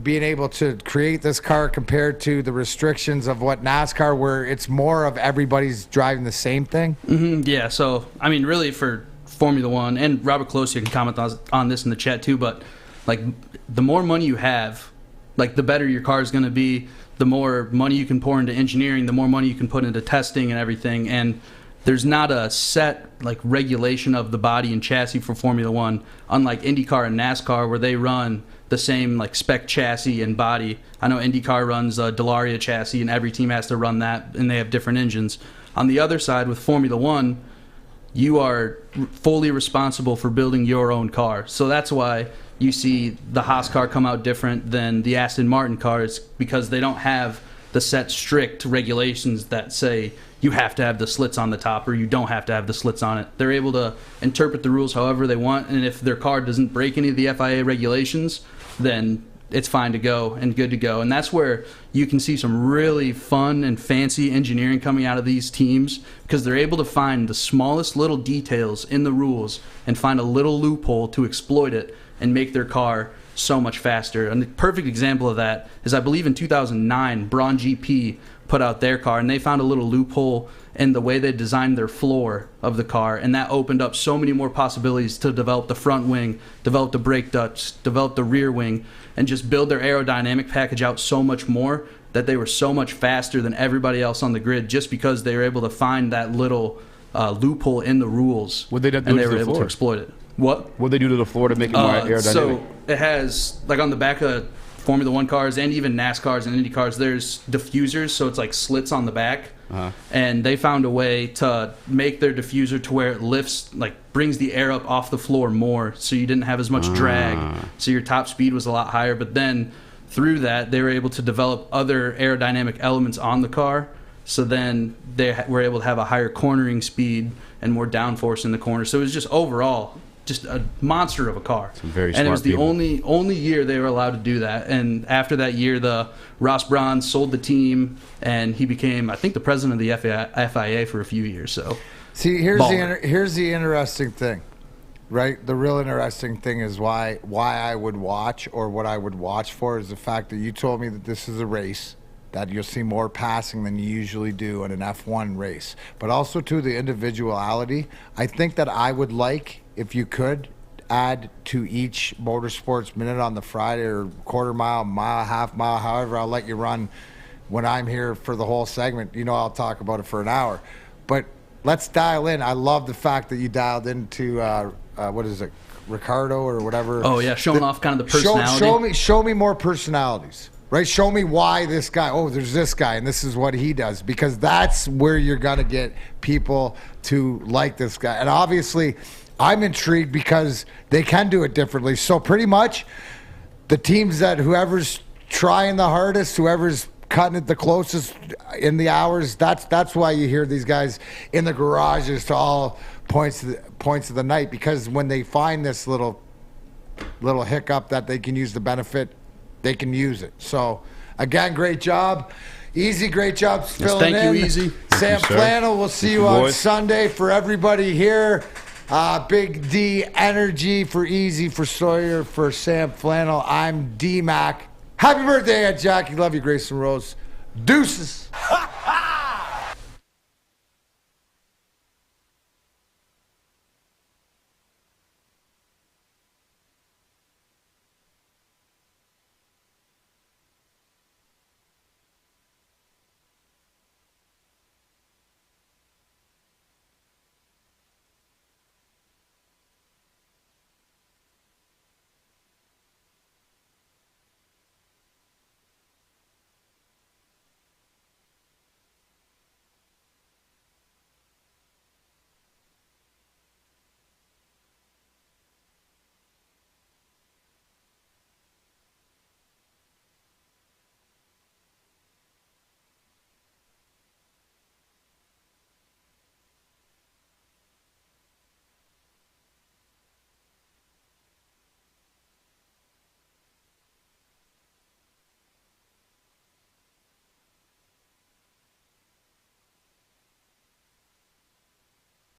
Being able to create this car compared to the restrictions of what NASCAR, where it's more of everybody's driving the same thing? Mm-hmm, yeah, so, I mean, really for Formula One, and Robert Colosia can comment on this in the chat too, but, like, the more money you have, like, the better your car is going to be, the more money you can pour into engineering, the more money you can put into testing and everything, and there's not a set, like, regulation of the body and chassis for Formula One, unlike IndyCar and NASCAR, where they run the same, like, spec chassis and body. I know IndyCar runs a Delaria chassis, and every team has to run that, and they have different engines. On the other side, with Formula One, you are fully responsible for building your own car. So that's why you see the Haas car come out different than the Aston Martin cars, because they don't have the set strict regulations that say you have to have the slits on the top or you don't have to have the slits on it. They're able to interpret the rules however they want, and if their car doesn't break any of the FIA regulations, then it's fine to go and good to go. And that's where you can see some really fun and fancy engineering coming out of these teams, because they're able to find the smallest little details in the rules and find a little loophole to exploit it and make their car so much faster. And the perfect example of that is, I believe in 2009, Braun GP put out their car, and they found a little loophole in the way they designed their floor of the car, and that opened up so many more possibilities to develop the front wing, develop the brake ducts, develop the rear wing, and just build their aerodynamic package out so much more that they were so much faster than everybody else on the grid, just because they were able to find that little loophole in the rules, and they were able to exploit it. What would they do to the floor to make it more aerodynamic? So it has, like, on the back of Formula One cars and even NASCARs and Indy cars, there's diffusers, so it's like slits on the back. And they found a way to make their diffuser to where it lifts, like, brings the air up off the floor more, so you didn't have as much drag, so your top speed was a lot higher. But then through that, they were able to develop other aerodynamic elements on the car, so then they were able to have a higher cornering speed and more downforce in the corner. So it was just overall just a monster of a car. Very and it was the people. only year they were allowed to do that. And after that year, the Ross Braun sold the team, and he became, I think, the president of the FIA for a few years. So See, here's Baller. here's the interesting thing, right? The real interesting thing is why I would watch, or what I would watch for, is the fact that you told me that this is a race, that you'll see more passing than you usually do in an F1 race. But also, to the individuality, I think that I would like, if you could, add to each motorsports minute on the Friday, or quarter mile, mile, half mile, however I'll let you run when I'm here for the whole segment. You know, I'll talk about it for an hour. But let's dial in. I love the fact that you dialed into, what is it, Ricardo or whatever. Oh, yeah, showing off kind of the personality. Show me more personalities, right? Show me why this guy, there's this guy, and this is what he does. Because that's where you're going to get people to like this guy. And obviously, I'm intrigued because they can do it differently. So pretty much the teams that whoever's trying the hardest, whoever's cutting it the closest in the hours, that's why you hear these guys in the garages to all points of the night, because when they find this little hiccup that they can use the benefit, they can use it. So again, great job. Easy, great job filling in. Thank you, Easy. Sam Flannel, we'll see you on Sunday. For everybody here, Big D Energy, for Easy, for Sawyer, for Sam Flannel, I'm D-Mac. Happy birthday, Aunt Jackie. Love you, Grace and Rose. Deuces.